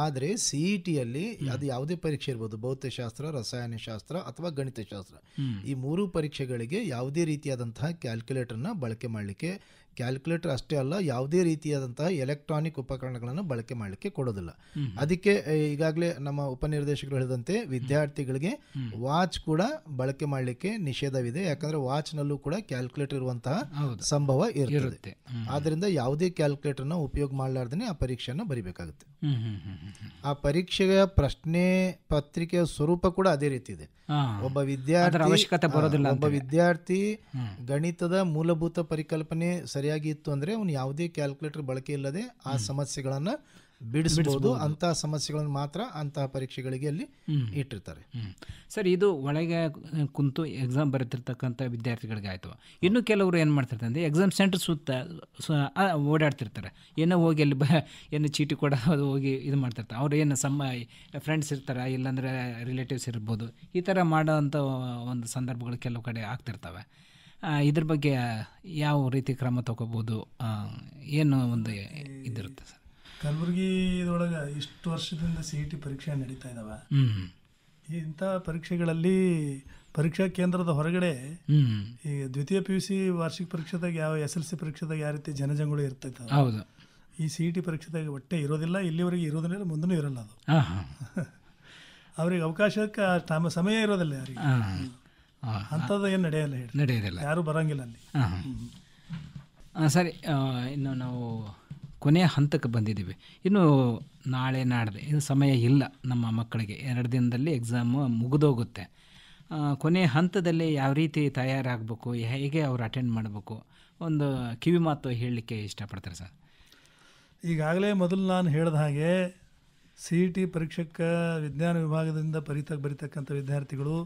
ಆದರೆ CETಯಲ್ಲಿ ಅದು ಯಾವುದೇ ಪರೀಕ್ಷೆ ಇರ್ಬೋದು, ಭೌತಶಾಸ್ತ್ರ, ರಸಾಯನಶಾಸ್ತ್ರ ಅಥವಾ ಗಣಿತಶಾಸ್ತ್ರ, ಈ 3 ಪರೀಕ್ಷೆಗಳಿಗೆ ಯಾವುದೇ ರೀತಿಯಾದಂತಹ ಕ್ಯಾಲ್ಕುಲೇಟರ್ನ ಬಳಕೆ ಮಾಡಲಿಕ್ಕೆ, ಕ್ಯಾಲ್ಕುಲೇಟರ್ ಅಷ್ಟೇ ಅಲ್ಲ ಯಾವುದೇ ರೀತಿಯಾದಂತಹ ಎಲೆಕ್ಟ್ರಾನಿಕ್ ಉಪಕರಣಗಳನ್ನು ಬಳಕೆ ಮಾಡಲಿಕ್ಕೆ ಕೊಡೋದಿಲ್ಲ. ಅದಕ್ಕೆ ಈಗಾಗಲೇ ನಮ್ಮ ಉಪನಿರ್ದೇಶಕರು ಹೇಳಿದಂತೆ ವಿದ್ಯಾರ್ಥಿಗಳಿಗೆ ವಾಚ್ ಕೂಡ ಬಳಕೆ ಮಾಡಲಿಕ್ಕೆ ನಿಷೇಧವಿದೆ. ಯಾಕಂದರೆ ವಾಚ್ನಲ್ಲೂ ಕೂಡ ಕ್ಯಾಲ್ಕುಲೇಟರ್ ಇರುವಂತಹ ಸಂಭವ ಇರುತ್ತೆ. ಆದ್ದರಿಂದ ಯಾವುದೇ ಕ್ಯಾಲ್ಕುಲೇಟರ್ನ ಉಪಯೋಗ ಮಾಡಲಾರ್ದೇ ಆ ಪರೀಕ್ಷೆಯನ್ನು ಬರೀಬೇಕಾಗುತ್ತೆ. ಆ ಪರೀಕ್ಷೆಯ ಪ್ರಶ್ನೆ ಪತ್ರಿಕೆಯ ಸ್ವರೂಪ ಕೂಡ ಅದೇ ರೀತಿ ಇದೆ. ಒಬ್ಬ ವಿದ್ಯಾರ್ಥಿ ಗಣಿತದ ಮೂಲಭೂತ ಪರಿಕಲ್ಪನೆ ಸರಿಯಾಗಿ ಇತ್ತು ಅಂದರೆ ಅವನು ಯಾವುದೇ ಕ್ಯಾಲ್ಕುಲೇಟರ್ ಬಳಕೆ ಇಲ್ಲದೆ ಆ ಸಮಸ್ಯೆಗಳನ್ನು ಬಿಡಿಸಬಹುದು. ಅಂತಹ ಸಮಸ್ಯೆಗಳನ್ನು ಮಾತ್ರ ಅಂತಹ ಪರೀಕ್ಷೆಗಳಿಗೆ ಅಲ್ಲಿ ಇಟ್ಟಿರ್ತಾರೆ. ಸರ್, ಇದು ಒಳಗೆ ಕುಂತು ಎಕ್ಸಾಮ್ ಬರೀತಿರ್ತಕ್ಕಂಥ ವಿದ್ಯಾರ್ಥಿಗಳಿಗೆ ಆಯಿತು. ಇನ್ನು ಕೆಲವರು ಏನು ಮಾಡ್ತಿರ್ತಾರೆ ಅಂದರೆ ಎಕ್ಸಾಮ್ ಸೆಂಟರ್ ಸುತ್ತ ಓಡಾಡ್ತಿರ್ತಾರೆ. ಏನೋ ಹೋಗಿ ಅಲ್ಲಿ ಏನು ಚೀಟಿ ಕೂಡ ಅದು ಹೋಗಿ ಇದು ಮಾಡ್ತಿರ್ತಾರೆ. ಅವ್ರು ಏನು ಫ್ರೆಂಡ್ಸ್ ಇರ್ತಾರೆ, ಇಲ್ಲಾಂದರೆ ರಿಲೇಟಿವ್ಸ್ ಇರ್ಬೋದು. ಈ ಥರ ಮಾಡೋವಂಥ ಒಂದು ಸಂದರ್ಭಗಳು ಕೆಲವು ಕಡೆ ಆಗ್ತಿರ್ತವೆ. ಇದ್ರ ಬಗ್ಗೆ ಯಾವ ರೀತಿ ಕ್ರಮ ತಗೋಬೋದು, ಏನು ಒಂದು ಇದಿರುತ್ತೆ ಸರ್? ಕಲಬುರಗಿ ಇದರೊಳಗೆ ಇಷ್ಟು ವರ್ಷದಿಂದ CET ಪರೀಕ್ಷೆ ನಡೀತಾ ಇದ್ದಾವೆ. ಇಂಥ ಪರೀಕ್ಷೆಗಳಲ್ಲಿ ಪರೀಕ್ಷಾ ಕೇಂದ್ರದ ಹೊರಗಡೆ ಈ ದ್ವಿತೀಯ PUC ವಾರ್ಷಿಕ ಪರೀಕ್ಷೆದಾಗ ಯಾವ SLC ಪರೀಕ್ಷೆದಾಗ ಯಾವ ರೀತಿ ಜನಜಂಗುಳಿ ಇರ್ತೈತೆ, ಹೌದು, ಈ CET ಪರೀಕ್ಷೆದಾಗ ಒಟ್ಟೆ ಇರೋದಿಲ್ಲ. ಇಲ್ಲಿವರೆಗೆ ಇರೋದಿಲ್ಲ, ಮುಂದೂ ಇರಲ್ಲ. ಅದು ಅವ್ರಿಗೆ ಅವಕಾಶಕ್ಕೆ ಸಮಯ ಇರೋದಿಲ್ಲ ಯಾರಿಗೆ. ಅಂಥದ್ದು ಏನು ನಡೆಯೋದಿಲ್ಲ, ಯಾರೂ ಬರೋಂಗಿಲ್ಲ ಅಲ್ಲಿ. ಸರಿ, ಇನ್ನು ನಾವು ಕೊನೆಯ ಹಂತಕ್ಕೆ ಬಂದಿದ್ದೀವಿ. ಇನ್ನು ನಾಳೆ ನಾಡ್ದು ಇದು ಸಮಯ ಇಲ್ಲ ನಮ್ಮ ಮಕ್ಕಳಿಗೆ. 2 ದಿನದಲ್ಲಿ ಎಕ್ಸಾಮು ಮುಗಿದೋಗುತ್ತೆ. ಕೊನೆಯ ಹಂತದಲ್ಲಿ ಯಾವ ರೀತಿ ತಯಾರಾಗಬೇಕು, ಹೇಗೆ ಅವ್ರು ಅಟೆಂಡ್ ಮಾಡಬೇಕು, ಒಂದು ಕಿವಿ ಮಾತು ಹೇಳಲಿಕ್ಕೆ ಇಷ್ಟಪಡ್ತಾರೆ ಸರ್? ಈಗಾಗಲೇ ಮೊದಲು ನಾನು ಹೇಳಿದ ಹಾಗೆ CET ಪರೀಕ್ಷೆಗೆ ವಿಜ್ಞಾನ ವಿಭಾಗದಿಂದ ಬರೀತಕ್ಕಂಥ ವಿದ್ಯಾರ್ಥಿಗಳು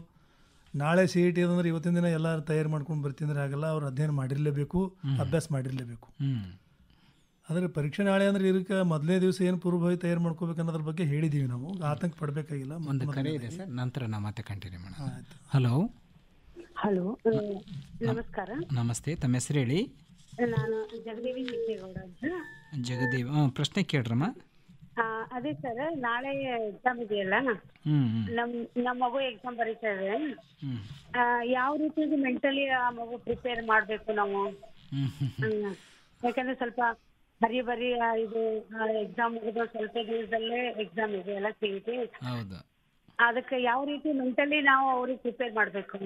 ನಾಳೆ CET ಅಂದರೆ ಇವತ್ತಿನ ದಿನ ಎಲ್ಲರೂ ತಯಾರು ಮಾಡ್ಕೊಂಡು ಬರ್ತಿದ್ರೆ ಆಗಲ್ಲ. ಅವ್ರು ಅಧ್ಯಯನ ಮಾಡಿರಲೇಬೇಕು, ಅಭ್ಯಾಸ ಮಾಡಿರಲೇಬೇಕು. ಆದರೆ ಪರೀಕ್ಷೆ ನಾಳೆ ಅಂದರೆ ಇದಕ್ಕೆ ಮೊದಲನೇ ದಿವಸ ಏನು ಪೂರ್ವಭಾವಿ ತಯಾರು ಮಾಡ್ಕೋಬೇಕು ಅನ್ನೋದ್ರ ಬಗ್ಗೆ ಹೇಳಿದ್ದೀವಿ ನಾವು. ಆತಂಕ ಪಡಬೇಕಾಗಿಲ್ಲ. ಒಂದು ಕರೆ ಇದೆ ಸರ್, ನಂತರ ನಾವು ಮತ್ತೆ ಕಂಟಿನ್ಯೂ ಮಾಡೋಣ. ಹಲೋ ಹಲೋ, ನಮಸ್ಕಾರ. ನಮಸ್ತೆ, ತಮ್ಮ ಹೆಸರು ಹೇಳಿ? ನಾನು ಜಗದೇವಿ ಸಿದ್ದೇಗೌಡ ಅಂತ. ಜಗದೇವಿ, ಪ್ರಶ್ನೆ ಕೇಳ್ರಮ್ಮ. ಅದೇ ಸರ್, ನಾಳೆ ಎಕ್ಸಾಮ್ ಇದೆಯಲ್ಲ, ನಮ್ಮ ಮಗು ಎಕ್ಸಾಮ್ ಬರೀತಾ ಇದೆ. ಯಾವ ರೀತಿ ಮೆಂಟಲಿ ಆ ಮಗು ಪ್ರಿಪೇರ್ ಮಾಡಬೇಕು ನಾವು? ಯಾಕಂದ್ರೆ ಸ್ವಲ್ಪ ಬರೀ ಇದು ಎಕ್ಸಾಮ್ ಮುಗಿದು ಸ್ವಲ್ಪ ದಿವಸದಲ್ಲೇ ಎಕ್ಸಾಮ್ ಇದೆ ಎಲ್ಲ CET. ಅದಕ್ಕೆ ಯಾವ ರೀತಿ ಮೆಂಟಲಿ ನಾವು ಅವ್ರಿಗೆ ಪ್ರಿಪೇರ್ ಮಾಡಬೇಕು?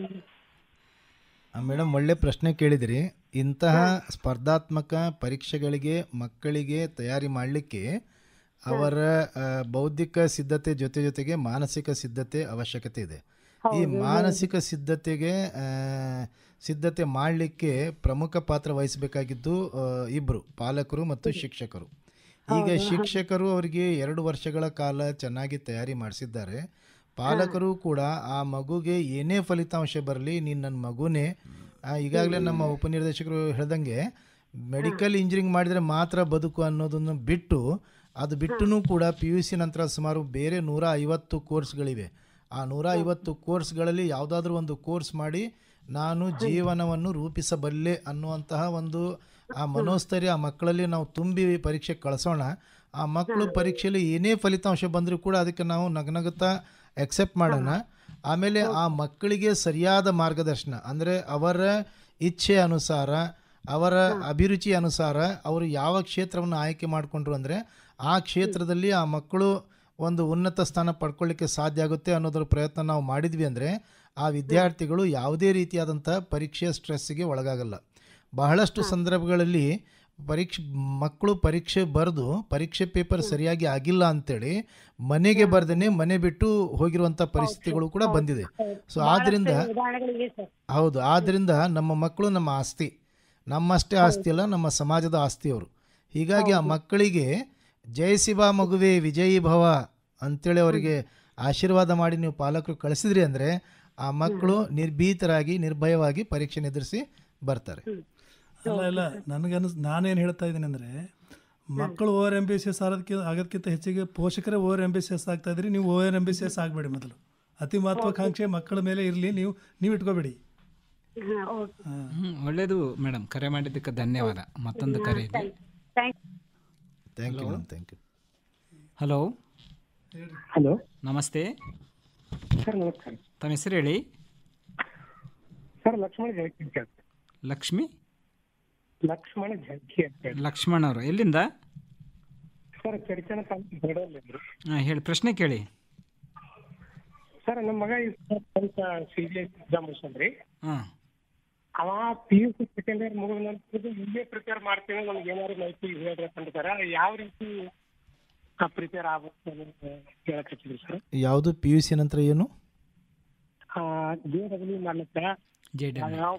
ಮೇಡಮ್, ಒಳ್ಳೆ ಪ್ರಶ್ನೆ ಕೇಳಿದಿರಿ. ಇಂತಹ ಸ್ಪರ್ಧಾತ್ಮಕ ಪರೀಕ್ಷೆಗಳಿಗೆ ಮಕ್ಕಳಿಗೆ ತಯಾರಿ ಮಾಡಲಿಕ್ಕೆ ಅವರ ಬೌದ್ಧಿಕ ಸಿದ್ಧತೆ ಜೊತೆಗೆ ಮಾನಸಿಕ ಸಿದ್ಧತೆ ಅವಶ್ಯಕತೆ ಇದೆ. ಈ ಮಾನಸಿಕ ಸಿದ್ಧತೆ ಮಾಡಲಿಕ್ಕೆ ಪ್ರಮುಖ ಪಾತ್ರ ವಹಿಸಬೇಕಾಗಿದ್ದು ಇಬ್ಬರು, ಪಾಲಕರು ಮತ್ತು ಶಿಕ್ಷಕರು. ಈಗ ಶಿಕ್ಷಕರು ಅವರಿಗೆ 2 ವರ್ಷಗಳ ಕಾಲ ಚೆನ್ನಾಗಿ ತಯಾರಿ ಮಾಡಿಸಿದ್ದಾರೆ. ಪಾಲಕರು ಕೂಡ ಆ ಮಗುಗೆ ಏನೇ ಫಲಿತಾಂಶ ಬರಲಿ, ನೀನು ನನ್ನ ಮಗುನೇ, ಈಗಾಗಲೇ ನಮ್ಮ ಉಪನಿರ್ದೇಶಕರು ಹೇಳ್ದಂಗೆ ಮೆಡಿಕಲ್ ಇಂಜಿನಿಯರಿಂಗ್ ಮಾಡಿದರೆ ಮಾತ್ರ ಬದುಕು ಅನ್ನೋದನ್ನು ಬಿಟ್ಟು, ಅದು ಬಿಟ್ಟು ಕೂಡ PUC ನಂತರ ಸುಮಾರು ಬೇರೆ 150 ಕೋರ್ಸ್ಗಳಿವೆ. ಆ 150 ಕೋರ್ಸ್ಗಳಲ್ಲಿ ಯಾವುದಾದ್ರೂ ಒಂದು ಕೋರ್ಸ್ ಮಾಡಿ ನಾನು ಜೀವನವನ್ನು ರೂಪಿಸಬಲ್ಲೆ ಅನ್ನುವಂತಹ ಒಂದು ಆ ಮನೋಸ್ಥೈರ್ಯ ಆ ಮಕ್ಕಳಲ್ಲಿ ನಾವು ತುಂಬಿ ಪರೀಕ್ಷೆ ಕಳಿಸೋಣ. ಆ ಮಕ್ಕಳು ಪರೀಕ್ಷೆಯಲ್ಲಿ ಏನೇ ಫಲಿತಾಂಶ ಬಂದರೂ ಕೂಡ ಅದಕ್ಕೆ ನಾವು ನಗನಗುತ್ತಾ ಎಕ್ಸೆಪ್ಟ್ ಮಾಡೋಣ. ಆಮೇಲೆ ಆ ಮಕ್ಕಳಿಗೆ ಸರಿಯಾದ ಮಾರ್ಗದರ್ಶನ, ಅಂದರೆ ಅವರ ಇಚ್ಛೆ ಅನುಸಾರ, ಅವರ ಅಭಿರುಚಿ ಅನುಸಾರ ಅವರು ಯಾವ ಕ್ಷೇತ್ರವನ್ನು ಆಯ್ಕೆ ಮಾಡಿಕೊಂಡ್ರು ಅಂದರೆ ಆ ಕ್ಷೇತ್ರದಲ್ಲಿ ಆ ಮಕ್ಕಳು ಒಂದು ಉನ್ನತ ಸ್ಥಾನ ಪಡ್ಕೊಳ್ಳಿಕ್ಕೆ ಸಾಧ್ಯ ಆಗುತ್ತೆ ಅನ್ನೋದ್ರ ಪ್ರಯತ್ನ ನಾವು ಮಾಡಿದ್ವಿ ಅಂದರೆ ಆ ವಿದ್ಯಾರ್ಥಿಗಳು ಯಾವುದೇ ರೀತಿಯಾದಂಥ ಪರೀಕ್ಷೆಯ ಸ್ಟ್ರೆಸ್ಸಿಗೆ ಒಳಗಾಗಲ್ಲ. ಬಹಳಷ್ಟು ಸಂದರ್ಭಗಳಲ್ಲಿ ಮಕ್ಕಳು ಪರೀಕ್ಷೆ ಬರೆದು ಪರೀಕ್ಷೆ ಪೇಪರ್ ಸರಿಯಾಗಿ ಆಗಿಲ್ಲ ಅಂತೇಳಿ ಮನೆಗೆ ಬರ್ದೇ ಮನೆ ಬಿಟ್ಟು ಹೋಗಿರುವಂಥ ಪರಿಸ್ಥಿತಿಗಳು ಕೂಡ ಬಂದಿದೆ. ಸೊ ಆದ್ದರಿಂದ ನಮ್ಮ ಮಕ್ಕಳು ನಮ್ಮ ಆಸ್ತಿ, ನಮ್ಮಷ್ಟೇ ಆಸ್ತಿ ಅಲ್ಲ, ನಮ್ಮ ಸಮಾಜದ ಆಸ್ತಿಯವರು. ಹೀಗಾಗಿ ಆ ಮಕ್ಕಳಿಗೆ ಜಯಿಸಿಬಾ ಮಗುವೆ ವಿಜಯೀ ಭವ ಅಂತೇಳಿ ಅವರಿಗೆ ಆಶೀರ್ವಾದ ಮಾಡಿ ನೀವು ಪಾಲಕರು ಕಳಿಸಿದ್ರಿ ಅಂದರೆ ಆ ಮಕ್ಕಳು ನಿರ್ಭೀತರಾಗಿ ನಿರ್ಭಯವಾಗಿ ಪರೀಕ್ಷೆ ಎದುರಿಸಿ ಬರ್ತಾರೆ. ಇಲ್ಲ ನಾನೇನು ಹೇಳ್ತಾ ಇದ್ದೀನಿ ಅಂದರೆ, ಮಕ್ಕಳು ಓವರ್ ಎಂಬಿಸಿಯಸ್ ಆಗೋದಕ್ಕಿಂತ ಹೆಚ್ಚಿಗೆ ಪೋಷಕರೇ ಓವರ್ ಎಂಬಿಸಿಯಸ್ ಆಗ್ತಾ ಇದ್ರಿ. ನೀವು ಓವರ್ ಎಂಬಿಸಿಯಸ್ ಆಗಬೇಡಿ. ಮೊದಲು ಅತಿ ಮಹತ್ವಾಕಾಂಕ್ಷೆ ಮಕ್ಕಳ ಮೇಲೆ ಇರಲಿ, ನೀವು ಇಟ್ಕೋಬೇಡಿ. ಒಳ್ಳೇದು ಮೇಡಮ್, ಕರೆ ಮಾಡಿದ್ದಕ್ಕೆ ಧನ್ಯವಾದ. ಮತ್ತೊಂದು ಕರೆ ಇದೆ. Thank you madam, thank you. Hello hello, ನಮಸ್ತೆ ಸರ್. ನಮಸ್ಕಾರ. ತಮ್ಮ ಹೆಸರು ಹೇಳಿ ಸರ್. ಲಕ್ಷ್ಮಣ ಜಳಕಿ ಅಂತ. ಲಕ್ಷ್ಮಿ ಲಕ್ಷ್ಮಣ ಜಳಕಿ ಅಂತ. ಲಕ್ಷ್ಮಣ್ ಅವರು ಎಲ್ಲಿಂದ? ಸರ್, ಚರಿಚನ ತಾಲೂಕು ಬೇಡವಲ್ಲಿದ್ರು. ಹೇಳಿ, ಪ್ರಶ್ನೆ ಕೇಳಿ. ಸರ್, ನಮ್ಮ ಮಗ CBI ಎಕ್ಸಾಮ್ ಮುಗಿಸ್ಕೊಂಡ್ರಿ. ಹಾಂ, ಅವ PUC ಸೆಕೆಂಡ್ ಇಯರ್ ಮುಗಿದ ನಂತರ ಇಲ್ಲೇ ಪ್ರಿಪೇರ್ ಮಾಡ್ತೀನಿ, ನಮ್ಗೆ ಏನಾದ್ರು ಮಾಹಿತಿ ಹೇಳ್ಬೇಕಂತಾರ. ಯಾವ ರೀತಿ ಪ್ರಿಪೇರ್ ಆಗ್ಬೇಕು ಕೇಳಕ್ ಹಚ್ಚಿದ್ರಿ ಸರ್. ಯಾವುದು PUC ನಂತರ ಏನು? JW ಮಾಡ್ಲಿಕ್ಕೆ ಯಾವ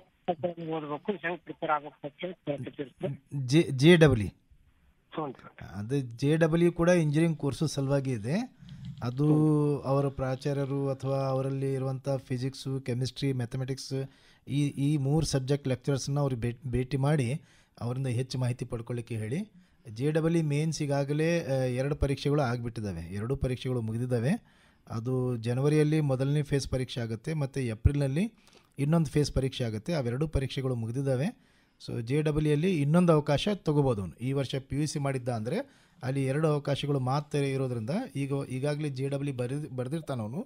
ಓದ್ಬೇಕು, ಹೆಂಗ್ ಪ್ರಿಪೇರ್ ಆಗ್ಬೇಕು ಅಂತ ಕೇಳಕ್ ಹಚ್ಚಿದ್ರಿ ಸರ್. JW ಅದು JW ಕೂಡ ಇಂಜಿನಿಯರಿಂಗ್ ಕೋರ್ಸು ಸಲುವಾಗಿ ಇದೆ. ಅದು ಅವರ ಪ್ರಾಚಾರ್ಯರು ಅಥವಾ ಅವರಲ್ಲಿ ಇರುವಂಥ ಫಿಸಿಕ್ಸು, ಕೆಮಿಸ್ಟ್ರಿ, ಮ್ಯಾಥಮೆಟಿಕ್ಸ್ ಈ 3 ಸಬ್ಜೆಕ್ಟ್ ಲೆಕ್ಚರರ್ಸನ್ನ ಅವ್ರಿಗೆ ಭೇಟಿ ಮಾಡಿ ಅವರಿಂದ ಹೆಚ್ಚು ಮಾಹಿತಿ ಪಡ್ಕೊಳ್ಳಿಕ್ಕೆ ಹೇಳಿ. JW ಮೇನ್ಸ್ ಈಗಾಗಲೇ 2 ಪರೀಕ್ಷೆಗಳು ಆಗಿಬಿಟ್ಟಿದ್ದಾವೆ. 2 ಪರೀಕ್ಷೆಗಳು ಮುಗಿದಿದ್ದಾವೆ. ಅದು ಜನವರಿಯಲ್ಲಿ ಮೊದಲನೇ ಫೇಸ್ ಪರೀಕ್ಷೆ ಆಗುತ್ತೆ ಮತ್ತು ಏಪ್ರಿಲ್ನಲ್ಲಿ ಇನ್ನೊಂದು ಫೇಸ್ ಪರೀಕ್ಷೆ ಆಗುತ್ತೆ. ಅವೆರಡೂ ಪರೀಕ್ಷೆಗಳು ಮುಗಿದಿದ್ದಾವೆ. ಸೊ JWಯಲ್ಲಿ ಇನ್ನೊಂದು ಅವಕಾಶ ತೊಗೋಬೋದು. ಅವನು ಈ ವರ್ಷ PUC ಮಾಡಿದ್ದ ಅಂದರೆ ಅಲ್ಲಿ 2 ಅವಕಾಶಗಳು ಮಾತ್ರ ಇರೋದ್ರಿಂದ ಈಗಾಗಲೇ JW ಬರೆದಿರ್ತಾನವನು.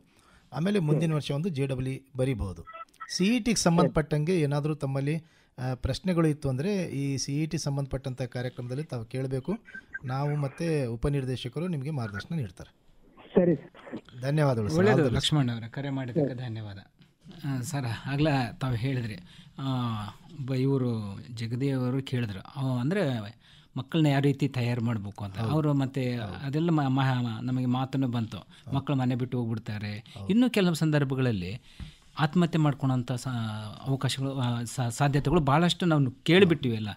ಆಮೇಲೆ ಮುಂದಿನ ವರ್ಷ ಒಂದು JW ಬರೀಬಹುದು. CETಗೆ ಸಂಬಂಧಪಟ್ಟಂಗೆ ಏನಾದರೂ ತಮ್ಮಲ್ಲಿ ಪ್ರಶ್ನೆಗಳು ಇತ್ತು ಅಂದರೆ ಈ CET ಸಂಬಂಧಪಟ್ಟಂಥ ಕಾರ್ಯಕ್ರಮದಲ್ಲಿ ತಾವು ಕೇಳಬೇಕು. ನಾವು ಮತ್ತು ಉಪನಿರ್ದೇಶಕರು ನಿಮಗೆ ಮಾರ್ಗದರ್ಶನ ನೀಡ್ತಾರೆ. ಸರಿ, ಧನ್ಯವಾದಗಳು. ಒಳ್ಳೆಯದು ಲಕ್ಷ್ಮಣ್ ಅವರ ಕರೆ ಮಾಡಿದ್ದಕ್ಕೆ ಧನ್ಯವಾದ. ಸರ್, ಆಗಲೇ ತಾವು ಹೇಳಿದ್ರಿ, ಇವರು ಜಗದೇವರು ಕೇಳಿದ್ರು, ಅಂದರೆ ಮಕ್ಕಳನ್ನ ಯಾವ ರೀತಿ ತಯಾರು ಮಾಡಬೇಕು ಅಂತ. ಅವರು ಮತ್ತು ಅದೆಲ್ಲ ನಮಗೆ ಮಾತನ್ನು ಬಂತು. ಮಕ್ಕಳು ಮನೆ ಬಿಟ್ಟು ಹೋಗ್ಬಿಡ್ತಾರೆ. ಇನ್ನೂ ಕೆಲವು ಸಂದರ್ಭಗಳಲ್ಲಿ ಆತ್ಮಹತ್ಯೆ ಮಾಡ್ಕೊಳೋಂಥ ಅವಕಾಶಗಳು, ಸಾಧ್ಯತೆಗಳು ಭಾಳಷ್ಟು ನಾವು ಕೇಳಿಬಿಟ್ಟಿವಿ. ಎಲ್ಲ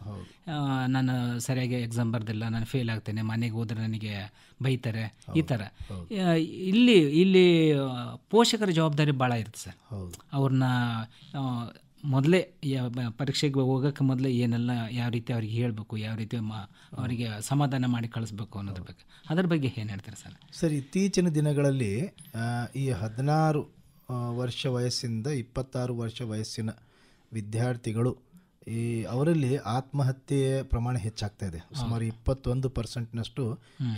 ನಾನು ಸರಿಯಾಗಿ ಎಕ್ಸಾಮ್ ಬರ್ದಿಲ್ಲ, ನಾನು ಫೇಲ್ ಆಗ್ತೇನೆ, ಮನೆಗೆ ಹೋದರೆ ನನಗೆ ಬೈತಾರೆ, ಈ ಥರ. ಇಲ್ಲಿ ಪೋಷಕರ ಜವಾಬ್ದಾರಿ ಭಾಳ ಇರುತ್ತೆ ಸರ್. ಅವ್ರನ್ನ ಮೊದಲೇ ಪರೀಕ್ಷೆಗೆ ಹೋಗೋಕ್ಕೆ ಮೊದಲೇ ಏನೆಲ್ಲ ಯಾವ ರೀತಿ ಅವ್ರಿಗೆ ಹೇಳಬೇಕು, ಯಾವ ರೀತಿ ಅವರಿಗೆ ಸಮಾಧಾನ ಮಾಡಿ ಕಳಿಸ್ಬೇಕು ಅನ್ನೋದ್ರ ಬಗ್ಗೆ, ಅದರ ಬಗ್ಗೆ ಏನು ಹೇಳ್ತಾರೆ ಸರ್? ಸರ್, ಇತ್ತೀಚಿನ ದಿನಗಳಲ್ಲಿ ಈ 16 ವರ್ಷ ವಯಸ್ಸಿಂದ 26 ವರ್ಷ ವಯಸ್ಸಿನ ವಿದ್ಯಾರ್ಥಿಗಳು ಅವರಲ್ಲಿ ಆತ್ಮಹತ್ಯೆ ಪ್ರಮಾಣ ಹೆಚ್ಚಾಗ್ತಾ ಇದೆ. ಸುಮಾರು 21%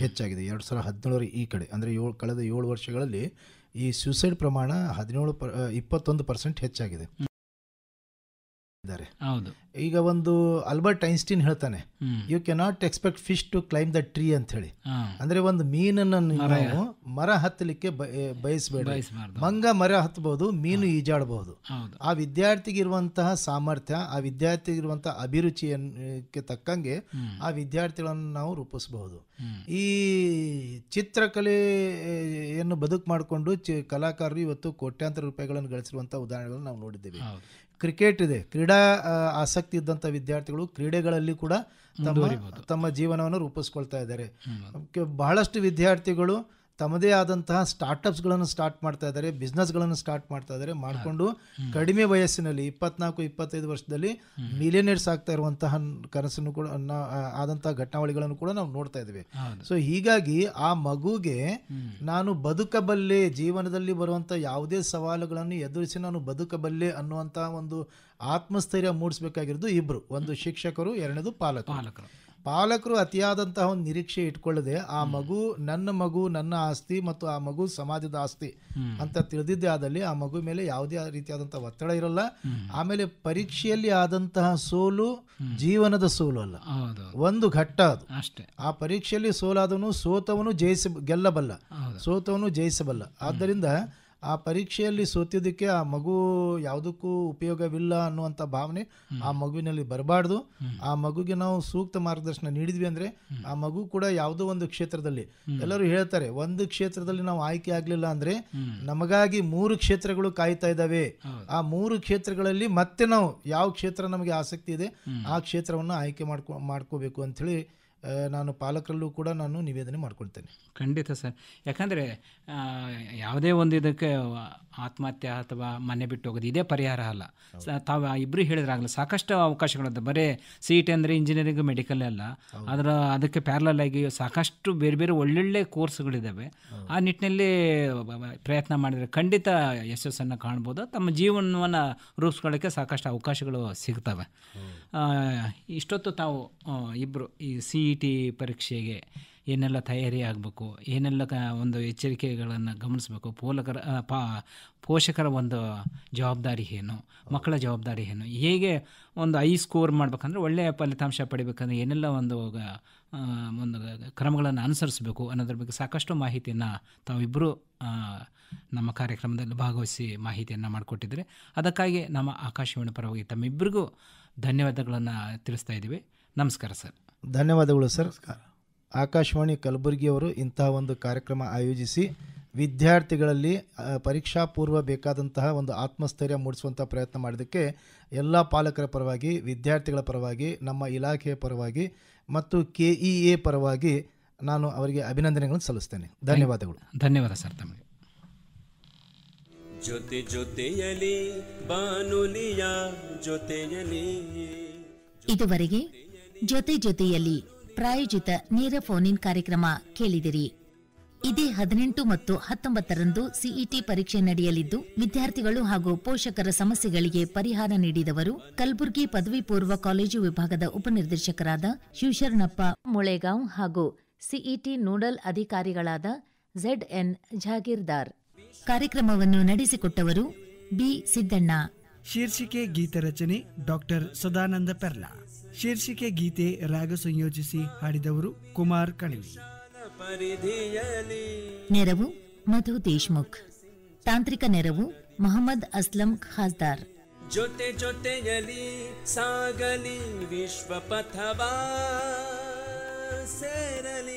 ಹೆಚ್ಚಾಗಿದೆ 2017 ಈ ಕಡೆ. ಅಂದರೆ ಕಳೆದ 7 ವರ್ಷಗಳಲ್ಲಿ ಈ ಸೂಸೈಡ್ ಪ್ರಮಾಣ 21% ಹೆಚ್ಚಾಗಿದೆ. ಹೌದು. ಈಗ ಒಂದು ಆಲ್ಬರ್ಟ್ ಐನ್ಸ್ಟೀನ್ ಹೇಳ್ತಾನೆ, you cannot expect fish to climb the tree ಅಂತ ಹೇಳಿ. ಅಂದ್ರೆ ಒಂದು ಮೀನನ್ನು ನಾವು ಮರ ಹತ್ತಲಿಕ್ಕೆ ಬಯಸಬೇಡ. ಮಂಗ ಮರ ಹತ್ತಬಹುದು, ಮೀನು ಈಜಾಡಬಹುದು. ಆ ವಿದ್ಯಾರ್ಥಿಗಿರುವಂತಹ ಸಾಮರ್ಥ್ಯ, ಆ ವಿದ್ಯಾರ್ಥಿಗಿರುವಂತಹ ಅಭಿರುಚಿಯಕ್ಕೆ ತಕ್ಕಂಗೆ ಆ ವಿದ್ಯಾರ್ಥಿಗಳನ್ನು ನಾವು ರೂಪಿಸಬಹುದು. ಈ ಚಿತ್ರಕಲೆಯನ್ನು ಬದುಕು ಮಾಡಿಕೊಂಡು ಕಲಾಕಾರರು ಇವತ್ತು ಕೋಟ್ಯಾಂತರ ರೂಪಾಯಿಗಳನ್ನು ಗಳಿಸಿರುವಂತಹ ಉದಾಹರಣೆಗಳನ್ನು ನಾವು ನೋಡಿದ್ದೇವೆ. ಕ್ರಿಕೆಟ್ ಇದೆ, ಕ್ರೀಡಾ ಆಸಕ್ತಿ ಇದ್ದಂಥ ವಿದ್ಯಾರ್ಥಿಗಳು ಕ್ರೀಡೆಗಳಲ್ಲಿ ಕೂಡ ತಮ್ಮ ಜೀವನವನ್ನು ರೂಪಿಸ್ಕೊಳ್ತಾ ಇದ್ದಾರೆ. ಬಹಳಷ್ಟು ವಿದ್ಯಾರ್ಥಿಗಳು ತಮ್ಮದೇ ಆದಂತಹ ಸ್ಟಾರ್ಟಪ್ಸ್ಗಳನ್ನು ಸ್ಟಾರ್ಟ್ ಮಾಡ್ತಾ ಇದ್ದಾರೆ, ಬಿಸ್ನೆಸ್ಗಳನ್ನು ಸ್ಟಾರ್ಟ್ ಮಾಡ್ತಾ ಇದ್ದಾರೆ. ಮಾಡಿಕೊಂಡು ಕಡಿಮೆ ವಯಸ್ಸಿನಲ್ಲಿ 24-25 ವರ್ಷದಲ್ಲಿ ಮಿಲಿಯನೇರ್ಸ್ ಆಗ್ತಾ ಇರುವಂತಹ ಕನಸನ್ನು ಕೂಡ ಆದಂತಹ ಘಟನಾವಳಿಗಳನ್ನು ಕೂಡ ನಾವು ನೋಡ್ತಾ ಇದ್ದೀವಿ. ಸೊ ಹೀಗಾಗಿ ಆ ಮಗುಗೆ ನಾನು ಬದುಕಬಲ್ಲೆ, ಜೀವನದಲ್ಲಿ ಬರುವಂಥ ಯಾವುದೇ ಸವಾಲುಗಳನ್ನು ಎದುರಿಸಿ ನಾನು ಬದುಕಬಲ್ಲೆ ಅನ್ನುವಂಥ ಒಂದು ಆತ್ಮಸ್ಥೈರ್ಯ ಮೂಡಿಸ್ಬೇಕಾಗಿರೋದು ಇಬ್ಬರು, ಒಂದು ಶಿಕ್ಷಕರು, ಎರಡನೇದು ಪಾಲಕರು ಅತಿಯಾದಂತಹ ಒಂದು ನಿರೀಕ್ಷೆ ಇಟ್ಕೊಳ್ಳದೆ ಆ ಮಗು ನನ್ನ ಆಸ್ತಿ ಮತ್ತು ಆ ಮಗು ಸಮಾಜದ ಆಸ್ತಿ ಅಂತ ತಿಳಿದಿದ್ದೇ ಆದಲ್ಲಿ ಆ ಮಗು ಮೇಲೆ ಯಾವುದೇ ರೀತಿಯಾದಂತಹ ಒತ್ತಡ ಇರಲ್ಲ. ಆಮೇಲೆ ಪರೀಕ್ಷೆಯಲ್ಲಿ ಆದಂತಹ ಸೋಲು ಜೀವನದ ಸೋಲು ಅಲ್ಲ, ಒಂದು ಘಟ್ಟ ಅದು ಅಷ್ಟೇ. ಆ ಪರೀಕ್ಷೆಯಲ್ಲಿ ಸೋಲಾದವನು ಸೋತವನು ಜಯಿಸಬಲ್ಲ. ಆದ್ದರಿಂದ ಆ ಪರೀಕ್ಷೆಯಲ್ಲಿ ಸೋತಿದ್ದಕ್ಕೆ ಆ ಮಗು ಯಾವುದಕ್ಕೂ ಉಪಯೋಗವಿಲ್ಲ ಅನ್ನುವಂಥ ಭಾವನೆ ಆ ಮಗುವಿನಲ್ಲಿ ಬರಬಾರ್ದು. ಆ ಮಗುಗೆ ನಾವು ಸೂಕ್ತ ಮಾರ್ಗದರ್ಶನ ನೀಡಿದ್ವಿ ಅಂದರೆ ಆ ಮಗು ಕೂಡ ಯಾವುದೋ ಒಂದು ಕ್ಷೇತ್ರದಲ್ಲಿ, ಎಲ್ಲರೂ ಹೇಳ್ತಾರೆ ಒಂದು ಕ್ಷೇತ್ರದಲ್ಲಿ ನಾವು ಆಯ್ಕೆ ಆಗಲಿಲ್ಲ ಅಂದರೆ ನಮಗಾಗಿ 3 ಕ್ಷೇತ್ರಗಳು ಕಾಯ್ತಾ ಇದ್ದಾವೆ. ಆ 3 ಕ್ಷೇತ್ರಗಳಲ್ಲಿ ಮತ್ತೆ ನಾವು ಯಾವ ಕ್ಷೇತ್ರ ನಮಗೆ ಆಸಕ್ತಿ ಇದೆ ಆ ಕ್ಷೇತ್ರವನ್ನು ಆಯ್ಕೆ ಮಾಡ್ಕೋಬೇಕು ಅಂಥೇಳಿ ನಾನು ಪಾಲಕರಲ್ಲೂ ಕೂಡ ನಾನು ನಿವೇದನೆ ಮಾಡ್ಕೊಳ್ತೇನೆ. ಖಂಡಿತ ಸರ್. ಯಾಕಂದರೆ ಯಾವುದೇ ಒಂದು ಇದಕ್ಕೆ ಆತ್ಮಹತ್ಯೆ ಅಥವಾ ಮನೆ ಬಿಟ್ಟು ಹೋಗೋದು ಇದೇ ಪರಿಹಾರ ಅಲ್ಲ. ತಾವು ಇಬ್ಬರು ಹೇಳಿದ್ರಾಗಲ್ಲ, ಸಾಕಷ್ಟು ಅವಕಾಶಗಳಿದೆ. ಬರೀ CET ಅಂದರೆ ಇಂಜಿನಿಯರಿಂಗ್ ಮೆಡಿಕಲ್ ಅಲ್ಲ, ಅದಕ್ಕೆ ಪ್ಯಾರಲಲ್ ಆಗಿ ಸಾಕಷ್ಟು ಬೇರೆ ಬೇರೆ ಒಳ್ಳೊಳ್ಳೆ ಕೋರ್ಸ್ಗಳಿದ್ದಾವೆ. ಆ ನಿಟ್ಟಿನಲ್ಲಿ ಪ್ರಯತ್ನ ಮಾಡಿದರೆ ಖಂಡಿತ ಯಶಸ್ಸನ್ನು ಕಾಣ್ಬೋದು. ತಮ್ಮ ಜೀವನವನ್ನು ರೂಪಿಸ್ಕೊಳ್ಳೋಕ್ಕೆ ಸಾಕಷ್ಟು ಅವಕಾಶಗಳು ಸಿಗ್ತವೆ. ಇಷ್ಟೊತ್ತು ತಾವು ಇಬ್ಬರು ಈ CET ಪರೀಕ್ಷೆಗೆ ಏನೆಲ್ಲ ತಯಾರಿ ಆಗಬೇಕು, ಏನೆಲ್ಲ ಒಂದು ಎಚ್ಚರಿಕೆಗಳನ್ನು ಗಮನಿಸಬೇಕು, ಪೋಷಕರ ಒಂದು ಜವಾಬ್ದಾರಿ ಏನು, ಮಕ್ಕಳ ಜವಾಬ್ದಾರಿ ಏನು, ಹೇಗೆ ಒಂದು ಸ್ಕೋರ್ ಮಾಡಬೇಕಂದ್ರೆ ಒಳ್ಳೆಯ ಫಲಿತಾಂಶ ಪಡಿಬೇಕಂದ್ರೆ ಏನೆಲ್ಲ ಒಂದು ಕ್ರಮಗಳನ್ನು ಅನುಸರಿಸಬೇಕು ಅನ್ನೋದ್ರ ಬಗ್ಗೆ ಸಾಕಷ್ಟು ಮಾಹಿತಿಯನ್ನು ತಾವಿಬ್ಬರು ನಮ್ಮ ಕಾರ್ಯಕ್ರಮದಲ್ಲಿ ಭಾಗವಹಿಸಿ ಮಾಹಿತಿಯನ್ನು ಮಾಡಿಕೊಟ್ಟಿದ್ದಾರೆ. ಅದಕ್ಕಾಗಿ ನಮ್ಮ ಆಕಾಶವಾಣಿ ಪರವಾಗಿ ತಮ್ಮಿಬ್ಬರಿಗೂ ಧನ್ಯವಾದಗಳನ್ನು ತಿಳಿಸ್ತಾ ಇದ್ದೀವಿ. ನಮಸ್ಕಾರ ಸರ್. ಧನ್ಯವಾದಗಳು ಸರ್. ಆಕಾಶವಾಣಿ ಕಲಬುರಗಿಯವರು ಇಂತಹ ಒಂದು ಕಾರ್ಯಕ್ರಮ ಆಯೋಜಿಸಿ ವಿದ್ಯಾರ್ಥಿಗಳಲ್ಲಿ ಪರೀಕ್ಷಾ ಪೂರ್ವ ಬೇಕಾದಂತಹ ಒಂದು ಆತ್ಮಸ್ಥೈರ್ಯ ಮೂಡಿಸುವಂಥ ಪ್ರಯತ್ನ ಮಾಡಿದ್ದಕ್ಕೆ ಎಲ್ಲ ಪಾಲಕರ ಪರವಾಗಿ, ವಿದ್ಯಾರ್ಥಿಗಳ ಪರವಾಗಿ, ನಮ್ಮ ಇಲಾಖೆಯ ಪರವಾಗಿ ಮತ್ತು KEA ಪರವಾಗಿ ನಾನು ಅವರಿಗೆ ಅಭಿನಂದನೆಗಳನ್ನು ಸಲ್ಲಿಸ್ತೇನೆ. ಧನ್ಯವಾದಗಳು. ಧನ್ಯವಾದ ಸರ್ ತಮಗೆ. ಜೊತೆ ಜೊತೆಯಲಿ ಬಾನುಲಿಯ ಜೊತೆಯಲಿ. ಇದುವರೆಗೆ ಜೊತೆ ಜೊತೆಯಲ್ಲಿ ಪ್ರಾಯೋಜಿತ ನೇರ ಫೋನ್ ಇನ್ ಕಾರ್ಯಕ್ರಮ ಕೇಳಿದಿರಿ. ಇದೇ 18 ಮತ್ತು 19ರಂದು CET ಪರೀಕ್ಷೆ ನಡೆಯಲಿದ್ದು, ವಿದ್ಯಾರ್ಥಿಗಳು ಹಾಗೂ ಪೋಷಕರ ಸಮಸ್ಯೆಗಳಿಗೆ ಪರಿಹಾರ ನೀಡಿದವರು ಕಲಬುರಗಿ ಪದವಿ ಪೂರ್ವ ಕಾಲೇಜು ವಿಭಾಗದ ಉಪನಿರ್ದೇಶಕರಾದ ಶಿವಶರಣಪ್ಪ ಮುಳೆಗಾಂವ್ ಹಾಗೂ CET ನೋಡಲ್ ಅಧಿಕಾರಿಗಳಾದ ZN ಜಾಗೀರ್ದಾರ್. ಕಾರ್ಯಕ್ರಮವನ್ನು ನಡೆಸಿಕೊಟ್ಟವರು B ಸಿದ್ದಣ್ಣ. ಶೀರ್ಷಿಕೆ ಗೀತ ರಚನೆ ಡಾಕ್ಟರ್ ಸದಾನಂದ ಪೆರ್ಲಾ. ಶೀರ್ಷಿಕೆ ಗೀತೆ ರಾಗ ಸಂಯೋಜಿಸಿ ಹಾಡಿದವರು ಕುಮಾರ್ ಕಣಿವಿ. ನೆರವು ಮಧು ದೇಶ್ಮುಖ್. ತಾಂತ್ರಿಕ ನೆರವು ಮೊಹಮ್ಮದ್ ಅಸ್ಲಂ ಖಾಸ್ದಾರ್. ಜೊತೆ ಜೊತೆಯಲಿ ಸಾಗಲಿ ವಿಶ್ವ ಪಥವಾ ಸೇರಲಿ.